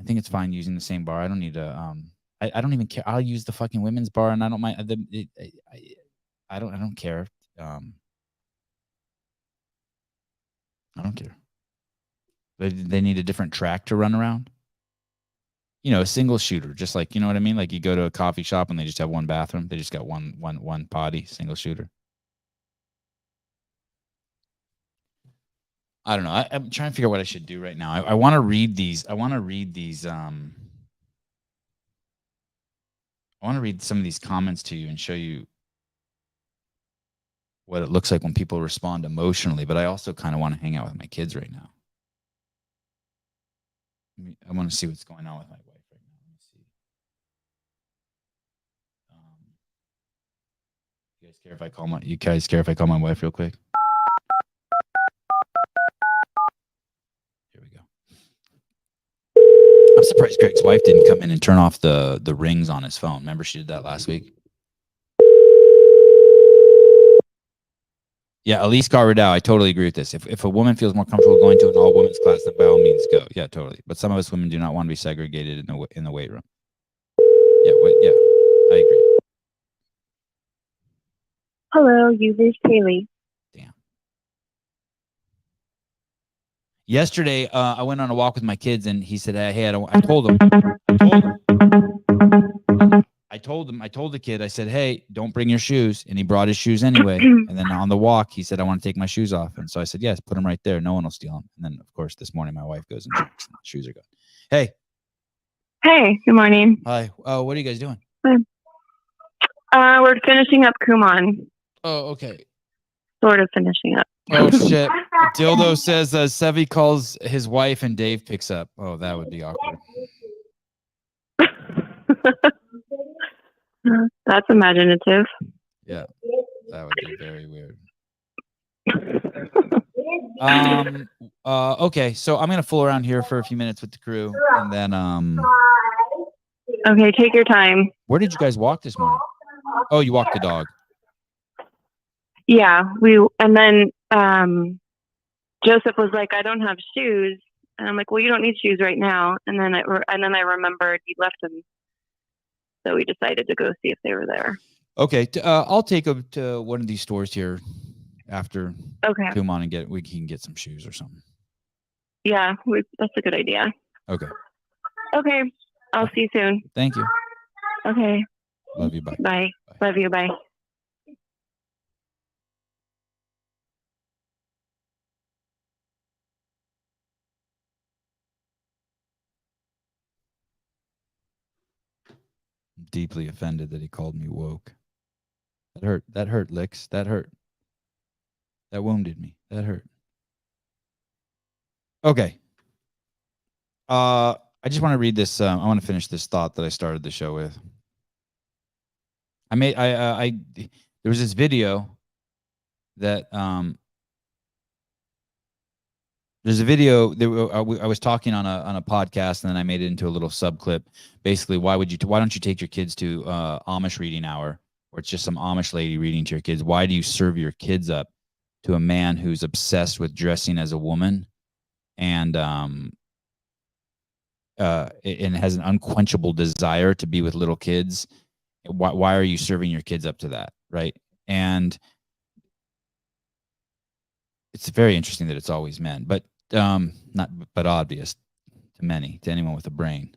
think it's fine using the same bar. I don't need to I don't even care. I'll use the fucking women's bar and I don't mind I don't care. I don't care. They need a different track to run around. You know, a single shooter, just like, you know what I mean? Like you go to a coffee shop and they just have one bathroom. They just got one potty, single shooter. I don't know. I'm trying to figure out what I should do right now. I want to read these. I want to read some of these comments to you and show you what it looks like when people respond emotionally, but I also kind of want to hang out with my kids right now. I want to see what's going on with my wife right now. Let me see. You guys care if I call my wife real quick? Here we go. I'm surprised Greg's wife didn't come in and turn off the rings on his phone. Remember she did that last week? Yeah, Elise Garridow, I totally agree with this. If a woman feels more comfortable going to an all-women's class, then by all means go. Yeah, totally. But some of us women do not want to be segregated in the weight room. Yeah, I agree. Hello, you've reached Haley. Damn. Yesterday, I went on a walk with my kids, and he said, "Hey, I told the kid, I said, hey, don't bring your shoes. And he brought his shoes anyway. And then on the walk, he said, I want to take my shoes off. And so I said, yes, put them right there. No one will steal them. And then, of course, this morning, my wife goes and checks, and the shoes are gone. Hey. Hey, good morning. Hi. What are you guys doing? We're finishing up Kumon. Oh, okay. Sort of finishing up. Oh, shit. Dildo says Sevi calls his wife and Dave picks up. Oh, that would be awkward. That's imaginative. Yeah, that would be very weird. Okay, so I'm gonna fool around here for a few minutes with the crew, and then Okay, take your time. where did you guys walk this morning? Oh, you walked the dog. Yeah, and then Joseph was like, I don't have shoes. And I'm like, well, you don't need shoes right now. And then I remembered you left them. So we decided to go see if they were there. Okay, I'll take him to one of these stores here after. Okay. Come on and we can get some shoes or something. Yeah, that's a good idea. Okay. Okay, I'll see you soon. Thank you. Okay. Love you. Bye. Bye. Love you. Bye. I'm deeply offended that he called me woke. That hurt. That hurt, Licks. That hurt. That wounded me. That hurt. Okay. I just want to read this. I want to finish this thought that I started the show with. There was this video that there's a video that I was talking on a podcast, and then I made it into a little sub clip. Basically, why don't you take your kids to Amish reading hour, where it's just some Amish lady reading to your kids? Why do you serve your kids up to a man who's obsessed with dressing as a woman and has an unquenchable desire to be with little kids? Why are you serving your kids up to that, right? And it's very interesting that it's always men, but obvious to many, to anyone with a brain.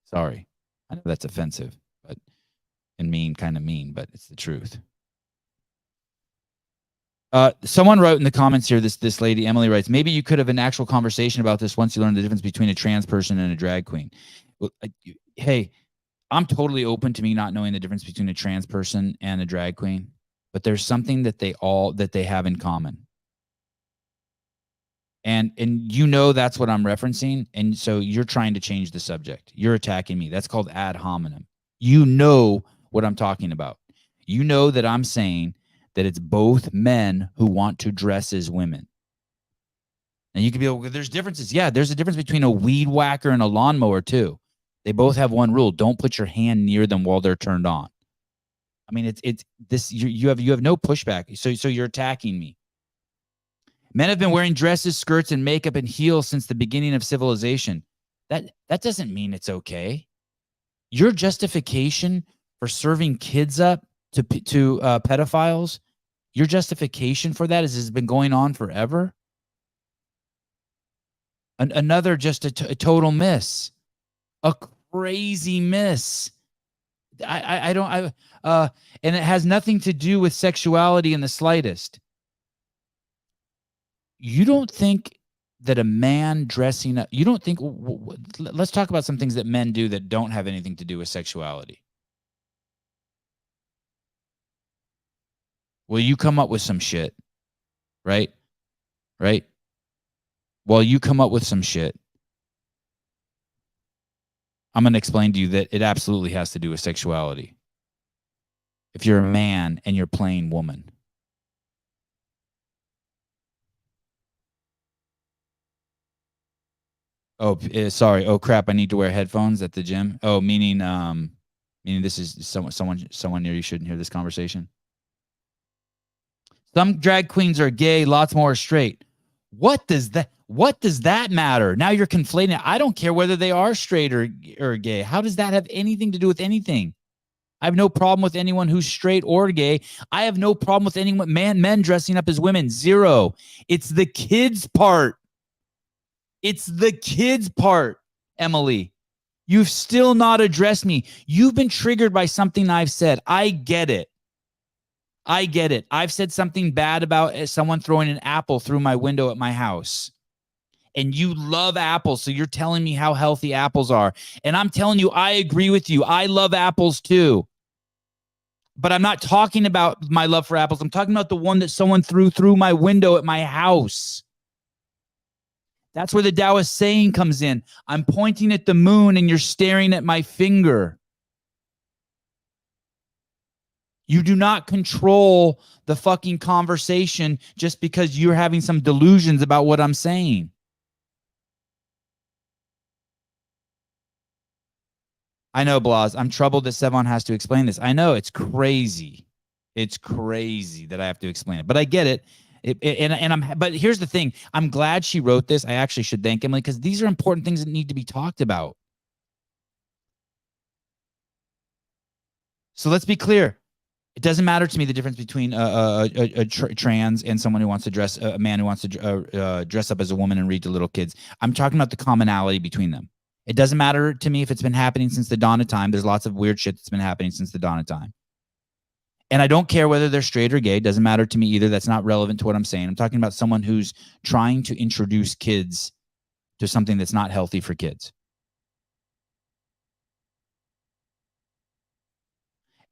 Sorry, I know that's offensive, and kind of mean, but it's the truth. Someone wrote in the comments here, this lady, Emily, writes, maybe you could have an actual conversation about this once you learn the difference between a trans person and a drag queen. Well, hey, I'm totally open to me not knowing the difference between a trans person and a drag queen, but there's something that they have in common. And that's what I'm referencing. And so you're trying to change the subject. You're attacking me. That's called ad hominem. You know what I'm talking about. You know that I'm saying that it's both men who want to dress as women. And you could be like, there's differences. Yeah, there's a difference between a weed whacker and a lawnmower too. They both have one rule: don't put your hand near them while they're turned on. I mean, it's this. You have no pushback. So you're attacking me. Men have been wearing dresses, skirts, and makeup and heels since the beginning of civilization. That doesn't mean it's okay. Your justification for serving kids up to pedophiles, your justification for that has been going on forever. Another just a total miss, a crazy miss. And it has nothing to do with sexuality in the slightest. You don't think that a man dressing up, you don't think, let's talk about some things that men do that don't have anything to do with sexuality. Well, you come up with some shit, right? Right? Well, you come up with some shit. I'm going to explain to you that it absolutely has to do with sexuality. If you're a man and you're playing woman. Oh, sorry. Oh crap! I need to wear headphones at the gym. Oh, meaning this is someone near you shouldn't hear this conversation. Some drag queens are gay. Lots more are straight. What does that matter? Now you're conflating it. I don't care whether they are straight or gay. How does that have anything to do with anything? I have no problem with anyone who's straight or gay. I have no problem with anyone men dressing up as women. Zero. It's the kids part. It's the kids part, Emily. You've still not addressed me. You've been triggered by something I've said. I get it. I've said something bad about someone throwing an apple through my window at my house. And you love apples, so you're telling me how healthy apples are. And I'm telling you, I agree with you. I love apples too. But I'm not talking about my love for apples. I'm talking about the one that someone threw through my window at my house. That's where the Taoist saying comes in. I'm pointing at the moon and you're staring at my finger. You do not control the fucking conversation just because you're having some delusions about what I'm saying. I know, Blas. I'm troubled that Sevan has to explain this. I know, it's crazy. It's crazy that I have to explain it, but I get it. But here's the thing. I'm glad she wrote this. I actually should thank Emily because these are important things that need to be talked about. So let's be clear. It doesn't matter to me the difference between a trans and someone who wants to dress, a man who wants to dress up as a woman and read to little kids. I'm talking about the commonality between them. It doesn't matter to me if it's been happening since the dawn of time. There's lots of weird shit that's been happening since the dawn of time. And I don't care whether they're straight or gay. It doesn't matter to me either. That's not relevant to what I'm saying. I'm talking about someone who's trying to introduce kids to something that's not healthy for kids.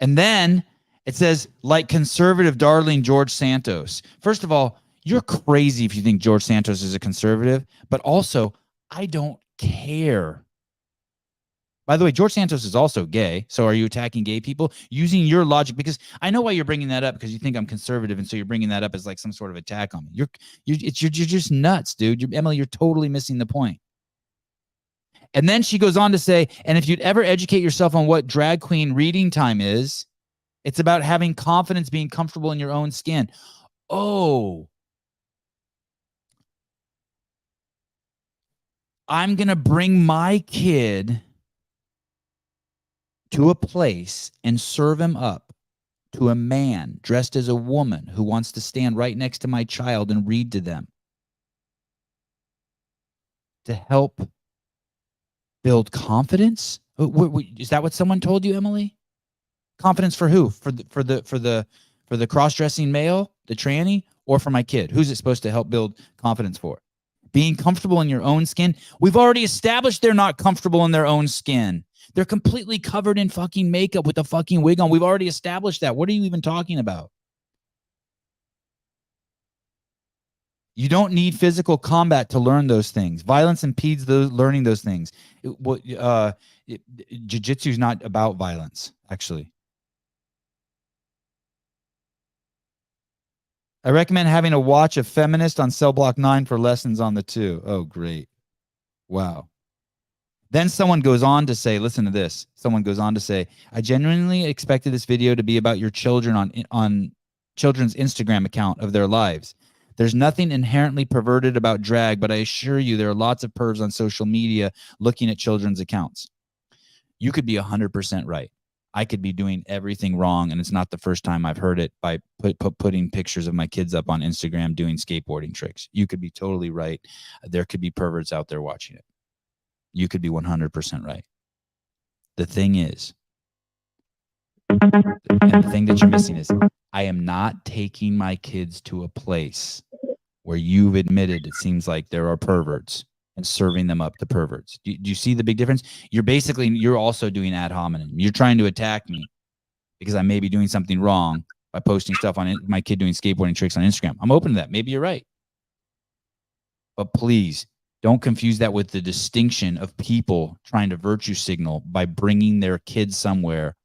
And then it says, like conservative darling George Santos. First of all, you're crazy if you think George Santos is a conservative, but also, I don't care. By the way, George Santos is also gay. So are you attacking gay people? Using your logic, because I know why you're bringing that up, because you think I'm conservative, and so you're bringing that up as like some sort of attack on me. You're just nuts, dude. Emily, you're totally missing the point. And then she goes on to say, and if you'd ever educate yourself on what drag queen reading time is, it's about having confidence, being comfortable in your own skin. Oh, I'm going to bring my kid to a place and serve him up to a man dressed as a woman who wants to stand right next to my child and read to them to help build confidence. Is that what someone told you, Emily? Confidence for who? For the cross-dressing male, the tranny, or for my kid? Who's it supposed to help build confidence for? Being comfortable in your own skin. We've already established they're not comfortable in their own skin. They're completely covered in fucking makeup with a fucking wig on. We've already established that. What are you even talking about? You don't need physical combat to learn those things. Violence impedes learning those things. Jiu-jitsu is not about violence, actually. I recommend having a watch of Feminist on Cell Block 9 for lessons on the 2. Oh, great. Wow. Then someone goes on to say, listen to this. Someone goes on to say, I genuinely expected this video to be about your children on children's Instagram account of their lives. There's nothing inherently perverted about drag, but I assure you there are lots of pervs on social media looking at children's accounts. You could be 100% right. I could be doing everything wrong, and it's not the first time I've heard it by putting pictures of my kids up on Instagram doing skateboarding tricks. You could be totally right. There could be perverts out there watching it. You could be 100% right. The thing is, and the thing that you're missing is, I am not taking my kids to a place where you've admitted it seems like there are perverts and serving them up to perverts. Do you see the big difference? You're also doing ad hominem. You're trying to attack me because I may be doing something wrong by posting stuff on my kid doing skateboarding tricks on Instagram. I'm open to that. Maybe you're right. But please, don't confuse that with the distinction of people trying to virtue signal by bringing their kids somewhere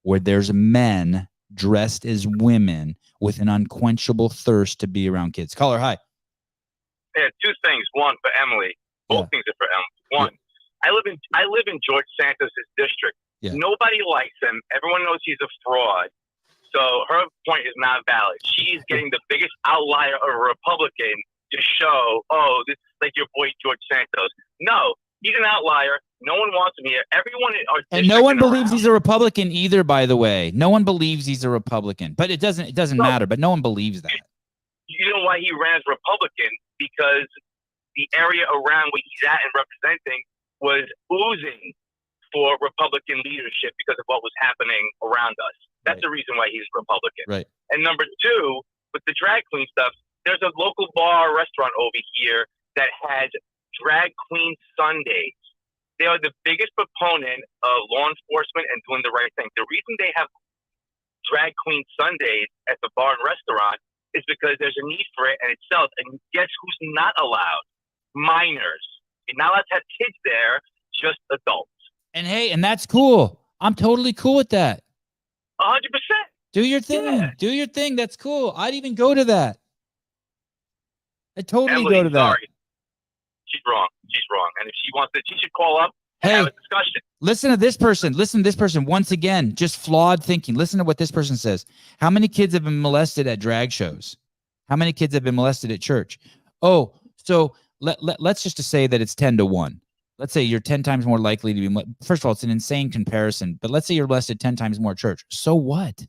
where there's men dressed as women with an unquenchable thirst to be around kids. Caller, hi. Yeah, two things. One for Emily. Both things are for Emily. One, I live in George Santos's district. Yeah. Nobody likes him. Everyone knows he's a fraud. So her point is not valid. She's getting the biggest outlier of a Republican to show, oh, this is like your boy George Santos. No, he's an outlier. No one wants him here. Everyone in our and no one believes he's a Republican either, by the way. No one believes he's a Republican. But it doesn't matter, but no one believes that. You know why he ran as Republican? Because the area around where he's at and representing was oozing for Republican leadership because of what was happening around us. That's the reason why he's Republican. Right. And number two, with the drag queen stuff, there's a local bar or restaurant over here that has drag queen Sundays. They are the biggest proponent of law enforcement and doing the right thing. The reason they have drag queen Sundays at the bar and restaurant is because there's a need for it and it sells. And guess who's not allowed? Minors. You're not allowed to have kids there, just adults. And hey, and that's cool. I'm totally cool with that. 100%. Do your thing. Yeah. Do your thing. That's cool. I'd even go to that. I'd totally Emily, go to that. sorry. She's wrong. She's wrong. And if she wants to, she should call up and Hey, have a discussion. listen to this person. Listen to this person. Once again, just flawed thinking. Listen to what this person says. How many kids have been molested at drag shows? How many kids have been molested at church? Oh, so let's just say that it's 10 to 1. Let's say you're 10 times more likely to be. First of all, it's an insane comparison, but let's say you're molested 10 times more at church. So what?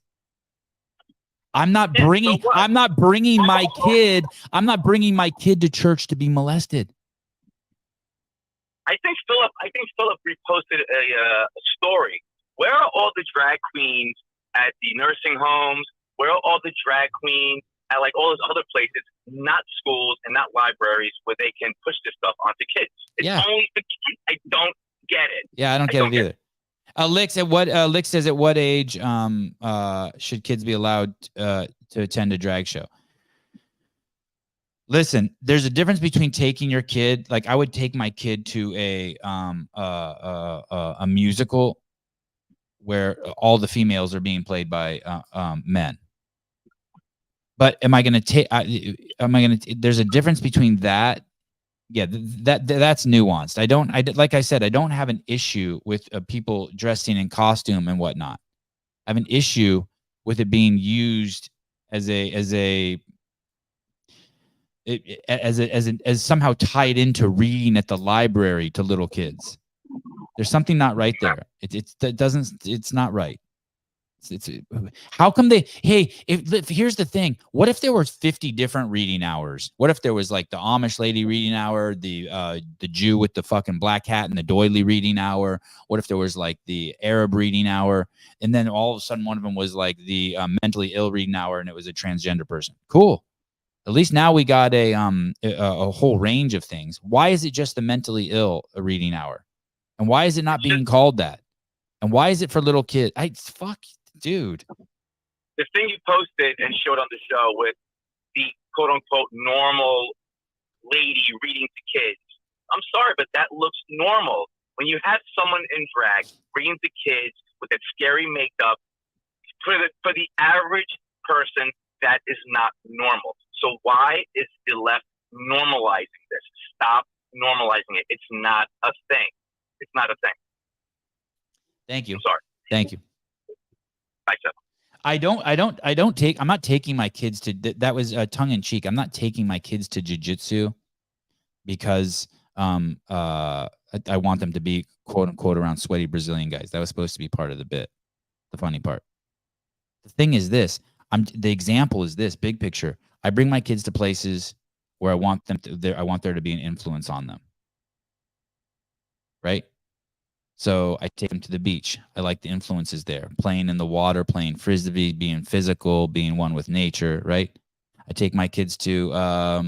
I'm not bringing my kid to church to be molested. I think Philip reposted a story. Where are all the drag queens at the nursing homes? Where are all the drag queens at like all those other places, not schools and not libraries, where they can push this stuff onto kids? It's only for kids. I don't get it. Yeah, I don't get it either. Lick says at what age should kids be allowed to attend a drag show? Listen, there's a difference between taking your kid. Like I would take my kid to a musical where all the females are being played by men. But am I going to take? There's a difference between that. Yeah, that's nuanced. Like I said, I don't have an issue with people dressing in costume and whatnot. I have an issue with it being used as somehow tied into reading at the library to little kids. There's something not right there. It's not right. How come if here's the thing, what if there were 50 different reading hours? What if there was like the Amish lady reading hour, the Jew with the fucking black hat and the doily reading hour? What if there was like the Arab reading hour, and then all of a sudden one of them was like the mentally ill reading hour, and it was a transgender person? Cool. At least now we got a whole range of things. Why is it just the mentally ill reading hour? And why is it not being called that? And why is it for little kids? Dude. The thing you posted and showed on the show with the quote unquote normal lady reading to kids. I'm sorry, but that looks normal. When you have someone in drag reading to kids with that scary makeup, for the average person, that is not normal. So why is the left normalizing this? Stop normalizing it. It's not a thing. It's not a thing. Thank you. I'm sorry. Thank you. Bye, Sevan. I'm not taking my kids to, that was tongue in cheek. I'm not taking my kids to jiu-jitsu because I want them to be quote unquote around sweaty Brazilian guys. That was supposed to be part of the bit. The funny part. The thing is this, the example is this big picture. I bring my kids to places where I want there to be an influence on them. Right? So I take them to the beach. I like the influences there. Playing in the water, playing frisbee, being physical, being one with nature, right? I take my kids to, I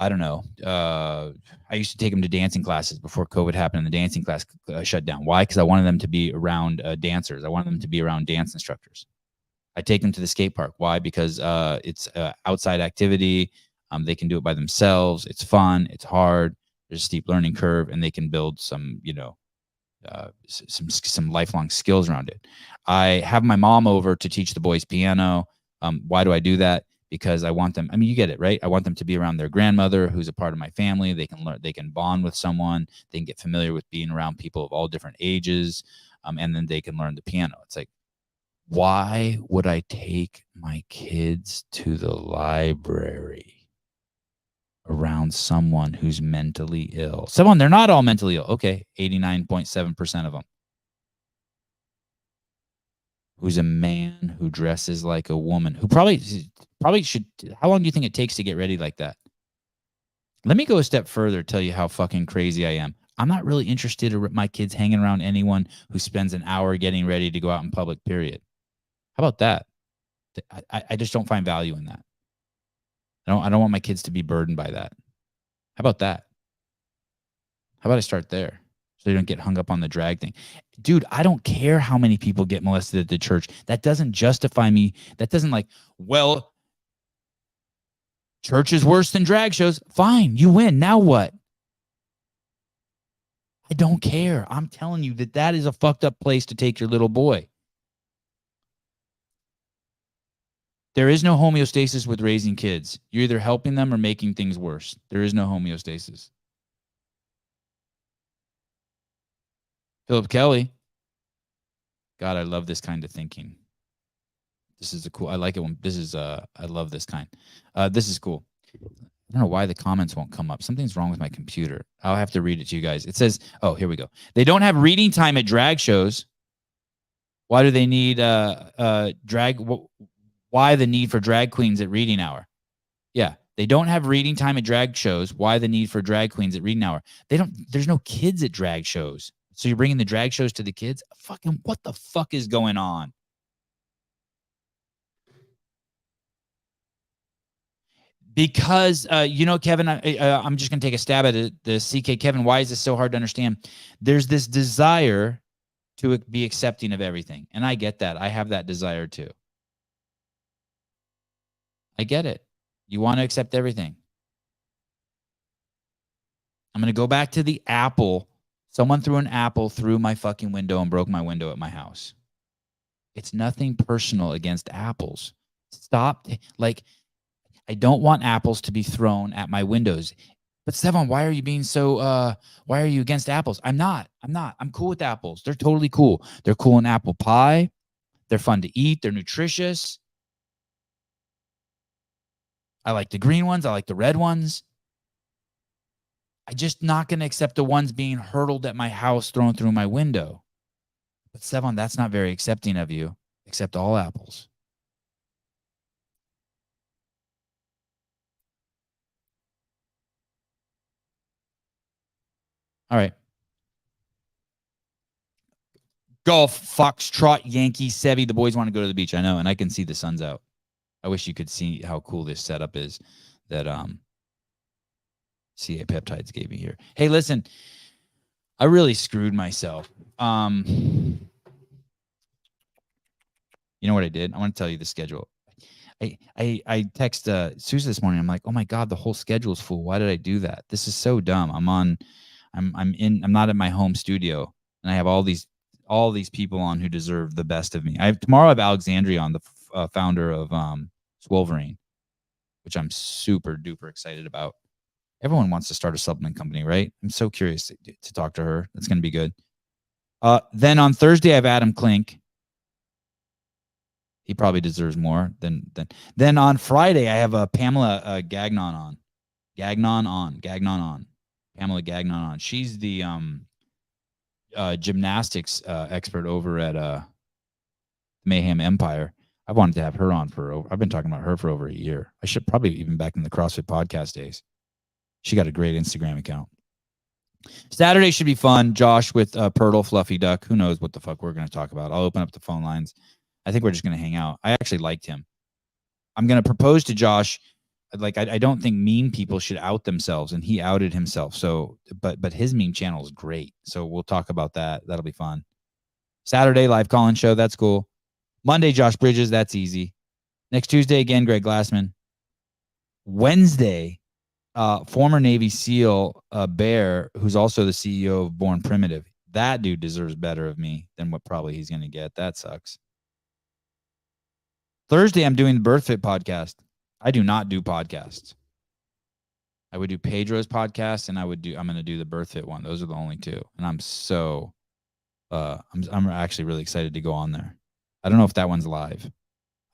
don't know. I used to take them to dancing classes before COVID happened and the dancing class shut down. Why? Because I wanted them to be around dancers. I wanted them to be around dance instructors. I take them to the skate park. Why? Because it's outside activity. They can do it by themselves. It's fun. It's hard. There's a steep learning curve, and they can build some, some lifelong skills around it. I have my mom over to teach the boys piano. Why do I do that? Because I want them. I mean, you get it, right? I want them to be around their grandmother, who's a part of my family. They can learn. They can bond with someone. They can get familiar with being around people of all different ages, and then they can learn the piano. It's like, why would I take my kids to the library around someone who's mentally ill? They're not all mentally ill. Okay, 89.7% of them. Who's a man who dresses like a woman, who probably should. How long do you think it takes to get ready like that? Let me go a step further, tell you how fucking crazy I am. I'm not really interested in my kids hanging around anyone who spends an hour getting ready to go out in public, period. How about that? I just don't find value in that. I don't want my kids to be burdened by that. How about that? How about I start there so you don't get hung up on the drag thing? Dude, I don't care how many people get molested at the church. That doesn't justify me. That doesn't well, church is worse than drag shows. Fine, you win. Now what? I don't care. I'm telling you that is a fucked up place to take your little boy. There is no homeostasis with raising kids. You're either helping them or making things worse. There is no homeostasis. Philip Kelly. God, I love this kind of thinking. This is I like it when I love this kind. This is cool. I don't know why the comments won't come up. Something's wrong with my computer. I'll have to read it to you guys. It says, oh, here we go. They don't have reading time at drag shows. Why do they need why the need for drag queens at reading hour? Yeah, they don't have reading time at drag shows. Why the need for drag queens at reading hour? There's no kids at drag shows. So you're bringing the drag shows to the kids? Fucking what the fuck is going on? Because, Kevin, I'm just going to take a stab at it. The CK Kevin, why is this so hard to understand? There's this desire to be accepting of everything. And I get that. I have that desire too. I get it. You want to accept everything. I'm going to go back to the apple. Someone threw an apple through my fucking window and broke my window at my house. It's nothing personal against apples. Stop. Like, I don't want apples to be thrown at my windows. But Sevan, why are you being so, why are you against apples? I'm not. I'm cool with apples. They're totally cool. They're cool in apple pie. They're fun to eat. They're nutritious. I like the green ones. I like the red ones. I'm just not going to accept the ones being hurled at my house, thrown through my window. But Sevan, that's not very accepting of you. Accept all apples. All right. Golf, Foxtrot, Yankee, Sevy. The boys want to go to the beach. I know, and I can see the sun's out. I wish you could see how cool this setup is that CA Peptides gave me here. Hey, listen, I really screwed myself. You know what I did? I want to tell you the schedule. I text Susan this morning. I'm like, oh my God, the whole schedule's full. Why did I do that? This is so dumb. I'm not at my home studio, and I have all these people on who deserve the best of me. Tomorrow I have Alexandria on, the founder of Swolverine, which I'm super duper excited about. Everyone wants to start a supplement company, right? I'm so curious to talk to her. That's going to be good. Then on Thursday I have Adam Klink. He probably deserves more than. Then on Friday I have Pamela Gagnon on. Pamela Gagnon on. She's the gymnastics expert over at Mayhem Empire. I wanted to have her on I've been talking about her for over a year. I should probably even back in the CrossFit podcast days. She got a great Instagram account. Saturday should be fun. Josh with Pirtle, Fluffy Duck. Who knows what the fuck we're going to talk about. I'll open up the phone lines. I think we're just going to hang out. I actually liked him. I'm going to propose to Josh. Like, I don't think meme people should out themselves, and he outed himself. So, but his meme channel is great. So we'll talk about that. That'll be fun. Saturday, live call-in show. That's cool. Monday, Josh Bridges. That's easy. Next Tuesday, again, Greg Glassman. Wednesday, former Navy SEAL Bear, who's also the CEO of Born Primitive. That dude deserves better of me than what probably he's going to get. That sucks. Thursday, I'm doing the BIRTHFIT podcast. I do not do podcasts. I would do Pedro's podcast, and I'm going to do the BIRTHFIT one. Those are the only two. And I'm so, I'm actually really excited to go on there. I don't know if that one's live. I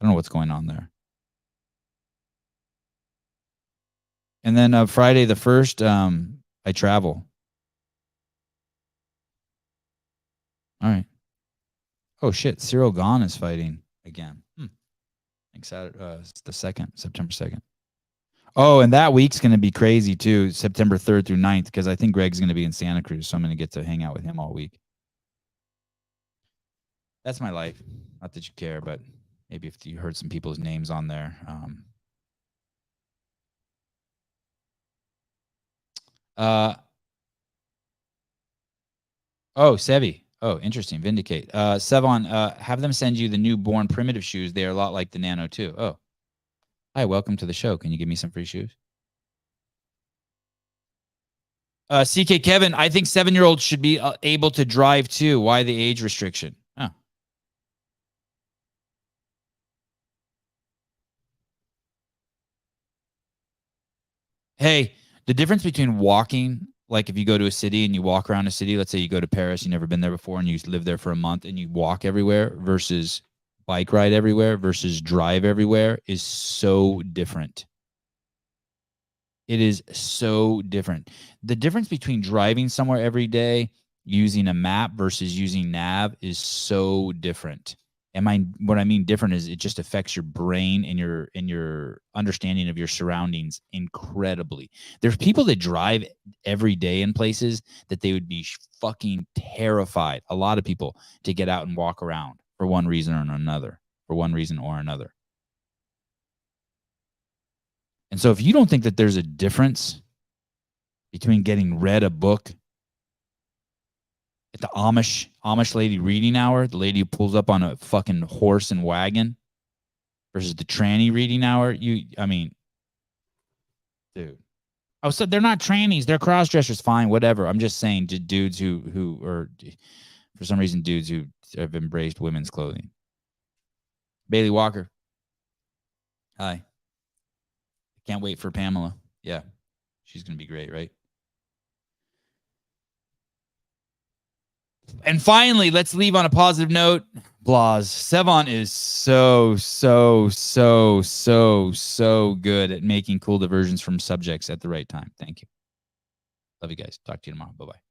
don't know what's going on there. And then Friday the 1st, I travel. All right. Oh shit, Cyril Gahn is fighting again. I think Saturday, it's the 2nd, September 2nd. Oh, and that week's going to be crazy too, September 3rd through 9th, because I think Greg's going to be in Santa Cruz, so I'm going to get to hang out with him all week. That's my life. Not that you care, but maybe if you heard some people's names on there. Oh, Sevi. Oh, interesting. Vindicate. Sevan, have them send you the new Born Primitive shoes. They are a lot like the Nano too. Oh, hi. Welcome to the show. Can you give me some free shoes? CK Kevin, I think 7-year-olds should be able to drive too. Why the age restriction? Oh. Hey, the difference between walking, like if you go to a city and you walk around a city, let's say you go to Paris, you've never been there before and you live there for a month and you walk everywhere versus bike ride everywhere versus drive everywhere is so different. It is so different. The difference between driving somewhere every day, using a map versus using nav is so different. What I mean different is it just affects your brain and your understanding of your surroundings incredibly. There's people that drive every day in places that they would be fucking terrified. A lot of people to get out and walk around for one reason or another. And so if you don't think that there's a difference between getting read a book at the Amish lady reading hour, the lady who pulls up on a fucking horse and wagon, versus the tranny reading hour, dude. Oh, so they're not trannies, they're cross-dressers, fine, whatever. I'm just saying to dudes who are, for some reason, dudes who have embraced women's clothing. Bailey Walker. Hi. Can't wait for Pamela. Yeah. She's going to be great, right? And finally, let's leave on a positive note. Blas. Sevan is so good at making cool diversions from subjects at the right time. Thank you. Love you guys. Talk to you tomorrow. Bye-bye.